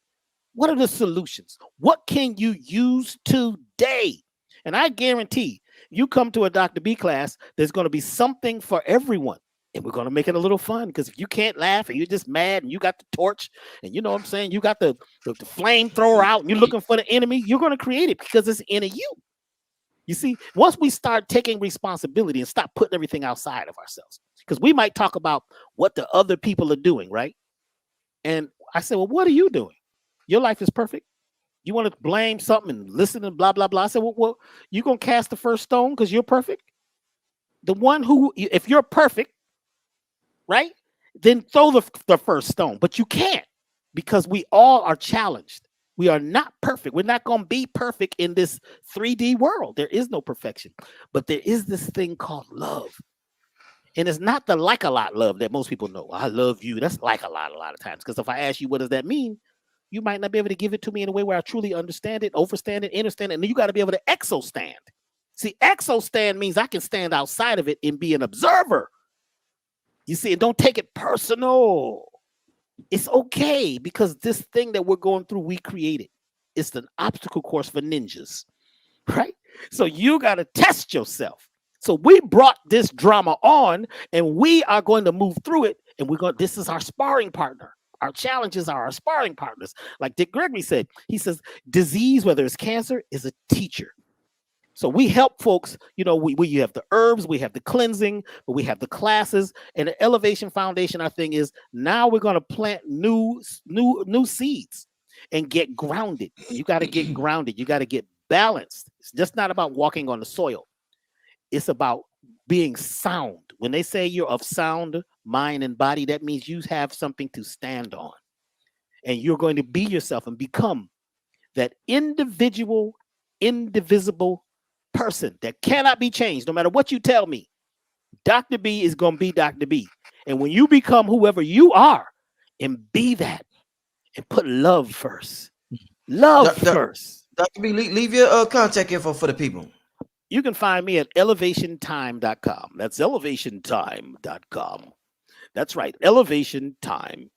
[SPEAKER 5] What are the solutions? What can you use today? And I guarantee you come to a Dr. B class, there's going to be something for everyone. And we're going to make it a little fun, because if you can't laugh and you're just mad and you got the torch and you know what I'm saying, you got the flamethrower out and you're looking for the enemy, you're going to create it because it's in you. You see, once we start taking responsibility and stop putting everything outside of ourselves, because we might talk about what the other people are doing, right? And I said, well, what are you doing? Your life is perfect. You want to blame something and listen and blah, blah, blah. I said, well you're going to cast the first stone because you're perfect? The one who, if you're perfect, right, then throw the first stone. But you can't, because we all are challenged. We are not perfect. We're not going to be perfect in this 3D world. There is no perfection. But there is this thing called love. And it's not the like-a-lot love that most people know. I love you. That's like-a-lot a lot of times. Because if I ask you, what does that mean? You might not be able to give it to me in a way where I truly understand it, overstand it, understand it. And then you got to be able to exostand. See, exostand means I can stand outside of it and be an observer. You see, and don't take it personal. It's okay, because this thing that we're going through, we created. It's an obstacle course for ninjas, right? So you got to test yourself. So we brought this drama on, and we are going to move through it. And this is our sparring partner. Our challenges are our sparring partners. Like Dick Gregory said, he says, disease, whether it's cancer, is a teacher. So we help folks, you know, we have the herbs, we have the cleansing, but we have the classes. And the Elevation Foundation, our thing is, now we're going to plant new seeds and get grounded. You got to get grounded. You got to get balanced. It's just not about walking on the soil. It's about being sound. When they say you're of sound mind and body, that means you have something to stand on. And you're going to be yourself and become that individual, indivisible person that cannot be changed. No matter what you tell me, Dr. B is going to be Dr. B. And when you become whoever you are, and be that, and put love first. Love first.
[SPEAKER 1] Dr. B, leave your contact info for the people.
[SPEAKER 5] You can find me at elevationtime.com. That's elevationtime.com. That's right, elevationtime.com.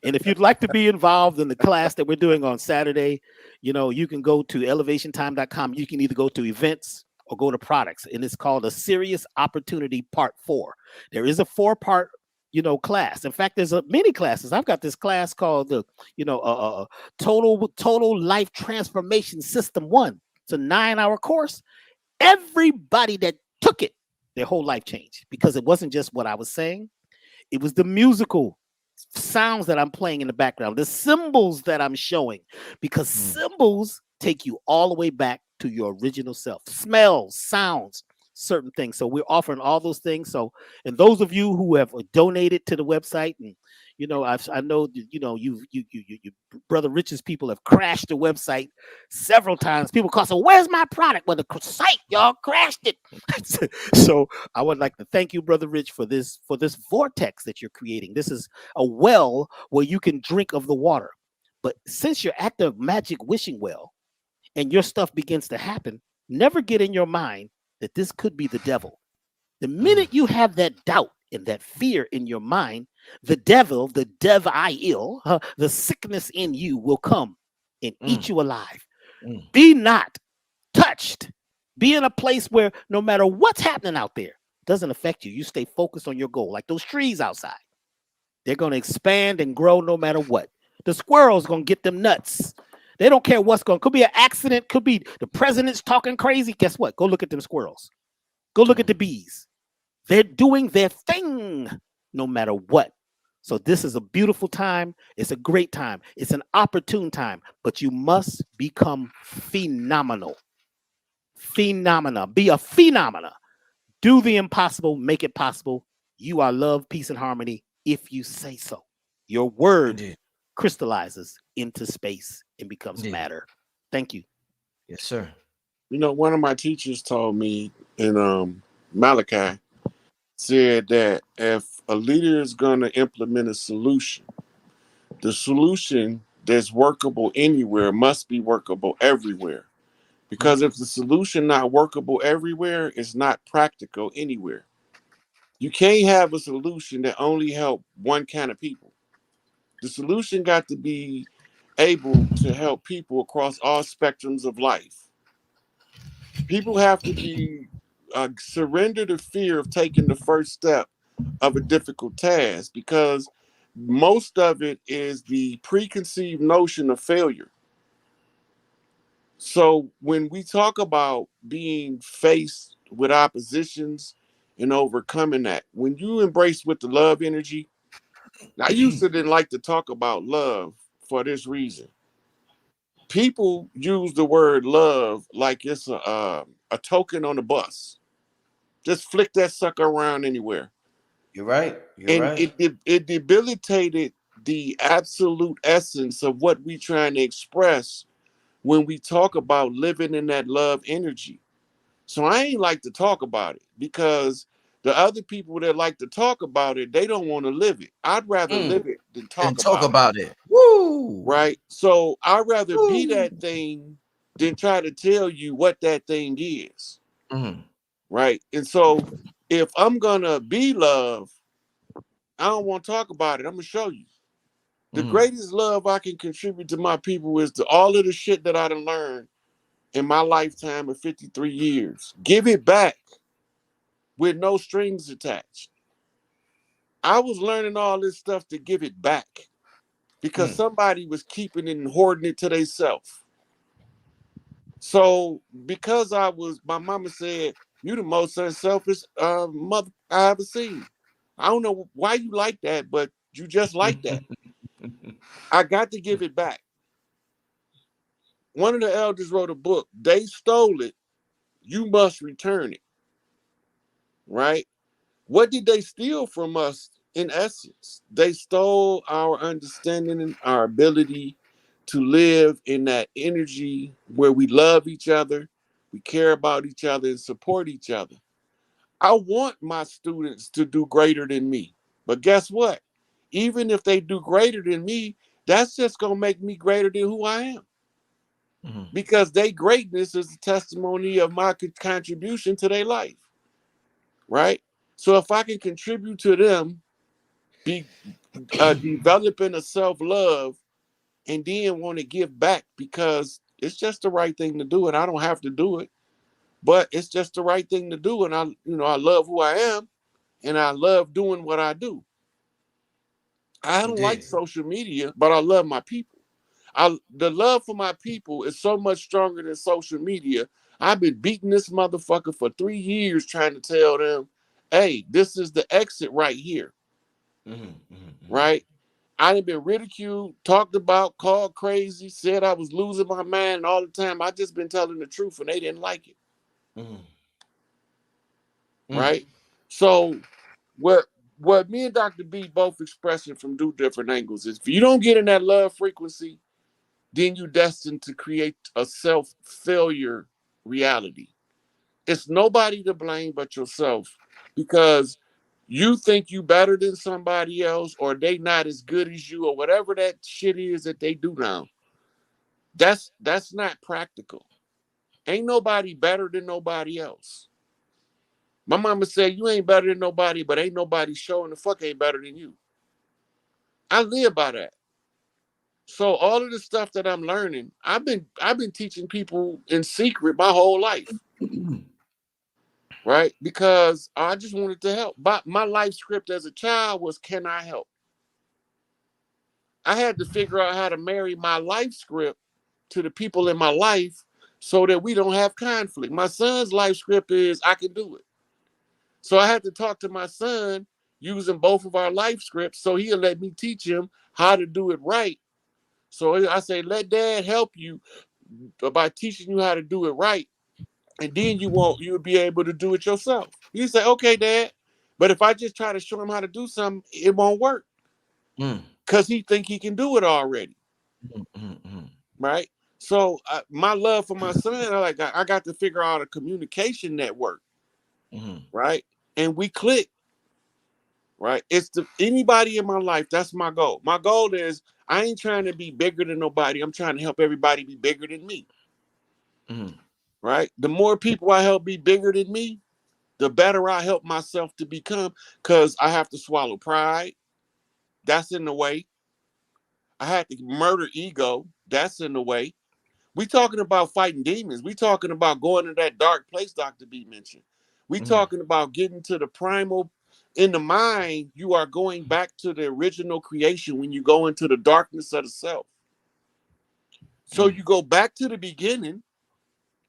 [SPEAKER 5] And if you'd like to be involved in the class that we're doing on Saturday, you know, you can go to elevationtime.com. You can either go to events or go to products, and it's called a Sirius Opportunity Part 4. There is a 4-part, you know, class. In fact, there's many classes. I've got this class called the, you know, Total Life Transformation System 1. It's a 9-hour course. Everybody that took it, their whole life changed, because it wasn't just what I was saying. It was the musical sounds that I'm playing in the background, the symbols that I'm showing, because symbols take you all the way back to your original self. Smells, sounds, certain things. So we're offering all those things. So, and those of you who have donated to the website and, You know, I know that, you know, you Brother Rich's people have crashed the website several times. People call, so where's my product? Well, the site, y'all crashed it. So I would like to thank you, Brother Rich, for this vortex that you're creating. This is a well where you can drink of the water. But since you're at the magic wishing well and your stuff begins to happen, never get in your mind that this could be the devil. The minute you have that doubt and that fear in your mind, the devil, the devil, the sickness in you will come and eat you alive. Be not touched. Be in a place where no matter what's happening out there, it doesn't affect you. You stay focused on your goal, like those trees outside. They're going to expand and grow no matter what. The squirrels going to get them nuts. They don't care what's going. Could be an accident. Could be the president's talking crazy. Guess what? Go look at them squirrels. Go look at the bees. They're doing their thing no matter what. So this is a beautiful time. It's a great time. It's an opportune time. But you must become phenomenal. Phenomena. Be a phenomena. Do the impossible. Make it possible. You are love, peace, and harmony if you say so. Your word crystallizes into space and becomes matter. Thank you.
[SPEAKER 1] Yes, sir.
[SPEAKER 4] You know, one of my teachers told me in Malachi, said that if a leader is going to implement a solution, the solution that's workable anywhere must be workable everywhere. Because if the solution not workable everywhere, it's not practical anywhere. You can't have a solution that only help one kind of people. The solution got to be able to help people across all spectrums of life. People have to be surrender the fear of taking the first step of a difficult task, because most of it is the preconceived notion of failure. So when we talk about being faced with oppositions and overcoming that, when you embrace with the love energy, I used to didn't like to talk about love for this reason. People use the word love like it's a token on a bus. Just flick that sucker around anywhere.
[SPEAKER 1] You're right. You're
[SPEAKER 4] And
[SPEAKER 1] right.
[SPEAKER 4] it debilitated the absolute essence of what we trying to express when we talk about living in that love energy. So I ain't like to talk about it, because the other people that like to talk about it, they don't want to live it. I'd rather live it than
[SPEAKER 1] And
[SPEAKER 4] talk
[SPEAKER 1] talk
[SPEAKER 4] about
[SPEAKER 1] about it. Woo!
[SPEAKER 4] right? So I'd rather be
[SPEAKER 1] Woo!
[SPEAKER 4] that thing than try to tell you what that thing is. Right? And so if I'm gonna be love, I don't want to talk about it. I'm gonna show you. The greatest love I can contribute to my people is to all of the shit that I done learned in my lifetime of 53 years. Give it back with no strings attached. I was learning all this stuff to give it back because somebody was keeping it and hoarding it to themselves. So because my mama said, you the most unselfish mother I ever seen. I don't know why you like that, but you just like that. I got to give it back. One of the elders wrote a book. They stole it. You must return it. Right? What did they steal from us in essence? They stole our understanding and our ability to live in that energy where we love each other, we care about each other, and support each other. I want my students to do greater than me. But guess what? Even if they do greater than me, that's just going to make me greater than who I am. Because their greatness is a testimony of my contribution to their life. Right? So if I can contribute to them, be developing a self-love, and then want to give back because it's just the right thing to do, and I don't have to do it, but it's just the right thing to do, and I love who I am, and I love doing what I do. I don't like social media, but I love my people. The love for my people is so much stronger than social media. I've been beating this motherfucker for 3 years trying to tell them, hey, this is the exit right here. Right? I done been ridiculed, talked about, called crazy, said I was losing my mind, and all the time I just been telling the truth and they didn't like it. Right? So what me and Dr. B both expressing from two different angles is if you don't get in that love frequency, then you destined to create a self-failure reality. It's nobody to blame but yourself because you think you better than somebody else or they not as good as you or whatever that shit is that they do now. That's not practical. Ain't nobody better than nobody else. My mama said you ain't better than nobody, but ain't nobody showing the fuck ain't better than you. I live by that. So all of the stuff that I'm learning, I've been teaching people in secret my whole life, right? Because I just wanted to help. But my life script as a child was, can I help? I had to figure out how to marry my life script to the people in my life so that we don't have conflict. My son's life script is, I can do it. So I had to talk to my son using both of our life scripts so he'll let me teach him how to do it right. So I say, let dad help you by teaching you how to do it right. And then you'll be able to do it yourself. You say, okay, dad. But if I just try to show him how to do something, it won't work. Because he think he can do it already. Right? So my love for my son, I got to figure out a communication network. Right? And we click. Right? It's anybody in my life, that's my goal. My goal is I ain't trying to be bigger than nobody. I'm trying to help everybody be bigger than me. Right? The more people I help be bigger than me, the better I help myself to become, because I have to swallow pride. That's in the way. I had to murder ego. That's in the way. We talking about fighting demons. We talking about going to that dark place Dr. B mentioned. We talking about getting to the primal. In the mind, you are going back to the original creation when you go into the darkness of the self. So you go back to the beginning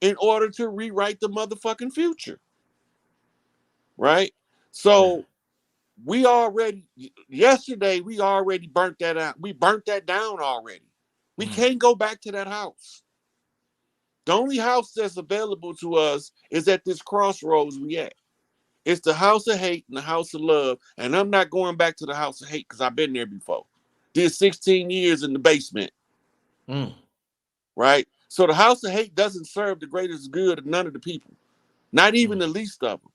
[SPEAKER 4] in order to rewrite the motherfucking future. Right? So yesterday we already burnt that out. We burnt that down already. We can't go back to that house. The only house that's available to us is at this crossroads we at. It's the house of hate and the house of love. And I'm not going back to the house of hate because I've been there before. Did 16 years in the basement. Right? So the house of hate doesn't serve the greatest good of none of the people. Not even the least of them.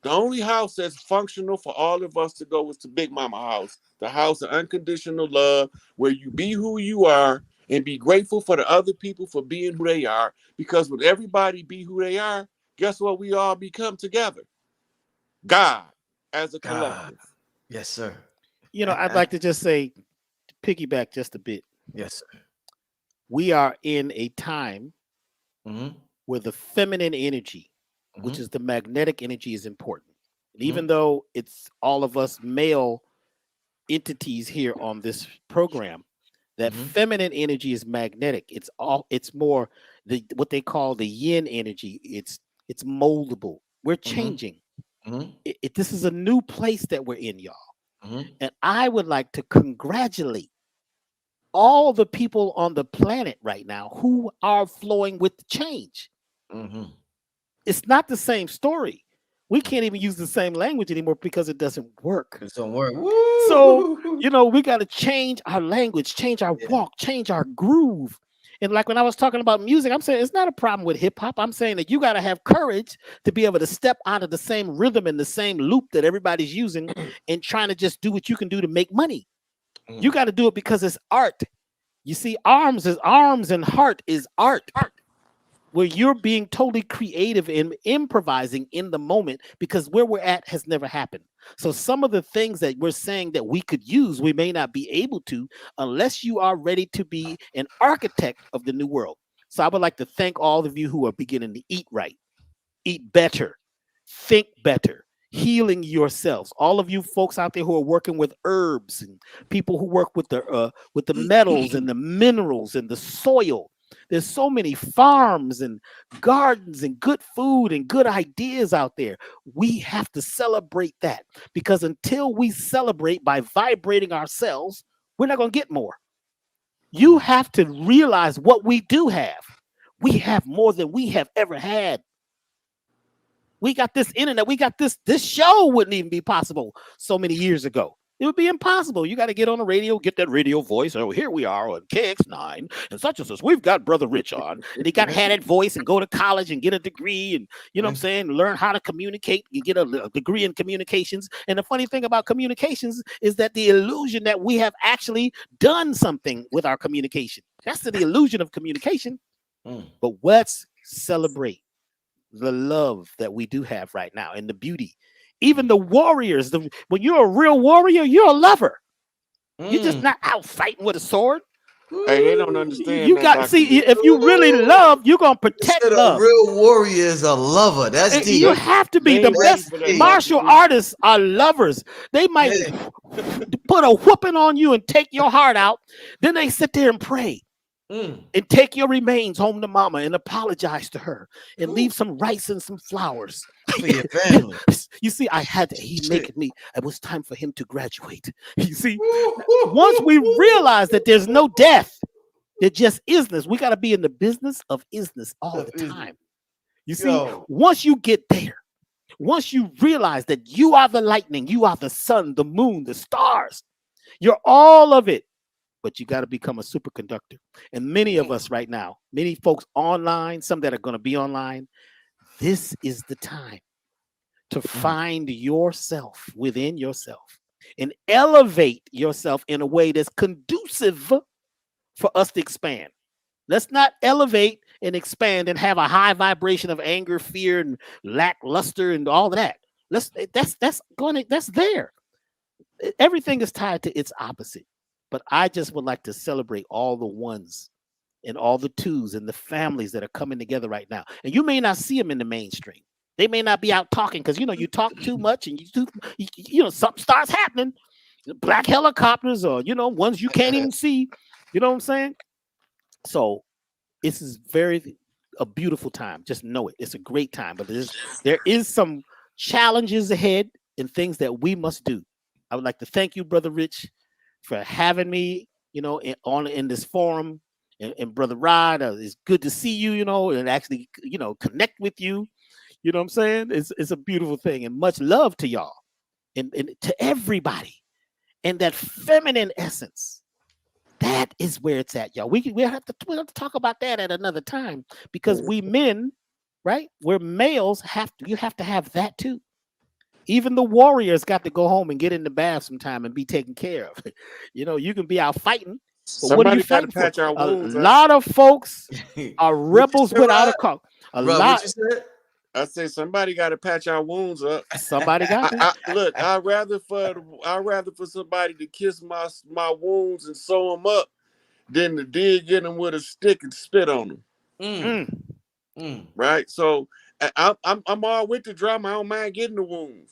[SPEAKER 4] The only house that's functional for all of us to go is the Big Mama house. The house of unconditional love, where you be who you are and be grateful for the other people for being who they are. Because when everybody be who they are, guess what we all become together? God as a collective.
[SPEAKER 1] Yes, sir.
[SPEAKER 5] I'd like to just say, piggyback just a bit.
[SPEAKER 1] Yes, sir.
[SPEAKER 5] We are in a time where the feminine energy, which is the magnetic energy, is important. And even though it's all of us male entities here on this program, that feminine energy is magnetic. It's more what they call the yin energy. It's moldable. We're changing. This is a new place that we're in, y'all. And I would like to congratulate all the people on the planet right now who are flowing with the change. It's not the same story. We can't even use the same language anymore because it doesn't work.
[SPEAKER 1] It don't work.
[SPEAKER 5] So, we got to change our language, change our walk, change our groove. And like when I was talking about music, I'm saying it's not a problem with hip hop. I'm saying that you got to have courage to be able to step out of the same rhythm and the same loop that everybody's using and trying to just do what you can do to make money. You got to do it because it's art. You see, arms and heart is art. Where you're being totally creative and improvising in the moment, because where we're at has never happened. So some of the things that we're saying that we could use, we may not be able to unless you are ready to be an architect of the new world. So I would like to thank all of you who are beginning to eat right, eat better, think better, healing yourselves. All of you folks out there who are working with herbs and people who work with the metals and the minerals and the soil. There's so many farms and gardens and good food and good ideas out there. We have to celebrate that, because until we celebrate by vibrating ourselves, we're not going to get more. You have to realize what we do have. We have more than we have ever had. We got this internet. We got this. This show wouldn't even be possible so many years ago. It would be impossible. You got to get on the radio, get that radio voice. Oh, here we are on KX9 and such and such. We've got Brother Rich on. And he got to have that voice and go to college and get a degree and, you know what I'm saying, learn how to communicate. You get a degree in communications. And the funny thing about communications is that the illusion that we have actually done something with our communication. That's the illusion of communication. But let's celebrate the love that we do have right now and the beauty. Even the warriors, when you're a real warrior, you're a lover. You're just not out fighting with a sword.
[SPEAKER 4] Hey, they don't understand.
[SPEAKER 5] You got see, if you really love, you're gonna protect love.
[SPEAKER 1] A real warrior is a lover. That's deep.
[SPEAKER 5] You have to be. The best martial artists are lovers. They might put a whooping on you and take your heart out. Then they sit there and pray. And take your remains home to mama and apologize to her and leave some rice and some flowers
[SPEAKER 1] for your family.
[SPEAKER 5] You see, he made me. It was time for him to graduate. You see, once we realize that there's no death, there just isness. We got to be in the business of isness all the time. You see, once you get there, once you realize that you are the lightning, you are the sun, the moon, the stars, you're all of it. But you got to become a superconductor. And many of us right now, many folks online, some that are going to be online, this is the time to find yourself within yourself and elevate yourself in a way that's conducive for us to expand. Let's not elevate and expand and have a high vibration of anger, fear, and lackluster and all of that. That's there. Everything is tied to its opposite. But I just would like to celebrate all the ones and all the twos and the families that are coming together right now. And you may not see them in the mainstream. They may not be out talking because, you talk too much and something starts happening. Black helicopters or, ones you can't even see. You know what I'm saying? So this is a beautiful time. Just know it. It's a great time. But there is some challenges ahead and things that we must do. I would like to thank you, Brother Rich, for having me, in this forum, and Brother Rod, it's good to see you, and actually, connect with you. You know what I'm saying? It's a beautiful thing, and much love to y'all, and to everybody, and that feminine essence. That is where it's at, y'all. We'll have to talk about that at another time because we men, right? We're males. You have to have that too. Even the warriors got to go home and get in the bath sometime and be taken care of. You can be out fighting. But what are you fighting for? A lot of folks are rebels without a cause.
[SPEAKER 4] I say somebody got to patch our wounds up.
[SPEAKER 5] Somebody got to.
[SPEAKER 4] Look, I'd rather for somebody to kiss my wounds and sew them up than to dig in them with a stick and spit on them. Right. So I'm all with the drama. I don't mind getting the wounds.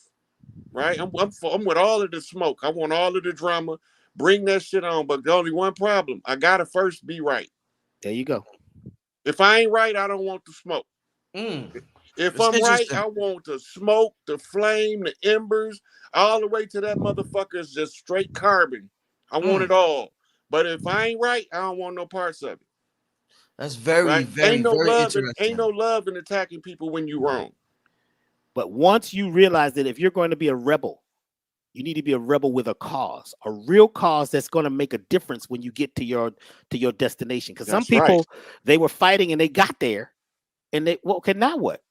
[SPEAKER 4] Right. I'm with all of the smoke. I want all of the drama. Bring that shit on. But the only one problem, I gotta first be right.
[SPEAKER 5] There you go.
[SPEAKER 4] If I ain't right, I don't want the smoke. If I'm right, I want the smoke, the flame, the embers, all the way to that motherfucker's just straight carbon. I want it all. But if I ain't right, I don't want no parts of it.
[SPEAKER 1] That's very interesting.
[SPEAKER 4] Ain't no love in attacking people when you're wrong.
[SPEAKER 5] But once you realize that if you're going to be a rebel, you need to be a rebel with a cause, a real cause that's going to make a difference when you get to your destination. Because some people, they were fighting and they got there, and okay, now what?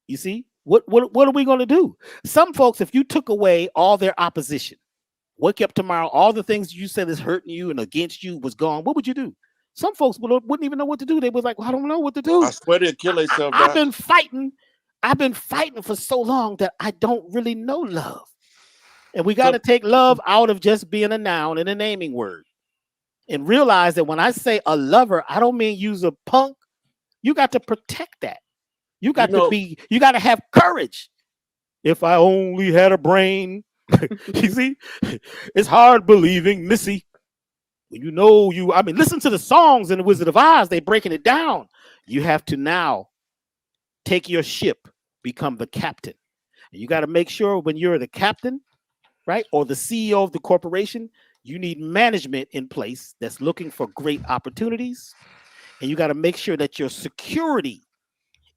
[SPEAKER 5] You see, what are we going to do? Some folks, if you took away all their opposition, wake up tomorrow, all the things you said is hurting you and against you was gone, what would you do? Some folks wouldn't even know what to do. They was like, well, I don't know what to do.
[SPEAKER 4] I swear they'd kill themselves.
[SPEAKER 5] I've been fighting for so long that I don't really know love. And we got to take love out of just being a noun and a naming word and realize that when I say a lover, I don't mean use a punk. You got to protect that. You got to have courage. If I only had a brain, you see, it's hard believing, Missy. Listen to the songs in The Wizard of Oz. They breaking it down. You have to now take your ship, become the captain. And you got to make sure when you're the captain, right, or the CEO of the corporation, you need management in place that's looking for great opportunities. And you got to make sure that your security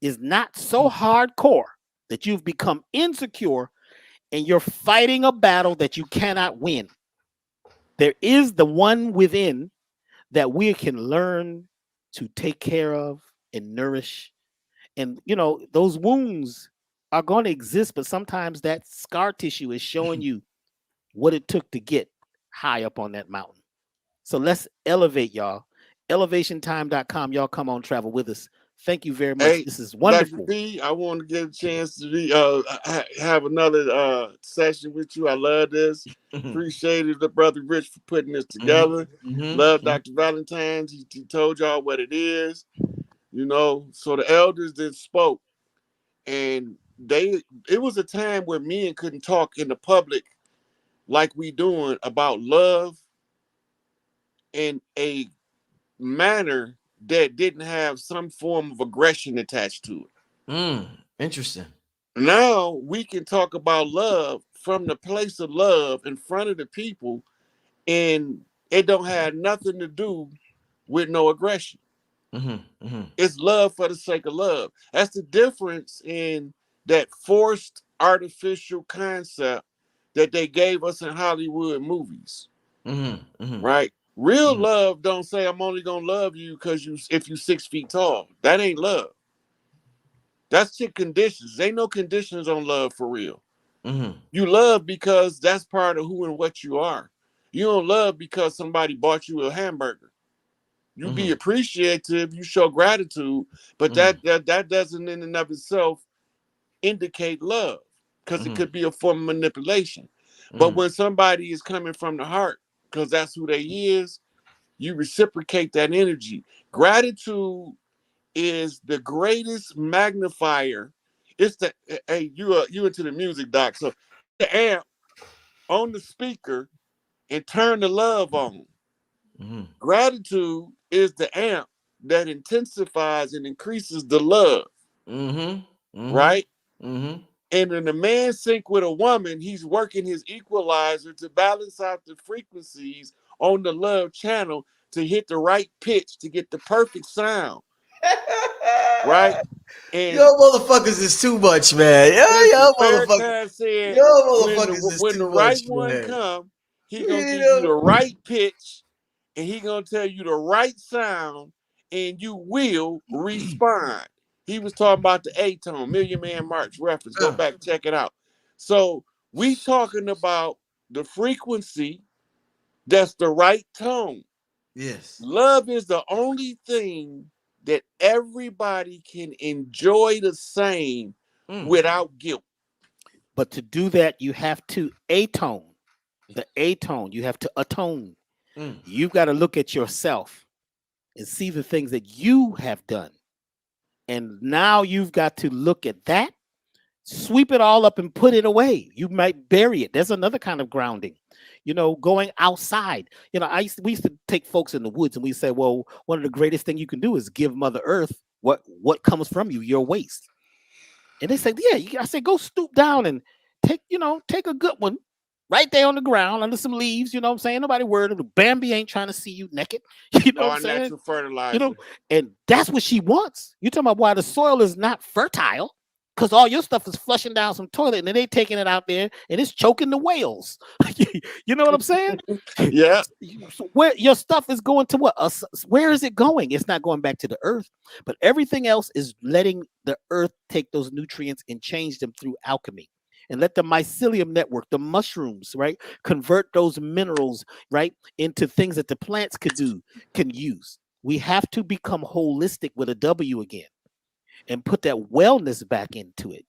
[SPEAKER 5] is not so hardcore that you've become insecure and you're fighting a battle that you cannot win. There is the one within that we can learn to take care of and nourish. And, those wounds are going to exist, but sometimes that scar tissue is showing you what it took to get high up on that mountain. So let's elevate, y'all. Elevationtime.com. Y'all come on, travel with us. Thank you very much.
[SPEAKER 4] Hey,
[SPEAKER 5] this is wonderful.
[SPEAKER 4] Dr. B, I want to get a chance to have another session with you. I love this. Appreciated the brother Rich for putting this together. Love Dr. Valentine. He told y'all what it is. So the elders that spoke, and it was a time where men couldn't talk in the public like we doing about love in a manner that didn't have some form of aggression attached to it.
[SPEAKER 1] Interesting.
[SPEAKER 4] Now we can talk about love from the place of love in front of the people, and it don't have nothing to do with no aggression. It's love for the sake of love. That's the difference in that forced artificial concept that they gave us in Hollywood movies. Right? Real love don't say I'm only gonna love you because if you 6 feet tall. That ain't love. That's chick conditions. Ain't no conditions on love for real. You love because that's part of who and what you are. You don't love because somebody bought you a hamburger. You be appreciative, you show gratitude, but that doesn't in and of itself indicate love, because it could be a form of manipulation. But when somebody is coming from the heart, because that's who they is, you reciprocate that energy. Gratitude is the greatest magnifier. It's the you into the music, doc. So the amp on the speaker and turn the love on. Gratitude is the amp that intensifies and increases the love. Right? And when a man sync with a woman, he's working his equalizer to balance out the frequencies on the love channel to hit the right pitch to get the perfect sound. Right? And
[SPEAKER 1] yo motherfuckers is too much, man. Yo motherfuckers.
[SPEAKER 4] Said,
[SPEAKER 1] Yo motherfuckers is
[SPEAKER 4] when
[SPEAKER 1] too
[SPEAKER 4] the right
[SPEAKER 1] much,
[SPEAKER 4] one
[SPEAKER 1] man.
[SPEAKER 4] come, he gonna give you the right pitch, and he gonna tell you the right sound, and you will respond. He was talking about the A-tone, Million Man March reference. Go back, check it out. So we talking about the frequency that's the right tone.
[SPEAKER 1] Yes.
[SPEAKER 4] Love is the only thing that everybody can enjoy the same without guilt.
[SPEAKER 5] But to do that, you have to atone. The atone, you have to atone. You've got to look at yourself and see the things that you have done. And now you've got to look at that, sweep it all up and put it away. You might bury it. There's another kind of grounding. Going outside. We used to take folks in the woods and we say, well, one of the greatest things you can do is give Mother Earth what comes from you, your waste. And they said, yeah. I said, go stoop down and take a good one right there on the ground under some leaves. You know what I'm saying? Nobody worried. Bambi ain't trying to see you naked. You know what I'm saying?
[SPEAKER 4] Natural fertilizer.
[SPEAKER 5] And that's what she wants. You talking about why the soil is not fertile? Because all your stuff is flushing down some toilet and then they taking it out there and it's choking the whales. You know what I'm saying?
[SPEAKER 4] Yeah.
[SPEAKER 5] So where your stuff is going to what? Where is it going? It's not going back to the earth, but everything else is letting the earth take those nutrients and change them through alchemy. And let the mycelium network, the mushrooms, right, convert those minerals, right, into things that the plants can use. We have to become holistic with a W again and put that wellness back into it.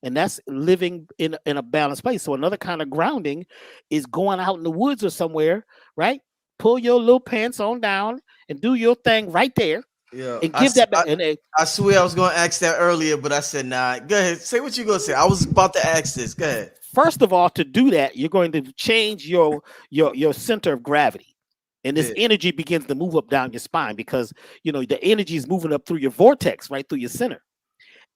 [SPEAKER 5] And that's living in a balanced place. So another kind of grounding is going out in the woods or somewhere, right? Pull your little pants on down and do your thing right there.
[SPEAKER 1] Yeah,
[SPEAKER 5] and give that back.
[SPEAKER 1] I swear I was going to ask that earlier, but I said, nah, go ahead. Say what you're going to say. I was about to ask this. Go ahead.
[SPEAKER 5] First of all, to do that, you're going to change your center of gravity. And this energy begins to move up down your spine because, the energy is moving up through your vortex, right through your center.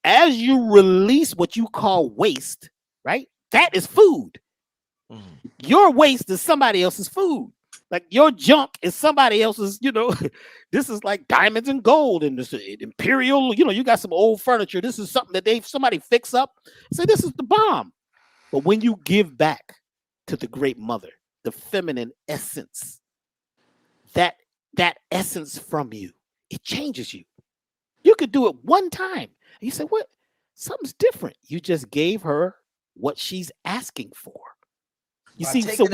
[SPEAKER 5] As you release what you call waste, right? That is food. Your waste is somebody else's food. Like your junk is somebody else's, this is like diamonds and gold and this imperial, you got some old furniture. This is something that somebody fix up. Say this is the bomb. But when you give back to the great mother, the feminine essence, that essence from you, it changes you. You could do it one time. And you say, what? Something's different. You just gave her what she's asking for. You see, so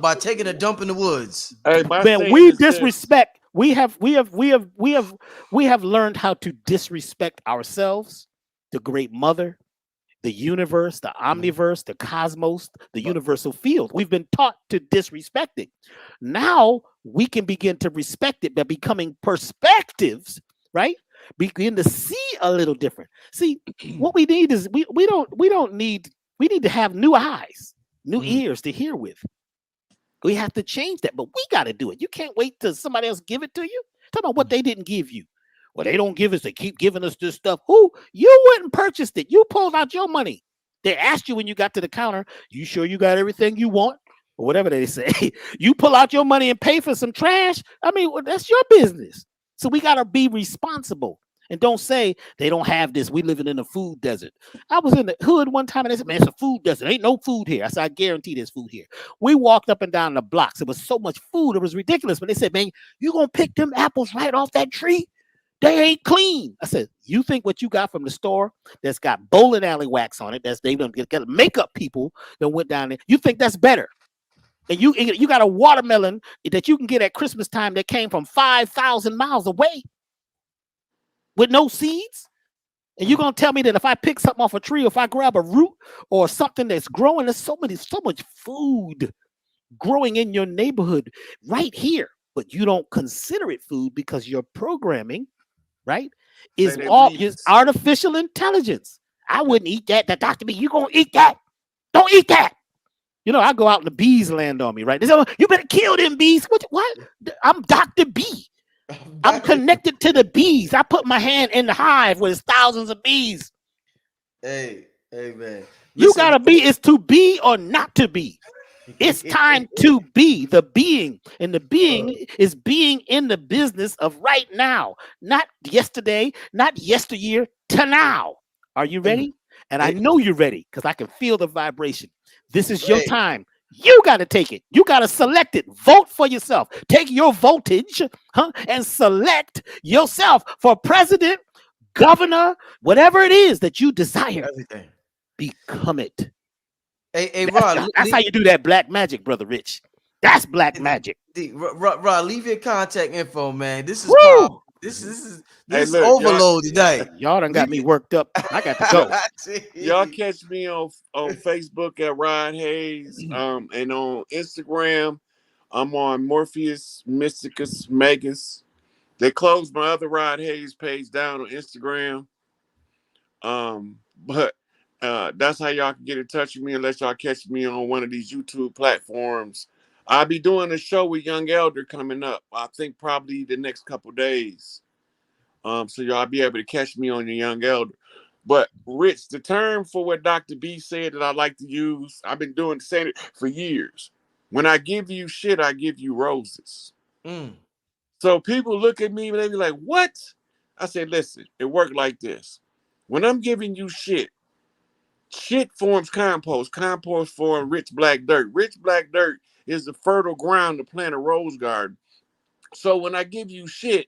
[SPEAKER 1] by taking a dump in the woods.
[SPEAKER 4] Hey,
[SPEAKER 5] man, we disrespect. We have learned how to disrespect ourselves, the great mother, the universe, the omniverse, the cosmos, the universal field. We've been taught to disrespect it. Now we can begin to respect it by becoming perspectives, right? Begin to see a little different. See, what we need is we need to have new eyes, new ears to hear with. We have to change that, but we got to do it. You can't wait till somebody else give it to you. Talk about what they didn't give you. Well, they don't give us. They keep giving us this stuff. Who? You went and purchased it. You pulled out your money. They asked you when you got to the counter, you sure you got everything you want? Or whatever they say. You pull out your money and pay for some trash. I mean, well, that's your business. So we got to be responsible. And don't say they don't have this. We living in a food desert. I was in the hood one time and they said, man, it's a food desert. Ain't no food here. I said, I guarantee there's food here. We walked up and down the blocks. It was so much food. It was ridiculous. But they said, man, you going to pick them apples right off that tree? They ain't clean. I said, you think what you got from the store that's got bowling alley wax on it, that's they got makeup people that went down there, you think that's better? And you got a watermelon that you can get at Christmas time that came from 5,000 miles away with no seeds? And you're going to tell me that if I pick something off a tree, or if I grab a root or something that's growing, there's so much food growing in your neighborhood right here, but you don't consider it food because your programming, right, is artificial intelligence. I wouldn't eat that. That Dr. B, you going to eat that? Don't eat that. I go out and the bees land on me, right? They say, you better kill them bees. What? I'm Dr. B. I'm connected to the bees. I put my hand in the hive where there's thousands of bees.
[SPEAKER 1] Hey, man.
[SPEAKER 5] You gotta be, it's to be or not to be. It's time to be the being. And the being is being in the business of right now. Not yesterday, not yesteryear, to now. Are you ready? And I know you're ready because I can feel the vibration. This is your time. You got to take it. You got to select it. Vote for yourself. Take your voltage and select yourself for president, governor, whatever it is that you desire.
[SPEAKER 1] Everything.
[SPEAKER 5] Become it.
[SPEAKER 1] Hey, Rod.
[SPEAKER 5] That's how you do that black magic, Brother Rich. That's black magic.
[SPEAKER 1] Rod, leave your contact info, man. This is
[SPEAKER 5] Woo!
[SPEAKER 1] This is overload today.
[SPEAKER 5] Y'all done got me worked up. I got to go.
[SPEAKER 4] Y'all catch me on Facebook at Rod Hayes, and on Instagram, I'm on Morpheus Mysticus Magus. They closed my other Rod Hayes page down on Instagram. But that's how y'all can get in touch with me unless y'all catch me on one of these YouTube platforms. I'll be doing a show with Young Elder coming up. I think probably the next couple days. So y'all be able to catch me on your Young Elder. But Rich, the term for what Dr. B said that I like to use, I've been saying it for years. When I give you shit, I give you roses. So people look at me and they be like, what? I said, listen, it worked like this. When I'm giving you shit forms compost. Compost forms rich black dirt. Rich black dirt is the fertile ground to plant a rose garden. So when I give you shit,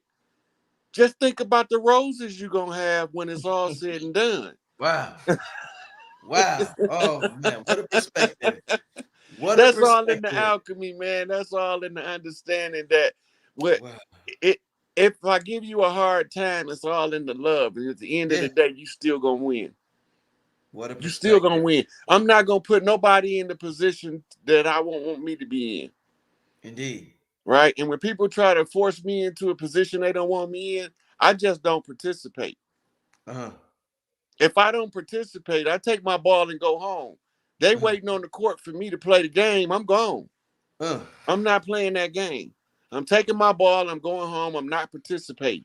[SPEAKER 4] just think about the roses you're going to have when it's all said and done.
[SPEAKER 1] Wow. Oh, man. What a perspective.
[SPEAKER 4] That's all in the alchemy, man. That's all in the understanding that if I give you a hard time, it's all in the love. And at the end of the day, you still going to win. You're still going to win. I'm not going to put nobody in the position that I won't want me to be in.
[SPEAKER 1] Indeed.
[SPEAKER 4] Right? And when people try to force me into a position they don't want me in, I just don't participate. If I don't participate, I take my ball and go home. They waiting on the court for me to play the game. I'm gone. I'm not playing that game. I'm taking my ball. I'm going home. I'm not participating.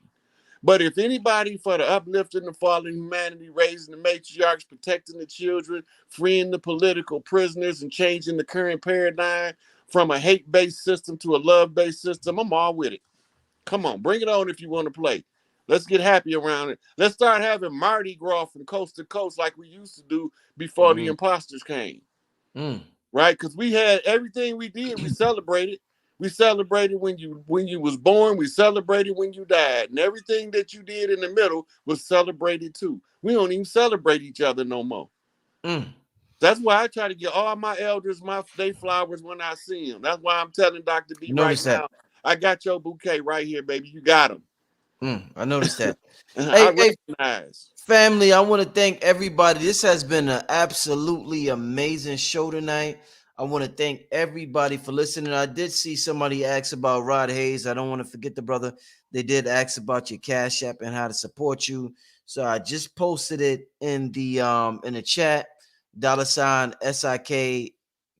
[SPEAKER 4] But if anybody for the uplifting the fallen humanity, raising the matriarchs, protecting the children, freeing the political prisoners, and changing the current paradigm from a hate-based system to a love-based system, I'm all with it. Come on, bring it on if you want to play. Let's get happy around it. Let's start having Mardi Gras from coast to coast like we used to do before the imposters came. Right? Because we had everything we did, we celebrated. We celebrated when you was born. We celebrated when you died. And everything that you did in the middle was celebrated too. We don't even celebrate each other no more. That's why I try to get all my elders they flowers when I see them. That's why I'm telling Dr. B right now, I got your bouquet right here, baby. You got them.
[SPEAKER 1] I noticed that.
[SPEAKER 4] I recognize.
[SPEAKER 1] Family, I want to thank everybody. This has been an absolutely amazing show tonight. I want to thank everybody for listening. I did see somebody ask about Rod Hayes. I don't want to forget the brother. They did ask about your Cash App and how to support you. So I just posted it in the chat. $ SIK,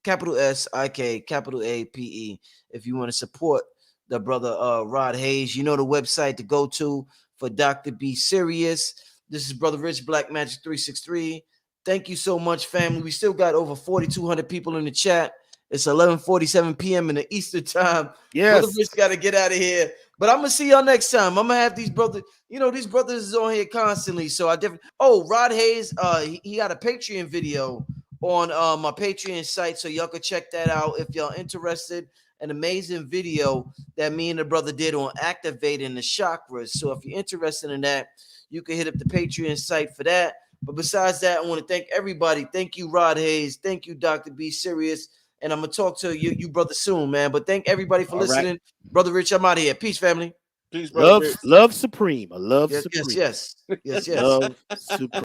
[SPEAKER 1] capital SIK, capital APE. If you want to support the brother Rod Hayes, you know the website to go to for Dr. B Sirius. This is Brother Rich Black Magic 363. Thank you so much, family. We still got over 4,200 people in the chat. It's 11:47 p.m. in the Eastern time.
[SPEAKER 5] Yes.
[SPEAKER 1] Brother Rich got to get out of here. But I'm going to see y'all next time. I'm going to have these brothers. You know, these brothers is on here constantly. So I definitely. Oh, Rod Hayes, he got a Patreon video on my Patreon site. So y'all can check that out if y'all interested. An amazing video that me and the brother did on activating the chakras. So if you're interested in that, you can hit up the Patreon site for that. But besides that, I want to thank everybody. Thank you, Rod Hayes. Thank you, Dr. B Sirius. And I'm going to talk to you brother soon, man. But thank everybody for listening. Right. Brother Rich, I'm out of here. Peace, family.
[SPEAKER 4] Peace, brother Rich.
[SPEAKER 5] Love supreme. Love supreme.
[SPEAKER 1] Yes.
[SPEAKER 5] Love supreme.